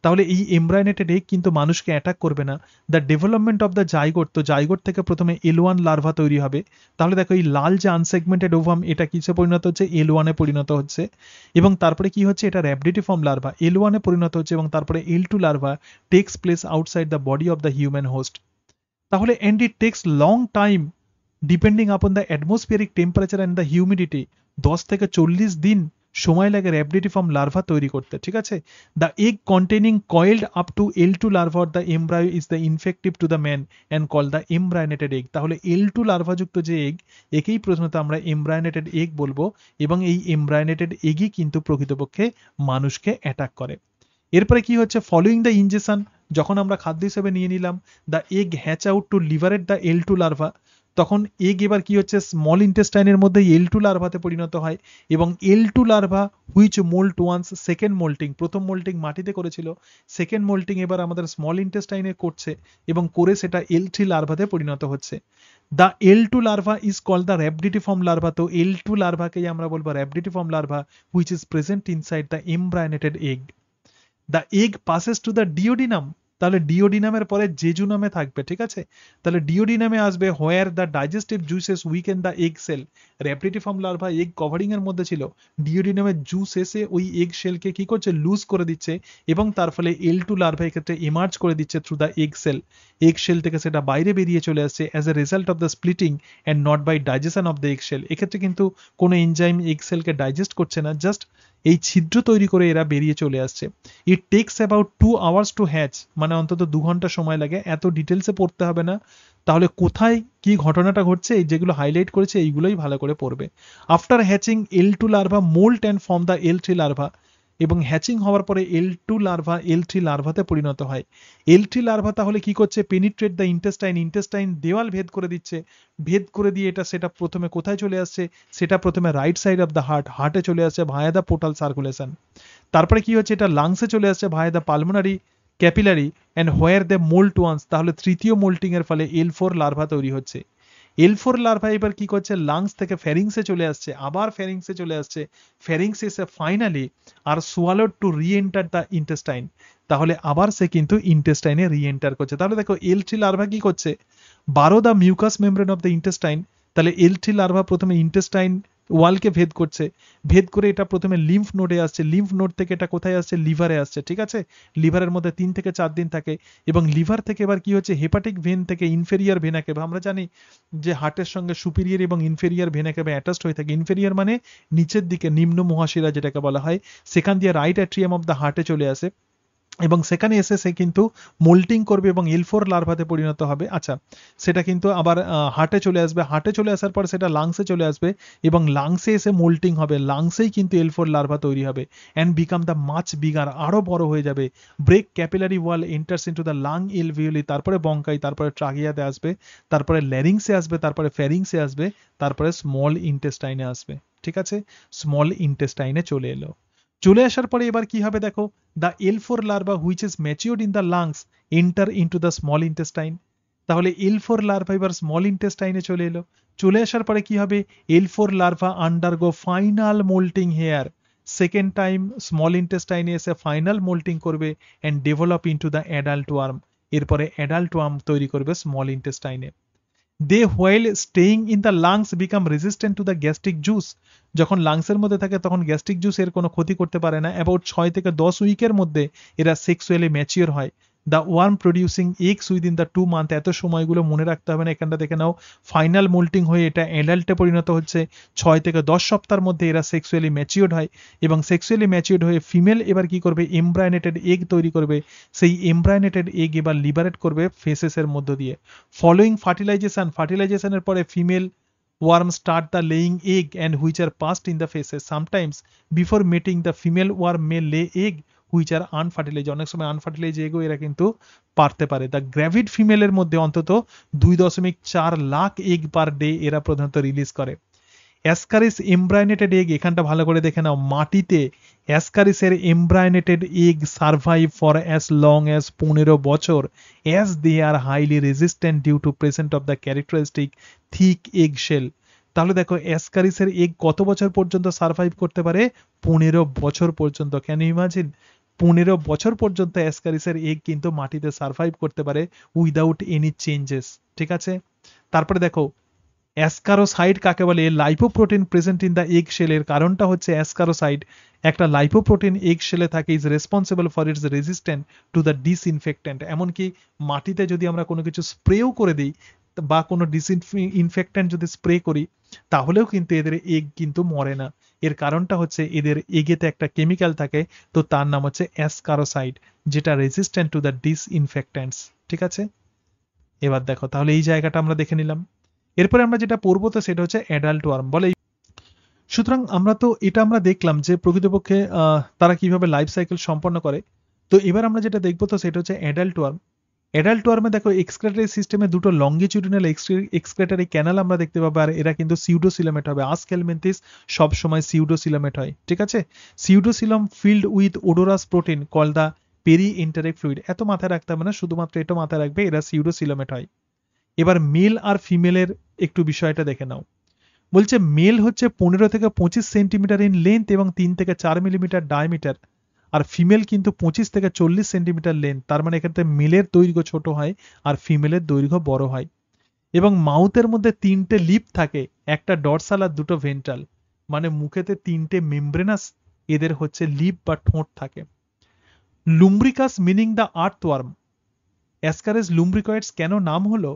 তাহলে এই এমব্রায়োনেটেড এগ কিন্তু মানুষকে অ্যাটাক করবে না। The development of the zygote, তো জাইগোট থেকে প্রথমে L1 লার্ভা তৈরি হবে। তাহলে দেখো এই লাল যে আনসেগমেন্টেড ওভাম এটা কিসে পরিণত হচ্ছে, L1 এ পরিণত হচ্ছে। এবং তারপরে কি হচ্ছে, এটা র্যাবডিটিফর্ম লার্ভা L1 এ পরিণত হচ্ছে, এবং তারপরে L2 larva takes place outside the body of the human host. তাহলে and it takes long time depending upon the atmospheric temperature and the humidity, 10 থেকে 40 দিন সময় লাগে র্যাবডিটিফর্ম লার্ভা তৈরি করতে। ঠিক আছে, the egg containing coiled up to L2 larva or the embryo is the infective to the man and call the embryonated egg. তাহলে L2 লার্ভাযুক্ত যে এগ, একেই প্রথমত আমরা এমব্রায়োনেটেড এগ বলবো, এবং এই এমব্রায়োনেটেড এগই কিন্তু প্রকৃতপক্ষে মানুষকে অ্যাটাক করে। এরপরে কি হচ্ছে, ফলোইং দ্য ইনজেকশন, যখন আমরা খাদ্য হিসেবে নিয়ে নিলাম, the egg hatch out to liberate the L2 larva, তখন এগ এবার কি হচ্ছে, স্মল ইন্টেস্টাইনের মধ্যে L2 লার্ভাতে পরিণত হয়। এবং L2 larva which molt once second molting, প্রথম মোল্টিং মাটিতে করেছিল, সেকেন্ড মোল্টিং এবার আমাদের স্মল ইন্টেস্টাইনে করছে, এবং করে সেটা L3 লার্ভাতে পরিণত হচ্ছে। The L2 larva is called the rhabditiform larva, তো L2 লার্ভাকেই আমরা বলবো rhabditiform larva which is present inside the embryonated egg. The egg passes to the duodenum, তাহলে ডিওডিনামের পরে জেজুনামে থাকবে। ঠিক আছে, তাহলে ডিওডিনামে আসবে where the digestive juices weaken the egg shell. Rhabditiform larva egg covering এর মধ্যে ছিল, ডিওডিনামের জুস এসে ওই এগ সেলকে কি করছে, লুজ করে দিচ্ছে, এবং তার ফলে L2 লার্ভা এক্ষেত্রে ইমার্জ করে দিচ্ছে through the egg shell. Egg shell থেকে সেটা বাইরে বেরিয়ে চলে আসছে as a result of the splitting and not by digestion of the egg shell. এক্ষেত্রে কিন্তু কোনো এনজাইম এগ সেলকে ডাইজেস্ট করছে না, জাস্ট এই ছিদ্র তৈরি করে এরা বেরিয়ে চলে আসছে। It takes about 2 hours to hatch, মানে অন্তত 2 ঘন্টা সময় লাগে। এত ডিটেলসে পড়তে হবে না, তাহলে কোথায় কি ঘটনাটা ঘটছে এই যেগুলো হাইলাইট করেছে এইগুলোই ভালো করে পড়বে। After hatching L2 larva mould and form the L3 larva, এবং হ্যাচিং হওয়ার পরে L2 লার্ভা L3 লার্ভাতে পরিণত হয়। L3 লার্ভা তাহলে কি করছে, পেনিট্রেট দ্য ইন্টেস্টাইন, ইন্টেস্টাইন দেওয়াল ভেদ করে দিচ্ছে, ভেদ করে দিয়ে সেটা প্রথমে কোথায় চলে আসছে, সেটা প্রথমে রাইট সাইড অফ দ্য হার্টে চলে আসছে ভায়া দ্য পোর্টাল সার্কুলেশন। তারপরে কি হচ্ছে, এটা লাংসে চলে আসছে via the pulmonary capillary and where the molt once, তাহলে তৃতীয় মোল্টিং এর ফলে L4 লার্ভা তৈরি হচ্ছে। L4 লার্ভা এবার কি করছে, লাংস থেকে ফ্যারিংসে চলে আসছে, আবার ফ্যারিংসে চলে আসছে, ফ্যারিংস এসে finally are swallowed to reenter the intestine, তাহলে আবার সে কিন্তু ইন্টেস্টাইনে রি এন্টার করছে। তাহলে দেখো L3 লার্ভা কি করছে, 12 the mucus membrane of the intestine, তাহলে L3 লার্ভা প্রথমে ইন্টেস্টাইন ওয়ালকে ভেদ করছে, ভেদ করে এটা প্রথমে লিম্ফ নোডে আসছে, লিম্ফ নোড থেকে এটা কোথায় আসছে, লিভারে আসছে। ঠিক আছে, লিভারের মধ্যে 3 থেকে 4 দিন থাকে, এবং লিভার থেকে এবার কি হচ্ছে, হেপাটিক ভেন থেকে ইনফেরিয়ার ভেনা কেভা, আমরা জানি যে হার্টের সঙ্গে সুপিরিয়র এবং ইনফেরিয়ার ভেনা কেভা অ্যাটাচড হয়ে থাকে। ইনফেরিয়ার মানে নিচের দিকে, নিম্ন মহাশিরা যেটাকে বলা হয়, সেখান দিয়ে রাইট অ্যাট্রিয়াম অফ দ্য হার্টে চলে আসে, এবং সেখানে এসে সে কিন্তু মোল্টিং করবে এবং L4 লার্ভাতে পরিণত হবে। আচ্ছা, সেটা কিন্তু আবার হার্টে চলে আসবে, হার্টে চলে আসার পর সেটা লাংসে চলে আসবে এবং লাংসে এসে মোল্টিং হবে, লাংসেই কিন্তু L4 লার্ভা তৈরি হবে and become the much bigger, আরও বড় হয়ে যাবে। Break capillary wall enters into the lung alveoli, তারপরে বঙ্কাই, তারপরে ট্রাকিয়াতে আসবে, তারপরে ল্যারিংসে আসবে, তারপরে ফ্যারিংসে আসবে, তারপরে স্মল ইন্টেস্টাইনে আসবে। ঠিক আছে, স্মল ইন্টেস্টাইনে চলে এলো। চলে আসার পরে এবার কি হবে দেখো, the L4 larva which is matured in the lungs enter into the small intestine. তাহলে L4 লার্ভা এবার স্মল ইন্টেস্টাইনে চলে এলো। চলে আসার পরে কি হবে, L4 larva undergo final moulting here, second time small ইন্টেস্টাইনে এসে ফাইনাল মোল্টিং করবে and develop into the adult worm. এরপরে অ্যাডাল্ট ওয়ার্ম তৈরি করবে স্মল ইন্টেস্টাইনে। They while staying in the lungs become resistant to the gastric juice. যখন লাংসের মধ্যে থাকে তখন গ্যাস্ট্রিক জুস এর কোনো ক্ষতি করতে পারে না। অ্যাবাউট 6 থেকে 10 উইকের মধ্যে এরা সেক্সুয়ালি ম্যাচিওর হয়। The worm producing eggs within the 2 month, এত সময়গুলো মনে রাখতে হবে না, এখানটা দেখে নাও। ফাইনাল মোল্টিং হয়ে এটা অ্যাডাল্টে পরিণত হচ্ছে 6 থেকে 10 সপ্তাহের মধ্যে এরা সেক্সুয়ালি ম্যাচিওর্ড হয় এবং সেক্সুয়ালি ম্যাচিওর্ড হয়ে ফিমেল এবার কি করবে, এমব্রায়োনেটেড এগ তৈরি করবে। সেই এমব্রায়োনেটেড এগ এবার লিবারেট করবে ফেসেসের মধ্য দিয়ে। ফলোইং ফার্টিলাইজেশন, ফার্টিলাইজেশনের পরে female worm start the laying egg and which are passed in the faces. Sometimes before mating the female worm may lay egg which are unfertilized, অনেক সময় আনফার্টিলাইজ এগও এরা কিন্তু পারতে পারে। দ্য গ্র্যাভিড ফিমেলের মধ্যে অন্তত 2.4 লাখ এগ পার ডে এরা প্রধানত রিলিজ করে। অ্যাসকারিস এমব্রায়োনেটেড এগ, এখানটা ভালো করে দেখে নাও, মাটিতে অ্যাসকারিসের embryonated egg survive for as long as 15 বছর as they are highly resistant due to present of the characteristic thick egg shell. তাহলে দেখো অ্যাসকারিসের এগ কত বছর পর্যন্ত সার্ভাইভ করতে পারে, 15 বছর পর্যন্ত। ক্যান ইউ ইমাজিন, 15 বছর পর্যন্ত অ্যাসকারিসের এগ কিন্তু মাটিতে সার্ভাইভ করতে পারে উইদাউট এনি চেঞ্জেস। ঠিক আছে, তারপরে দেখো অ্যাসকারোসাইড কাকে বলে, lipoprotein present in the egg shell. এর কারণটা হচ্ছে অ্যাসকারোসাইড একটা লাইপোপ্রোটিন এগ শেলে থাকে, is responsible for its resistant to the disinfectant. এমনকি মাটিতে যদি আমরা কোনো কিছু স্প্রেও করে দিই বা কোনো ডিসইনফেক্ট্যান্ট যদি স্প্রে করি তাহলেও কিন্তু এদের এগ কিন্তু মরে না। এর কারণটা হচ্ছে এদের এগেতে একটা কেমিক্যাল থাকে, তো তার নাম হচ্ছে অ্যাসকারোসাইড, যেটা রেজিস্ট্যান্ট টু দ্য ডিসইনফেক্ট্যান্টস। ঠিক আছে, এবার দেখো তাহলে এই জায়গাটা আমরা দেখে নিলাম। এরপরে আমরা যেটা পড়বো তো সেটা হচ্ছে অ্যাডাল্ট ওয়ার্ম বলে। সুতরাং আমরা তো এটা আমরা দেখলাম যে প্রকৃতপক্ষে তারা কিভাবে লাইফ সাইকেল সম্পন্ন করে। তো এবার আমরা যেটা দেখবো তো সেটা হচ্ছে অ্যাডাল্ট ওয়ার্ম। অ্যাডাল্ট ওয়ার্মে দেখো এক্সক্রেটরি সিস্টেমে দুটো লঙ্গিটিউডিনাল এক্সক্রেটরি ক্যানাল আমরা দেখতে পাবো, আর এরা কিন্তু সিউডোসিলামেট হবে। আস্কেলমেন্থিস সব সময় সিউডোসিলামেট হয়। ঠিক আছে, pseudocoelom filled with odorous protein call the perienteric fluid. এত মাথায় রাখতে হবে না, শুধুমাত্র এটা মাথায় রাখবে, এরা সিউডোসিলামেট হয়। এবার মেল আর ফিমেলের একটু বিষয়টা দেখে নাও। বলছে মেল হচ্ছে 15 থেকে 25 সেন্টিমিটার ইন লেন্থ এবং 3 থেকে 4 মিলিমিটার ডায়ামিটার, আর ফিমেল কিন্তু 25 থেকে 40 সেন্টিমিটার লেন্থ। তার মানে এক্ষেত্রে মেলের দৈর্ঘ্য ছোট হয় আর ফিমেলের দৈর্ঘ্য বড় হয়। এবং মাউথের মধ্যে 3টে লিপ থাকে, একটা ডরসাল আর 2টো ভেন্ট্রাল, মানে মুখেতে 3টে মেমব্রেনাস এদের হচ্ছে লিপ বা ঠোঁট থাকে। লুম্ব্রিকাস মিনিং দ্য আর্থওয়ার্ম। অ্যাসকারেস লুম্ব্রিকয়েডস কেন নাম হলো,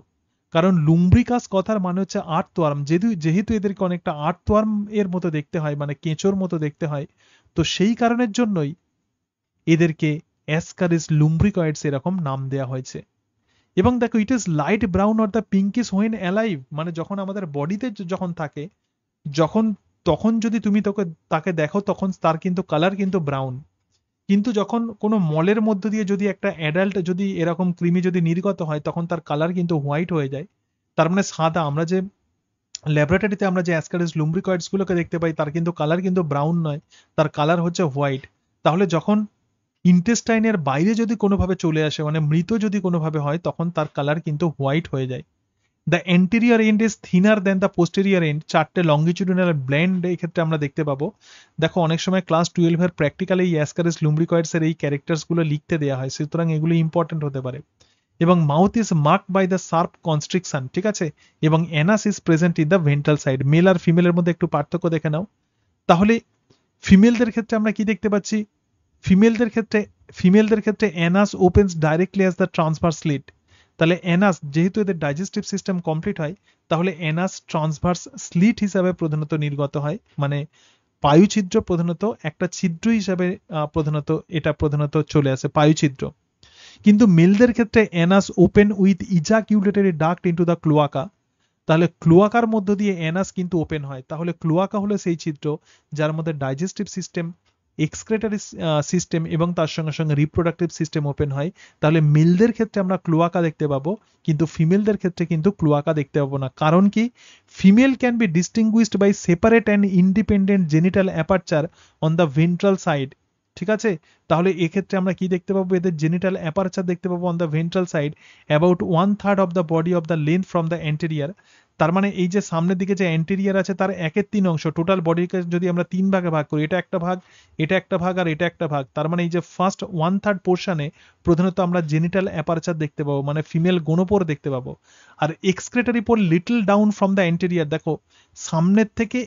কারণ লুম্ব্রিকাস কথার মানে হচ্ছে আর্থওয়ার্ম। যেহেতু এদেরকে অনেকটা আর্থওয়ার্ম এর মতো দেখতে হয়, মানে কেঁচোর মতো দেখতে হয়, তো সেই কারণের জন্যই এদেরকে অ্যাসকারিস লুম্ব্রিকয়েডস এরকম নাম দেওয়া হয়েছে। এবং দেখো it is light brown or the pinkish when alive, মানে যখন আমাদের বডিতে যখন থাকে, যখন তখন যদি তুমি তাকে দেখো তখন তার কিন্তু কালার কিন্তু ব্রাউন, কিন্তু যখন কোনো মলের মধ্য দিয়ে যদি একটা অ্যাডাল্ট যদি এরকম কৃমি যদি নির্গত হয় তখন তার কালার কিন্তু হোয়াইট হয়ে যায়। তার মানে সাদা। আমরা যে ল্যাবরেটরিতে আমরা যে অ্যাসকারিস লুম্ব্রিকয়েডস গুলোকে দেখতে পাই তার কিন্তু কালার কিন্তু ব্রাউন নয়, তার কালার হচ্ছে হোয়াইট। তাহলে যখন ইন্টেস্টাইনের বাইরে যদি কোনোভাবে চলে আসে, মানে মৃত যদি কোনোভাবে হয়, তখন তার কালার কিন্তু হোয়াইট হয়ে যায়। The anterior end is thinner than the posterior end. 4টে লঙ্গিটিউডিনাল ব্লেন্ড এই ক্ষেত্রে আমরা দেখতে পাবো। দেখো অনেক সময় ক্লাস 12 এর প্র্যাকটিক্যালে এই অ্যাসকারিস লুম্ব্রিকয়েডস এর এই ক্যারেক্টার্স গুলো লিখতে দেওয়া হয়, সুতরাং এগুলো ইম্পর্টেন্ট হতে পারে। এবং mouth is marked by the sharp constriction. ঠিক আছে, এবং anus is present in the ventral side. Male আর ফিমেলের মধ্যে একটু পার্থক্য দেখে নাও। তাহলে ফিমেলদের ক্ষেত্রে আমরা কি দেখতে পাচ্ছি, ফিমেলদের ক্ষেত্রে Anas opens directly as the transverse slit. তাহলে অ্যানাস, যেহেতু এদের ডাইজেস্টিভ সিস্টেম কমপ্লিট হয়, তাহলে অ্যানাস ট্রান্সভার্স স্লিট হিসাবে প্রধানত নির্গত হয়, মানে পায়ুছিদ্র প্রধানত একটা ছিদ্র হিসাবে প্রধানত চলে আসে পায়ুছিদ্র। কিন্তু মেলদের ক্ষেত্রে anus open with ejaculatory duct into the cloaca. তাহলে ক্লোয়াকার মধ্য দিয়ে অ্যানাস কিন্তু ওপেন হয়। তাহলে ক্লোয়াকা হলো সেই ছিদ্র যার মধ্যে ডাইজেস্টিভ সিস্টেম, এক্সক্রেটরি সিস্টেম এবং তার সঙ্গে সঙ্গে রিপ্রোডাক্টিভ সিস্টেম ওপেন হয়। তাহলে মেলদের ক্ষেত্রে আমরা ক্লোয়াকা দেখতে পাবো, কিন্তু ফিমেলদের ক্ষেত্রে কিন্তু ক্লোয়াকা দেখতে পাবো না। কারণ কি? Female can be distinguished by separate and independent genital aperture on the ventral side. ঠিক আছে, তাহলে এক্ষেত্রে আমরা কি দেখতে পাবো? এদের জেনিটাল অ্যাপারচার দেখতে পাবো on the ventral side about 1/3 of the body of the length from the anterior. তার মানে এই যে সামনের দিকে যে অ্যান্টেরিয়ার আছে তার 1/3 অংশ, টোটাল বডিকে যদি আমরা 3 ভাগে ভাগ করি, এটা একটা ভাগ, এটা একটা ভাগ আর এটা একটা ভাগ, তার মানে এই যে ফার্স্ট 1/3 পোর্শনে প্রধানত আমরা জেনিটাল অ্যাপারচার দেখতে পাবো, মানে ফিমেল গণপোর দেখতে পাবো। আর excretory pore little down from the anterior, দেখো সামনের থেকে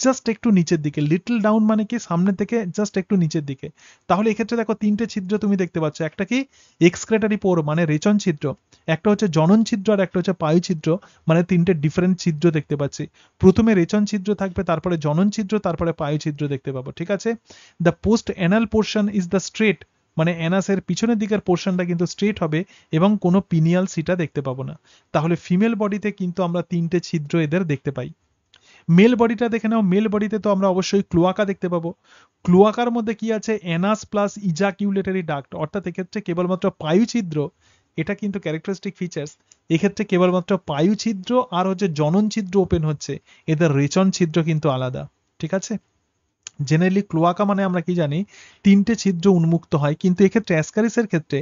জাস্ট একটু নিচের দিকে, লিটল ডাউন মানে কি সামনের থেকে জাস্ট একটু নিচের দিকে। তাহলে এক্ষেত্রে দেখো তিনটে ছিদ্র তুমি দেখতে পাচ্ছ, একটা কি এক্সক্রেটরি পোর মানে রেচন ছিদ্র, একটা হচ্ছে জনন ছিদ্র আর একটা হচ্ছে পায়ু ছিদ্র, মানে তিনটে ডিফারেন্ট ছিদ্র দেখতে পাচ্ছি। প্রথমে রেচন ছিদ্র থাকবে, তারপরে জনন ছিদ্র, তারপরে পায়ু ছিদ্র দেখতে পাবো। ঠিক আছে, the post anal portion is the straight, মানে অ্যানাসের পিছনের দিকের পোর্শনটা কিন্তু স্ট্রেট হবে এবং কোনো পিনিয়াল সিটা দেখতে পাবো না। তাহলে ফিমেল বডিতে কিন্তু আমরা তিনটে ছিদ্র এদের দেখতে পাই। মেল বডিটা দেখে নাও, মেল বডিতে তো আমরা অবশ্যই ক্লোয়াকা দেখতে পাবো। ক্লোয়াকার মধ্যে কি আছে? অ্যানাস প্লাস ইজাকিউলেটরি ডাক্ট, অর্থাৎ এক্ষেত্রে কেবলমাত্র পায়ু ছিদ্র, এটা কিন্তু ক্যারেক্টারিস্টিক ফিচার্স। এক্ষেত্রে কেবলমাত্র পায়ু ছিদ্র আর হচ্ছে জনন ছিদ্র ওপেন হচ্ছে, এদের রেচন ছিদ্র কিন্তু আলাদা। ঠিক আছে, জেনারেলি ক্লোয়াকা মানে আমরা কি জানি? তিনটে ছিদ্র উন্মুক্ত হয়, কিন্তু এক্ষেত্রে অ্যাসকারিসের ক্ষেত্রে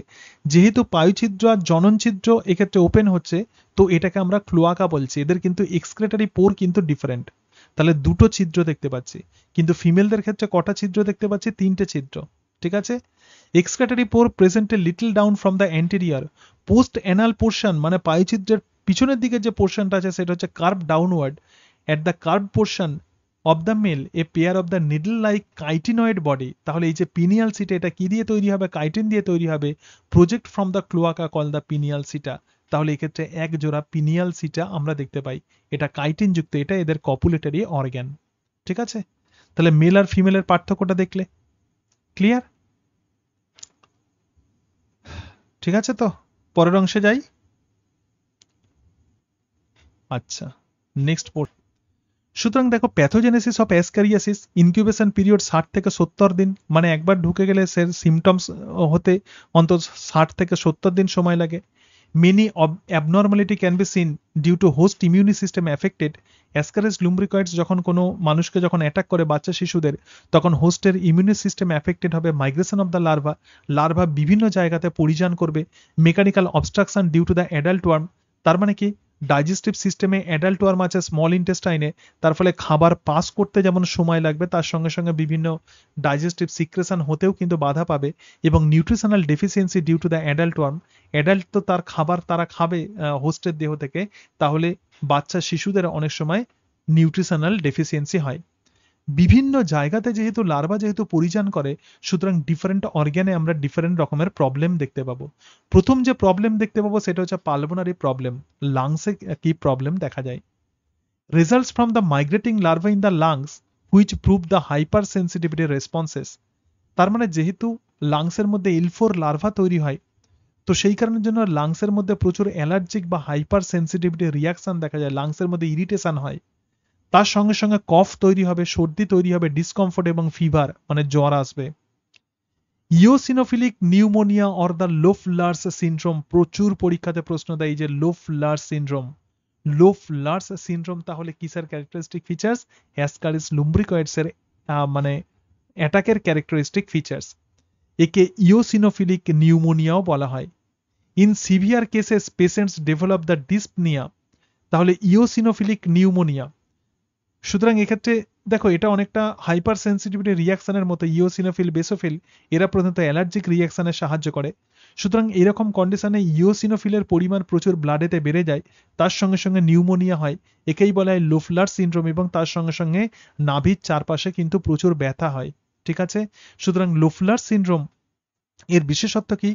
যেহেতু পায়ু ছিদ্র আর জনন ছিদ্র এক্ষেত্রে ওপেন হচ্ছে, তো এটাকে আমরা ক্লোয়াকা বলছি। এদের কিন্তু এক্সক্রেটরি পোর কিন্তু ডিফারেন্ট। তাহলে দুটো ছিদ্র দেখতে পাচ্ছি, কিন্তু ফিমেলদের ক্ষেত্রে কটা ছিদ্র দেখতে পাচ্ছি? তিনটে ছিদ্র। ঠিক আছে, excretory pore present a little down from the anterior. Post anal portion মানে পায়ু ছিদ্রের পিছনের দিকে যে পোর্শনটা আছে সেটা হচ্ছে curve downward. At the curve portion of the male a pair of the needle like chitinoid body. তাহলে এই যে পিনিয়াল সিটা, এটা কি দিয়ে তৈরি হবে? কাইটিন দিয়ে তৈরি হবে। Project from the cloaca call the penial setae. তাহলে এক্ষেত্রে এক জোড়া পিনিয়াল সিটা আমরা দেখতে পাই, এটা কাইটিন যুক্ত, এটা এদের কপুলেটরি অর্গ্যান। ঠিক আছে, তাহলে মেল আর ফিমেলের পার্থক্যটা দেখলে ক্লিয়ার? ঠিক আছে, তো পরের অংশে যাই। আচ্ছা, নেক্সট পড়। সুতরাং দেখো, প্যাথোজেনেসিস অফ অ্যাসক্যারিয়াসিস ইনকিউবেশন পিরিয়ড 60 থেকে 70 দিন, মানে একবার ঢুকে গেলে সে সিমটমস হতে অন্তত 60 থেকে 70 দিন সময় লাগে। Many abnormality can be seen due to host immune system affected. Ascaris lumbricoides যখন কোনো মানুষকে যখন অ্যাটাক করে বাচ্চা শিশুদের, তখন হোস্টের ইমিউনি সিস্টেম অ্যাফেক্টেড হবে। মাইগ্রেশন অফ দ্য লার্ভা বিভিন্ন জায়গাতে পরিযান করবে। Mechanical obstruction due to the adult worm, তার মানে কি ডাইজেস্টিভ সিস্টেমে অ্যাডাল্ট ওয়ার্ম আছে স্মল ইন্টেস্টাইনে, তার ফলে খাবার পাস করতে যেমন সময় লাগবে, তার সঙ্গে সঙ্গে বিভিন্ন ডাইজেস্টিভ সিক্রেশন হতেও কিন্তু বাধা পাবে। এবং nutritional deficiency due to the adult worm, adult তো তার খাবার তারা খাবে হোস্টের দেহ থেকে, তাহলে বাচ্চা শিশুদের অনেক সময় নিউট্রিশনাল ডেফিসিয়েন্সি হয়। বিভিন্ন জায়গাতে যেহেতু লার্ভা যেহেতু পরিযান করে, সুতরাং ডিফারেন্ট অর্গ্যানে আমরা ডিফারেন্ট রকমের প্রবলেম দেখতে পাবো। প্রথম যে প্রবলেম দেখতে পাবো সেটা হচ্ছে পালমোনারি প্রবলেম, লাংসে কি প্রবলেম দেখা যায়। Results from the migrating larva in the lungs which prove the hyper sensitivity responses. তার মানে যেহেতু লাংসের মধ্যে ইলফোর লার্ভা তৈরি হয়, তো সেই কারণের জন্য লাংসের মধ্যে প্রচুর অ্যালার্জিক বা হাইপার সেন্সিটিভিটি রিয়াকশন দেখা যায়, লাংসের মধ্যে ইরিটেশন হয়। তার সঙ্গে সঙ্গে কফ তৈরি হবে, সর্দি তৈরি হবে, ডিসকমফোর্ট এবং ফিভার মানে জ্বর আসবে। Eosinophilic pneumonia or the Loeffler's syndrome, প্রচুর পরীক্ষাতে প্রশ্ন দেয় এই যে লোফলার্স সিনড্রোম। লোফলার্স সিনড্রোম তাহলে কিসের ক্যারেক্টারিস্টিক ফিচার্স? অ্যাসকারিস লুম্ব্রিকয়েডস এর মানে অ্যাটাকের ক্যারেক্টারিস্টিক ফিচার্স। একে ইওসিনোফিলিক নিউমোনিয়াও বলা হয়। In severe cases patients develop the dyspnoea, তাহলে ইওসিনোফিলিক নিউমোনিয়া। সুতরাং এক্ষেত্রে দেখো এটা অনেকটা হাইপার সেন্সিটিভিটি রিয়াকশনের মতো। ইওসিনোফিল বেসোফিল এরা প্রধানত অ্যালার্জিক রিয়াকশনে সাহায্য করে। সুতরাং এরকম কন্ডিশনে ইওসিনোফিলের পরিমাণ প্রচুর ব্লাডেতে বেড়ে যায়, তার সঙ্গে সঙ্গে নিউমোনিয়া হয়, একেই বলা হয় লোফলার সিনড্রোম। এবং তার সঙ্গে সঙ্গে নাভির চারপাশে কিন্তু প্রচুর ব্যথা হয়। ঠিক আছে, সুতরাং লোফলার সিনড্রোম এর বিশেষত্ব কি?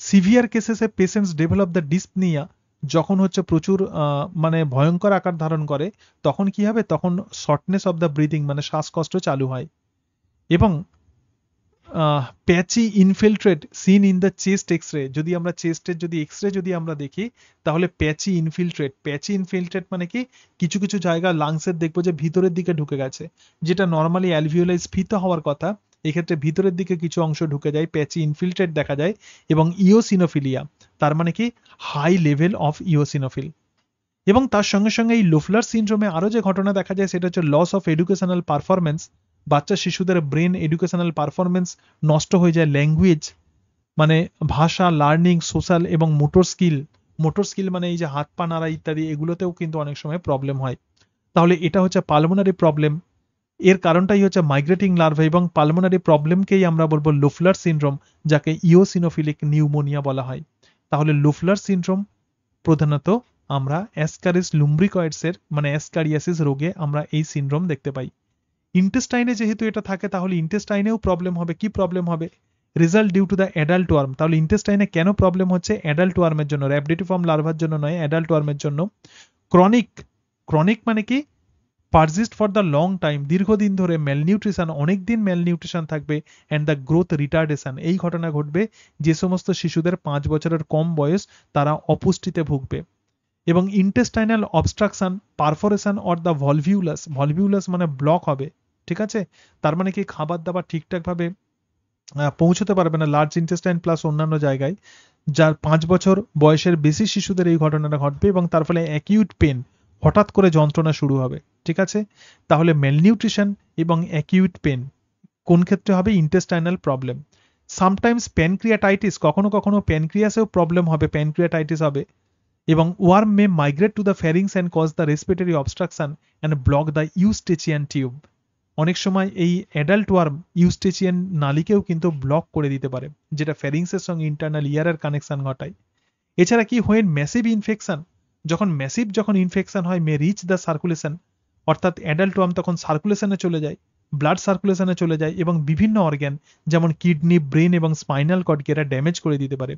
সিভিয়ার কেসেসে পেশেন্টস ডেভেলপ দ্য ডিসপনিয়া, যখন হচ্ছে প্রচুর মানে ভয়ঙ্কর আকার ধারণ করে, তখন কি হবে, তখন শর্টনেস অফ দ্য ব্রিদিং মানে শ্বাসকষ্ট চালু হয়। এবং patchy infiltrate seen in the chest X-ray, যদি আমরা চেস্টের যদি এক্স-রে যদি আমরা দেখি, তাহলে প্যাচি ইনফিল্ট্রেট মানে কি, কিছু কিছু জায়গা লাংসের দেখবো যে ভিতরের দিকে ঢুকে গেছে, যেটা নর্মালি অ্যালভিওলাই স্ফীত হওয়ার কথা, এক্ষেত্রে ভিতরের দিকে কিছু অংশ ঢুকে যায়, প্যাচি ইনফিল্ট্রেট দেখা যায়। এবং ইওসিনোফিলিয়া, তার মানে কি হাই লেভেল অফ ইওসিনোফিল। এবং তার সঙ্গে সঙ্গে এই লোফলার সিনড্রোমে আরো যে ঘটনা দেখা যায় সেটা হচ্ছে লস অফ এডুকেশনাল পারফরমেন্স। বাচ্চা শিশুদের ব্রেন এডুকেশনাল পারফরমেন্স নষ্ট হয়ে যায়, ল্যাঙ্গুয়েজ মানে ভাষা, লার্নিং, সোশ্যাল এবং মোটর স্কিল মানে এই যে হাত পা নাড়া ইত্যাদি, এগুলোতেও কিন্তু অনেক সময় প্রবলেম হয়। তাহলে এটা হচ্ছে পালমোনারি প্রবলেম। এর কারণটাই হচ্ছে মাইগ্রেটিং লার্ভা, এবং পালমোনারি প্রবলেমকেই আমরা বলবো লোফলার সিনড্রোম, যাকে ইওসিনোফিলিক নিউমোনিয়া বলা হয়। তাহলে লোফলার সিনড্রোম প্রধানত আমরা অ্যাসকারিস লুম্ব্রিকয়েডসের মানে অ্যাসকারিয়াসিস রোগে আমরা এই সিনড্রোম দেখতে পাই। ইন্টেস্টাইনে যেহেতু এটা থাকে, তাহলে ইন্টেস্টাইনেও প্রবলেম হবে। কি প্রবলেম হবে? Result due to the adult worm. তাহলে ইন্টেস্টাইনে কেন প্রবলেম হচ্ছে? অ্যাডাল্ট ওয়ার্মের জন্য, র্যাবডিটিফর্ম লার্ভার জন্য নয়, অ্যাডাল্ট ওয়ার্মের জন্য। ক্রনিক, ক্রনিক মানে কি, পারজিস্ট ফর দ্য লং টাইম, দীর্ঘদিন ধরে ম্যালনিউট্রিশন, অনেক দিন ম্যালনিউট্রিশন থাকবে, অ্যান্ড দ্য গ্রোথ রিটার্ডেশন, এই ঘটনা ঘটবে যে সমস্ত শিশুদের 5 বছরের কম বয়স, তারা অপুষ্টিতে ভুগবে। এবং intestinal obstruction, perforation or the volvulus, volvulus মানে ব্লক হবে, ঠিক আছে? তার মানে কি খাবার দাবার ঠিকঠাকভাবে পৌঁছতে পারবে না লার্জ ইন্টেস্টাইন প্লাস অন্যান্য জায়গায়। যার 5 বছর বয়সের বেশি শিশুদের এই ঘটনাটা ঘটবে, এবং তার ফলে অ্যাকিউট পেন, হঠাৎ করে যন্ত্রণা শুরু হবে, ঠিক আছে? তাহলে ম্যালনিউট্রিশন এবং অ্যাকিউট পেন কোন ক্ষেত্রে হবে? Intestinal problem. সামটাইমস প্যানক্রিয়াটাইটিস, কখনো কখনো প্যানক্রিয়াসেও প্রবলেম হবে, প্যানক্রিয়াটাইটিস হবে। এবং worm may migrate to the pharynx and cause the respiratory obstruction and block the Eustachian tube. অনেক সময় এই অ্যাডাল্ট ওয়ার্ম ইউস্টেচিয়ান নালীকেও কিন্তু ব্লক করে দিতে পারে, যেটা ফ্যারিংসের সঙ্গে ইন্টারনাল ইয়ারের কানেকশন ঘটায়। এছাড়া কি হয়? ম্যাসিভ ইনফেকশন, যখন ইনফেকশন হয়, মে রিচ দ্য সার্কুলেশন, অর্থাৎ অ্যাডাল্ট ওয়ার্ম তখন সার্কুলেশনে চলে যায়, ব্লাড সার্কুলেশনে চলে যায়, এবং বিভিন্ন অর্গ্যান যেমন কিডনি, ব্রেন এবং স্পাইনাল কর্ডকে এরা ড্যামেজ করে দিতে পারে।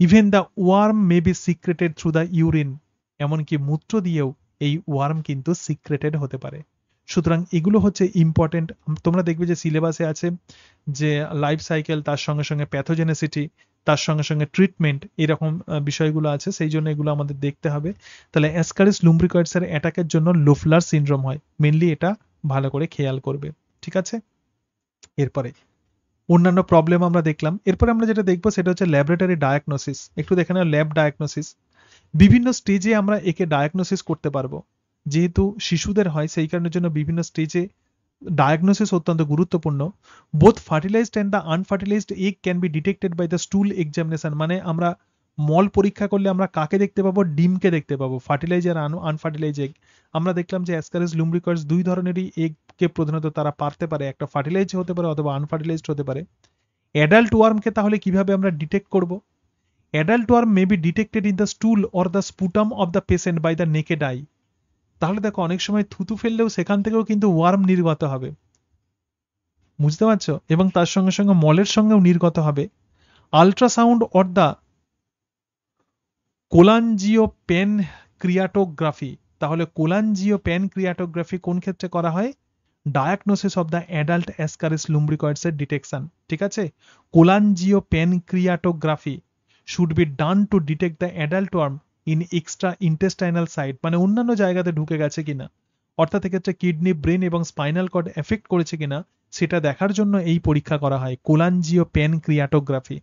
Even the worm may be secreted through the urine, এমনকি মূত্র দিয়েও এই ওয়ার্ম কিন্তু সিক্রেটেড হতে পারে। সুতরাং এগুলো হচ্ছে ইম্পর্টেন্ট। তোমরা দেখবে যে সিলেবাসে আছে যে লাইফ সাইকেল, তার সঙ্গে সঙ্গে প্যাথোজেনেসিটি, তার সঙ্গে সঙ্গে ট্রিটমেন্ট, এরকম বিষয়গুলো আছে, সেই জন্য এগুলো আমাদের দেখতে হবে। তাহলে অ্যাসকারিস লুম্ব্রিকয়েডসের অ্যাটাকের জন্য লোফলার সিনড্রোম হয় মেনলি, এটা ভালো করে খেয়াল করবে, ঠিক আছে? এরপরে অন্যান্য প্রবলেম আমরা দেখলাম। এরপরে আমরা যেটা দেখবো সেটা হচ্ছে ল্যাবরেটরি ডায়াগনোসিস। একটু দেখে নাও ল্যাব ডায়াগনোসিস। বিভিন্ন স্টেজে আমরা একে ডায়াগনোসিস করতে পারবো, যেহেতু শিশুদের হয় সেই কারণের জন্য বিভিন্ন স্টেজে ডায়াগনোসিস অত্যন্ত গুরুত্বপূর্ণ। Both fertilised and the unfertilised egg can be detected by the stool examination, মানে আমরা মল পরীক্ষা করলে আমরা কাকে দেখতে পাবো? ডিমকে দেখতে পাবো, ফার্টিলাইজ আর আনফার্টিলাইজ এগ। আমরা দেখলাম যে অ্যাসকারিস লুম্ব্রিকয়েডস দুই ধরনেরই এগকে প্রধানত তারা পারতে পারে, একটা ফার্টিলাইজ হতে পারে অথবা আনফার্টিলাইজড হতে পারে। অ্যাডাল্ট ওয়ার্মকে তাহলে কিভাবে আমরা ডিটেক্ট করব? Adult worm may be detected in the stool or the sputum of the patient by the naked eye. তাহলে দেখো অনেক সময় থুতু ফেললেও সেখান থেকেও কিন্তু ওয়ার্ম নির্গত হবে, বুঝতে পারছো? এবং তার সঙ্গে সঙ্গে মলের সঙ্গেও নির্গত হবে। Ultrasound or the cholangiopancreatography, তাহলে কোলানজিও পেন ক্রিয়াটোগ্রাফি কোন ক্ষেত্রে করা হয়? Diagnosis of the adult ascaris lumbricoides এর ডিটেকশন, ঠিক আছে? Cholangiopancreatography should be done to detect the adult worm in extra intestinal site, মানে অন্যান্য জায়গাতে ঢুকে গেছে কিনা, অর্থাৎ এক্ষেত্রে কিডনি, ব্রেন এবং স্পাইনাল কর্ড এফেক্ট করেছে কিনা সেটা দেখার জন্য এই পরীক্ষা করা হয়, কোলানজিও পেন ক্রিয়াটোগ্রাফি,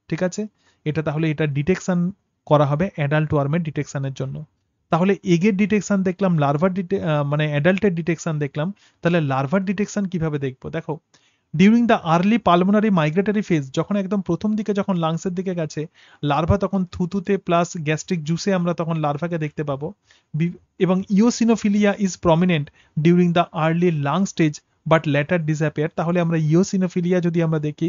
ঠিক আছে? এটা তাহলে এটা ডিটেকশন করা হবে অ্যাডাল্ট ওয়ার্মের ডিটেকশনের জন্য। তাহলে এগের ডিটেকশন দেখলাম, লার্ভার মানে অ্যাডাল্টের ডিটেকশন দেখলাম। তাহলে লার্ভার ডিটেকশন কিভাবে দেখবো? দেখো, during the early pulmonary migratory phase, যখন একদম প্রথম দিকে যখন লাংসের দিকে গেছে লার্ভা, তখন থুতুতে প্লাস গ্যাস্ট্রিক জুসে আমরা তখন লার্ভাকে দেখতে পাবো। এবং eosinophilia is prominent during the early lung stage but later disappear. তাহলে আমরা ইওসিনোফিলিয়া যদি আমরা দেখি,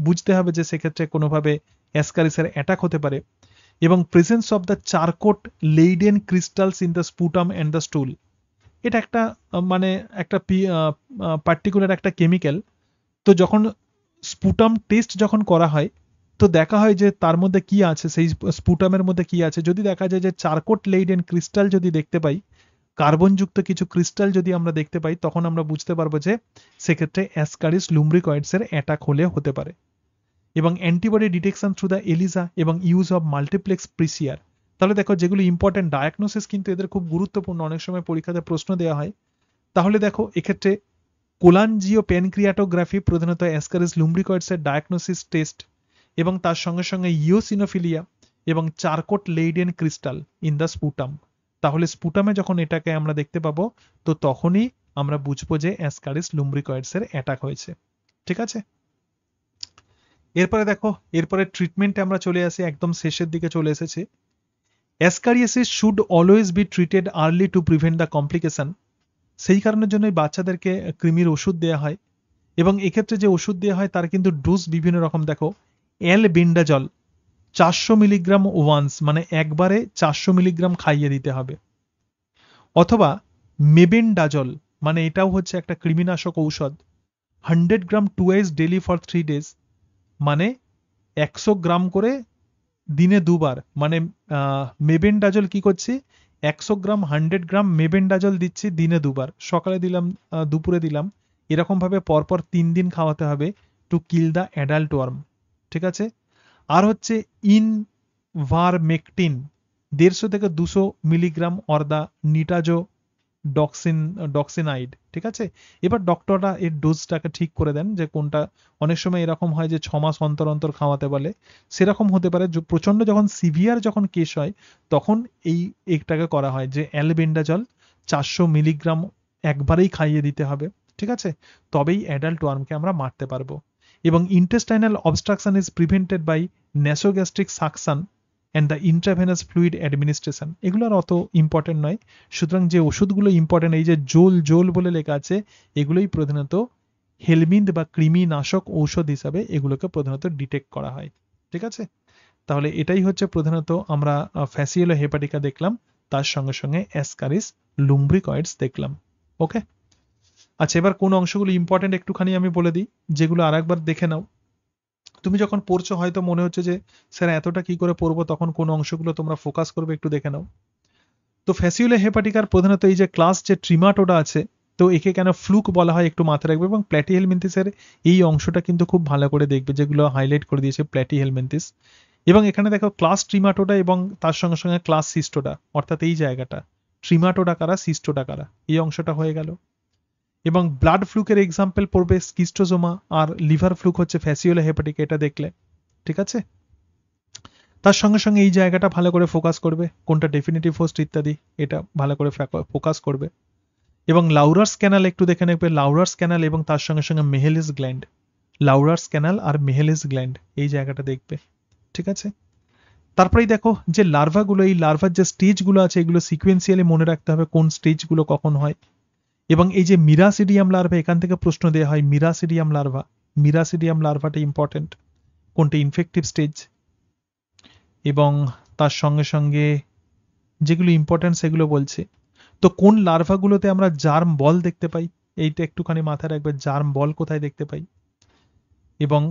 বুঝতে হবে যে সেক্ষেত্রে কোনোভাবে অ্যাসকারিসের অ্যাটাক হতে পারে। এবং presence of the Charcot Leiden crystals in the sputum and the স্টুল, এটা একটা মানে একটা পার্টিকুলার একটা কেমিক্যাল। তো যখন স্পুটাম টেস্ট যখন করা হয়, তো তো দেখা হয় যে তার মধ্যে কি আছে, সেই স্পুটামের মধ্যে কি আছে। যদি দেখা যায় যে চারকোট লেইডেন ক্রিস্টাল যদি দেখতে পাই, কার্বনযুক্ত কিছু ক্রিস্টাল যদি আমরা দেখতে পাই, তখন আমরা বুঝতে পারবো যে সেক্ষেত্রে অ্যাসকারিস লুম্ব্রিকয়েডসের অ্যাটাক হলে হতে পারে। এবং antibody detection through the ELISA এবং ইউজ অফ মাল্টিপ্লেক্স প্রিসিয়ার। তাহলে দেখো যেগুলো ইম্পর্টেন্ট ডায়াগনোসিস কিন্তু এদের খুব গুরুত্বপূর্ণ, অনেক সময় পরীক্ষাতে প্রশ্ন দেওয়া হয়। তাহলে দেখো এক্ষেত্রে কোলানজিও প্যানক্রিয়াটোগ্রাফি প্রধানত অ্যাসকারিস লুম্ব্রিকয়েডসের ডায়াগনোসিস টেস্ট, এবং তার সঙ্গে সঙ্গে ইওসিনোফিলিয়া এবং Charcot Leiden crystal in the sputum. তাহলে স্পুটামে যখন এটাকে আমরা দেখতে পাবো, তো তখনই আমরা বুঝবো যে অ্যাসকারিস লুম্ব্রিকয়েডসের অ্যাটাক হয়েছে। ঠিক আছে, এরপরে দেখো, এরপরে ট্রিটমেন্টে আমরা চলে আসি, একদম শেষের দিকে চলে এসেছি। Ascariasis should always be treated early to prevent the complication. সেই কারণের জন্যই বাচ্চাদেরকে কৃমির ওষুধ দেওয়া হয়, এবং এক্ষেত্রে যে ওষুধ দেওয়া হয় তার কিন্তু ডোজ বিভিন্ন রকম। দেখো, অ্যালবেন্ডাজল 400 মিলিগ্রাম ওয়ান্স, মানে একবারে 400 মিলিগ্রাম খাইয়ে দিতে হবে। অথবা মেবেন্ডাজল, মানে এটাও হচ্ছে একটা কৃমিনাশক ঔষধ, 100 গ্রাম টুয়াইস ডেলি ফর 3 days, মানে 100 গ্রাম করে দিনে দুবার। মানে মেবেন্ডাজল কি করছি, 100 গ্রাম 100 গ্রাম মেবেন্ডাজল দিচ্ছি দিনে দুবার, সকালে দিলাম দুপুরে দিলাম, এরকম ভাবে পরপর 3 দিন খাওয়াতে হবে to kill the adult worm. ঠিক আছে, আর হচ্ছে ইনভারমেকটিন 150 থেকে 200 মিলিগ্রাম অর দা নিটাজো ডক্সিনাইড। ঠিক আছে, এবার ডক্টররা এর ডোজটাকে ঠিক করে দেন যে কোনটা। অনেক সময় এরকম হয় যে 6 মাস অন্তর অন্তর খাওয়াতে বলে, সেরকম হতে পারে। প্রচন্ড যখন সিভিয়ার যখন কেস হয়, তখন এই একটাকে করা হয় যে অ্যালবেন্ডাজল 400 মিলিগ্রাম একবারেই খাইয়ে দিতে হবে। ঠিক আছে, তবেই অ্যাডাল্ট ওয়ার্মকে আমরা মারতে পারবো। এবং intestinal obstruction is prevented by nasogastric suction and the intravenous fluid administration. এগুলো আর অত ইম্পর্টেন্ট নয়। সুতরাং যে ওষুধগুলো ইম্পর্টেন্ট, এই যে জোল জোল বলে লেখা আছে, এগুলোই প্রধানত হেলমিন্থ বা কৃমিনাশক ঔষধ হিসাবে এগুলোকে প্রধানত ডিটেক্ট করা হয়। ঠিক আছে, তাহলে এটাই হচ্ছে প্রধানত আমরা ফ্যাসিওলো হেপাটিকা দেখলাম, তার সঙ্গে সঙ্গে অ্যাসকারিস লুম্ব্রিকয়েডস দেখলাম। ওকে, আচ্ছা, এবার কোন অংশগুলো ইম্পর্টেন্ট একটুখানি আমি বলে দিই, যেগুলো আরেকবার দেখে নাও। তুমি যখন পড়ছো হয়তো মনে হচ্ছে যে স্যার এতটা কি করে পড়বো, তখন কোন অংশগুলো তোমরা ফোকাস করবে একটু দেখে নাও। তো ফ্যাসিওলো হেপাটিকার প্রধানত এই যে ক্লাস যে ট্রিমাটোডা আছে, তো একে কেন ফ্লুক বলা হয় একটু মাথায় রাখবে। এবং প্ল্যাটিহেলমিনথিসের এই অংশটা কিন্তু খুব ভালো করে দেখবে, যেগুলো হাইলাইট করে দিয়েছে প্ল্যাটিহেলমিনথিস। এবং এখানে দেখো ক্লাস ট্রিমাটোডা এবং তার সঙ্গে সঙ্গে ক্লাস সিস্টোডা, অর্থাৎ এই জায়গাটা ট্রিমাটোডা কারা সিস্টোডা কারা, এই অংশটা হয়ে গেল। এবং ব্লাড ফ্লুকের এক্সাম্পল পড়বে স্কিস্টোজোমা, আর লিভার ফ্লুক হচ্ছে ফ্যাসিওলো হেপাটিকা, এটা দেখলে। ঠিক আছে, তার সঙ্গে সঙ্গে এই জায়গাটা ভালো করে ফোকাস করবে, কোনটা ডেফিনিটিভ হোস্ট ইত্যাদি, এটা ভালো করে ফোকাস করবে। এবং লাউরার্স ক্যানাল একটু দেখে নেবে, লাউরার্স ক্যানাল এবং তার সঙ্গে সঙ্গে মেহেলিস গ্ল্যান্ড, লাউরার্স ক্যানাল আর মেহেলিস গ্ল্যান্ড, এই জায়গাটা দেখবে। ঠিক আছে, তারপরেই দেখো যে লার্ভাগুলো, এই লার্ভার যে স্টেজগুলো আছে, এগুলো সিকোয়েন্সিয়ালি মনে রাখতে হবে কোন স্টেজগুলো কখন হয়। এবং এই যে মিরাসিডিয়াম লার্ভা, এখান থেকে প্রশ্ন দেওয়া হয় মিরাসিডিয়াম লার্ভা, মিরাসিডিয়াম লার্ভাটা ইম্পর্টেন্ট, কোনটা ইনফেক্টিভ স্টেজ। এবং তার সঙ্গে সঙ্গে যেগুলো ইম্পর্টেন্ট সেগুলো বলছে। তো কোন লার্ভাগুলোতে আমরা জার্ম বল দেখতে পাই, এইটা একটুখানি মাথায় রাখবে, জার্ম বল কোথায় দেখতে পাই। এবং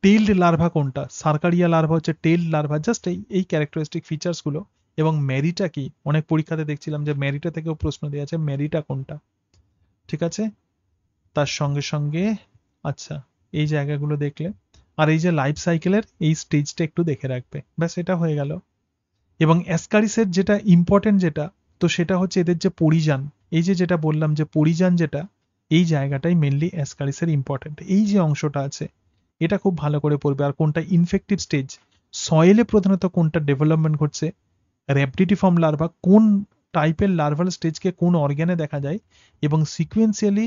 টেইলড লার্ভা কোনটা, সার্কারিয়া লার্ভা হচ্ছে টেইলড লার্ভা, জাস্ট এই ক্যারেক্টারিস্টিক ফিচার্স গুলো। এবং ম্যারিটা কি, অনেক পরীক্ষাতে দেখছিলাম যে ম্যারিটা থেকেও প্রশ্ন দেওয়া আছে, ম্যারিটা কোনটা। ঠিক আছে, তার সঙ্গে সঙ্গে আচ্ছা এই জায়গাগুলো দেখলে, আর এই যে লাইফ সাইকেলের এই স্টেজটা একটু দেখে রাখবে, ব্যাস এটা হয়ে গেল। এবং অ্যাসকারিসের যেটা ইম্পর্টেন্ট যেটা, তো সেটা হচ্ছে এদের যে পরিযান, এই যে যেটা বললাম যে পরিযান যেটা, এই জায়গাটাই মেনলি অ্যাসকারিসের ইম্পর্টেন্ট। এই যে অংশটা আছে এটা খুব ভালো করে পড়বে। আর কোনটা ইনফেক্টিভ স্টেজ, সয়েলে প্রধানত কোনটা ডেভেলপমেন্ট ঘটছে, র্যাপটিটিফর্ম লার্ভা কোন টাইপের লার্ভাল স্টেজকে কোন অর্গ্যানে দেখা যায়, এবং সিকুয়েন্সিয়ালি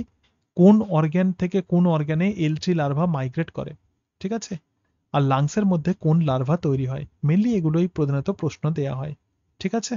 কোন অর্গ্যান থেকে কোন অর্গ্যানে এলট্রি লার্ভা মাইগ্রেট করে। ঠিক আছে, আর লাংসের মধ্যে কোন লার্ভা তৈরি হয়, মেনলি এগুলোই প্রধানত প্রশ্ন দেওয়া হয়। ঠিক আছে।